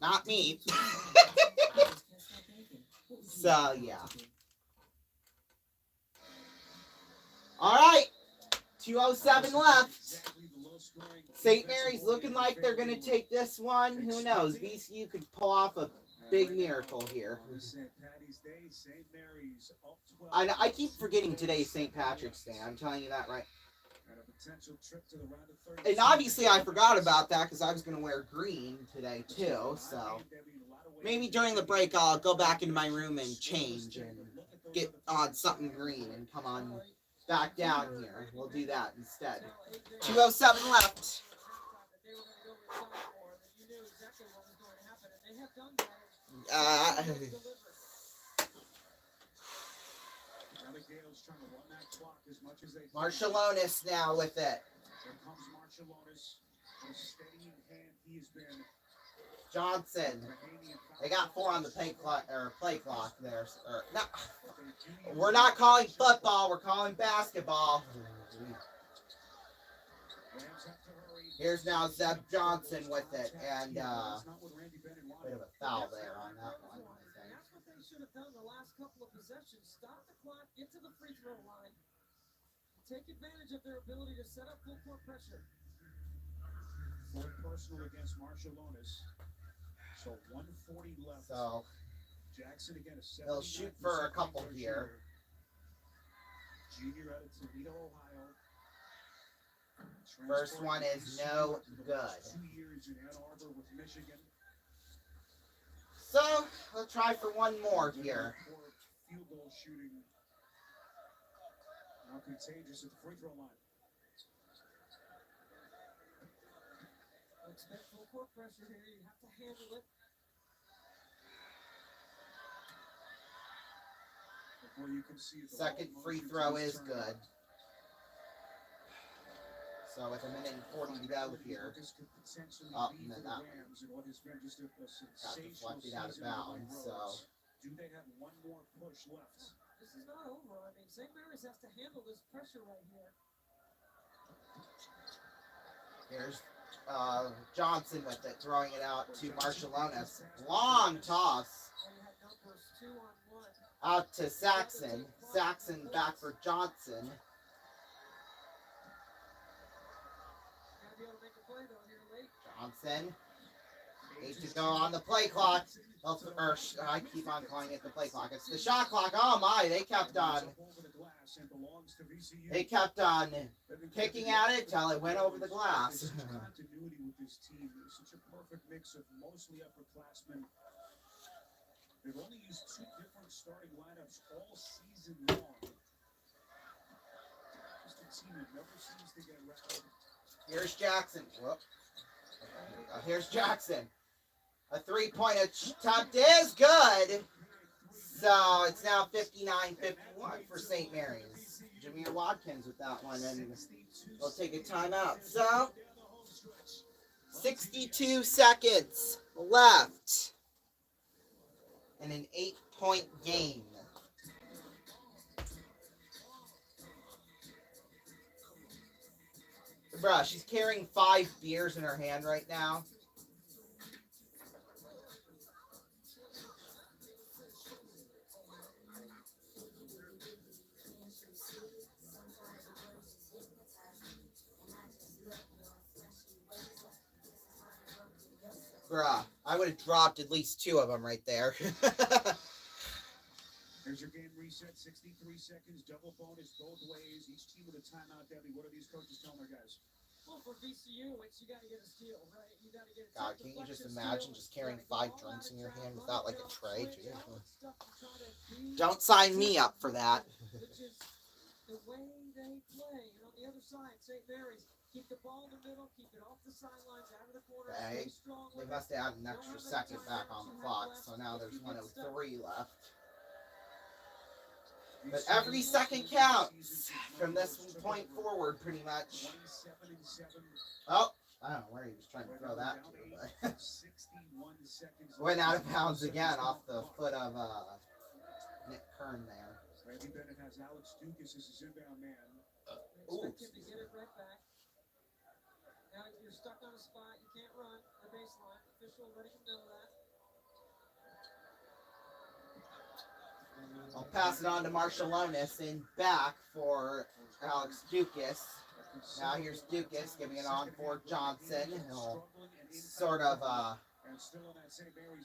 not me. So yeah. All right, 2:07 left. St. Mary's looking like they're going to take this one. Who knows? VCU could pull off a big miracle here. On this St. Patty's Day, St. Mary's up 12. I keep forgetting today's St. Patrick's Day. I'm telling you that right. And a potential trip to the round of 32. And obviously I forgot about that because I was going to wear green today too. So maybe during the break I'll go back into my room and change and get on something green and come on back down here. We'll do that instead. 2:07 left. Abigail's trying to run that clock as much as they can. Marshallonis now with it. Here comes Marshallonis. A steady hand he has been. Johnson. They got 4 on the play clock there. No, we're not calling football. We're calling basketball. Here's now Zeb Johnson with it, and bit of a foul there on that one. That's what they should have done the last couple of possessions. Stop the clock, get to the free throw line, take advantage of their ability to set up full court pressure. Full personal against Marshallonis. So 140 left. So Jackson again. They'll shoot for a couple here. Junior out of Toledo, Ohio. First one is no good. 2 years in Ann Arbor with Michigan. So we'll try for one more here. Field goal shooting. Now contagious at the free throw line. Expect full court pressure here. You have to handle it. Before you can see the second free throw is good. So with a minute and 40 to go here. Up and then that one got deflected out of bounds. So do they have one more push left? This is not over. I mean, St. Mary's has to handle this pressure right here. here's Johnson with it, throwing it out to Marshallonis. Long toss out to Saxon. Saxon back for Johnson. Johnson. 8 to go on the play clock. Or I keep on calling it the play clock. It's the shot clock. Oh my, they kept on kicking at it till it went over the glass. Continuity with this team. Such a perfect mix of mostly upperclassmen. They've only used 2 different starting lineups all season long. Just a team that never seems to get rattled. Here's Jackson. Whoop. Here's Jackson. A 3-point attempt is good. So it's now 59-51 for St. Mary's. Jameer Watkins with that one, and we'll take a timeout. So 62 seconds left in an 8-point game. Bruh, she's carrying 5 beers in her hand right now. Bruh, I would have dropped at least 2 of them right there. There's your game reset, 63 seconds, double bonus both ways. Each team with a timeout, Debbie. What are these coaches telling their guys? Well, for VCU, it's you got to get a steal, right? You got to get a God, can you just imagine just carrying 5 drinks in your hand without like a tray? Don't sign me up for that. Which is the way they play. And on the other side, St. Mary's, keep the ball in the middle, keep it off the sidelines, out of the corner. They must have added an extra second back on the clock, so now there's 1:03 left. But every second counts from this point forward, pretty much. Oh, I don't know where he was trying to throw that to, but went out of bounds again off the foot of Nick Kern there. Randy Bennett has Alex Dukas as his inbound man. Expect him to get it right back. Now you're stuck on a spot. You can't run the baseline. Official letting him know that. I'll pass it on to Marshallonis and back for Alex Dukas. Now here's Dukas giving it on for Johnson. He'll sort of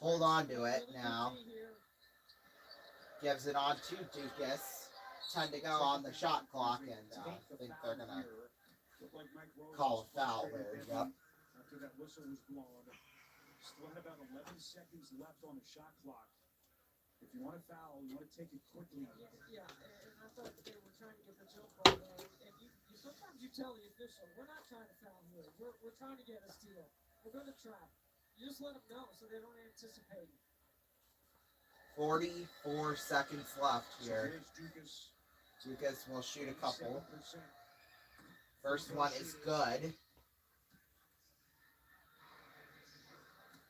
Hold on to it now. Gives it on to Dukas. 10 to go on the shot clock, and I think they're going to call a foul there. Yep. After that whistle was blown, still had about 11 seconds left on the shot clock. If you want to foul, you want to take it quickly. Yeah, and I thought they were trying to get the jump ball there. And sometimes you tell the official, we're not trying to foul here. We're trying to get a steal. We're going to trap. You just let them know so they don't anticipate. 44 seconds left here. Dukas will shoot a couple. First one is good.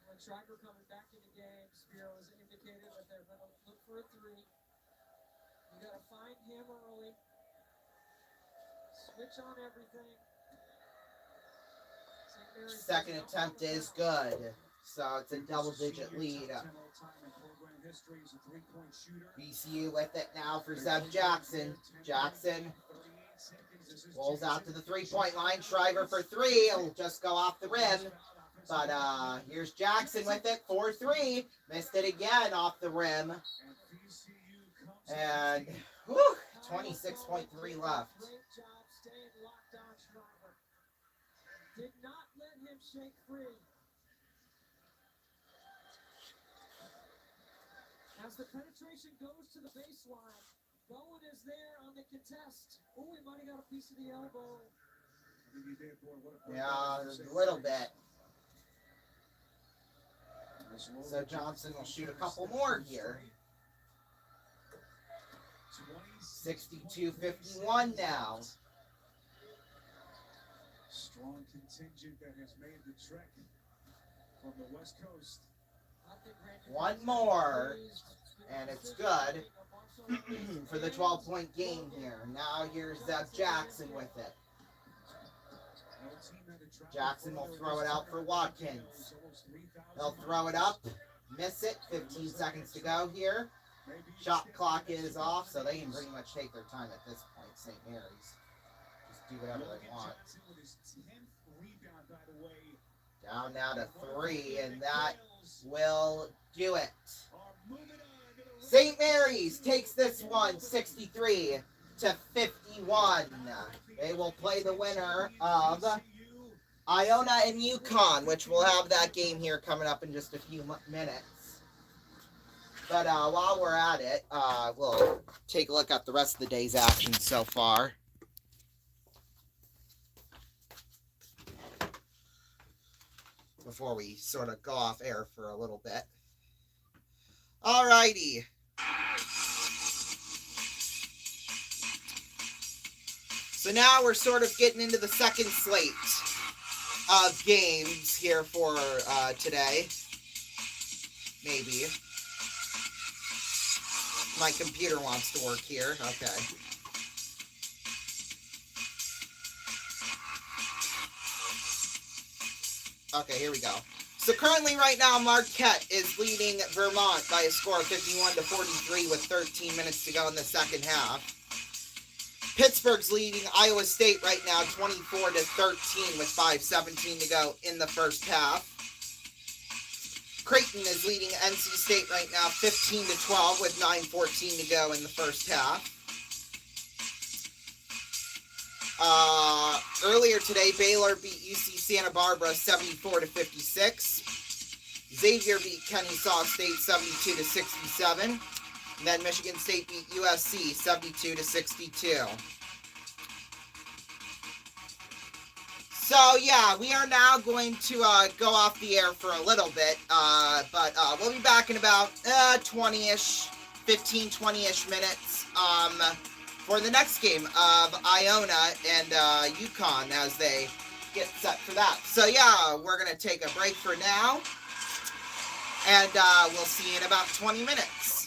When Schreiber coming back in the game, Spiro has indicated that they're going to look for a three. You got to find him early. Switch on everything. Second attempt is good. So it's a double-digit lead. VCU with it now for Zeb Jackson. Jackson rolls out to the three-point line. Schreiber for three. It'll just go off the rim. But here's Jackson with it. 4-3. Missed it again off the rim. And 26.3 left. Did not let him shake free. As the penetration goes to the baseline, Bowen is there on the contest. Oh, he might have got a piece of the elbow. Yeah, a little bit. So Johnson will shoot a couple more here. 62-51 now. Strong contingent that has made the trek from the West Coast. One more, and it's good for the 12-point game here. Now here's Zeb Jackson with it. Jackson will throw it out for Watkins. He'll throw it up, miss it. 15 seconds to go here. Shot clock is off, so they can pretty much take their time at this point, St. Mary's. Just do whatever they want. Down now to 3, and that will do it. St. Mary's takes this one 63-51. They will play the winner of Iona and UConn, which we'll have that game here coming up in just a few minutes. But while we're at it, we'll take a look at the rest of the day's action so far. Before we sort of go off air for a little bit. Alrighty. So now we're sort of getting into the second slate of games here for today. Maybe. My computer wants to work here. Okay. Okay, here we go. So currently right now, Marquette is leading Vermont by a score of 51-43 with 13 minutes to go in the second half. Pittsburgh's leading Iowa State right now 24-13 with 5:17 to go in the first half. Creighton is leading NC State right now 15-12 with 9:14 to go in the first half. Earlier today, Baylor beat UC Santa Barbara 74-56. Xavier beat Kennesaw State 72-67. And then Michigan State beat USC 72-62. So yeah, we are now going to go off the air for a little bit, but we'll be back in about 20-ish, 15, 20-ish minutes for the next game of Iona and UConn as they get set for that. So yeah, we're going to take a break for now, and we'll see you in about 20 minutes.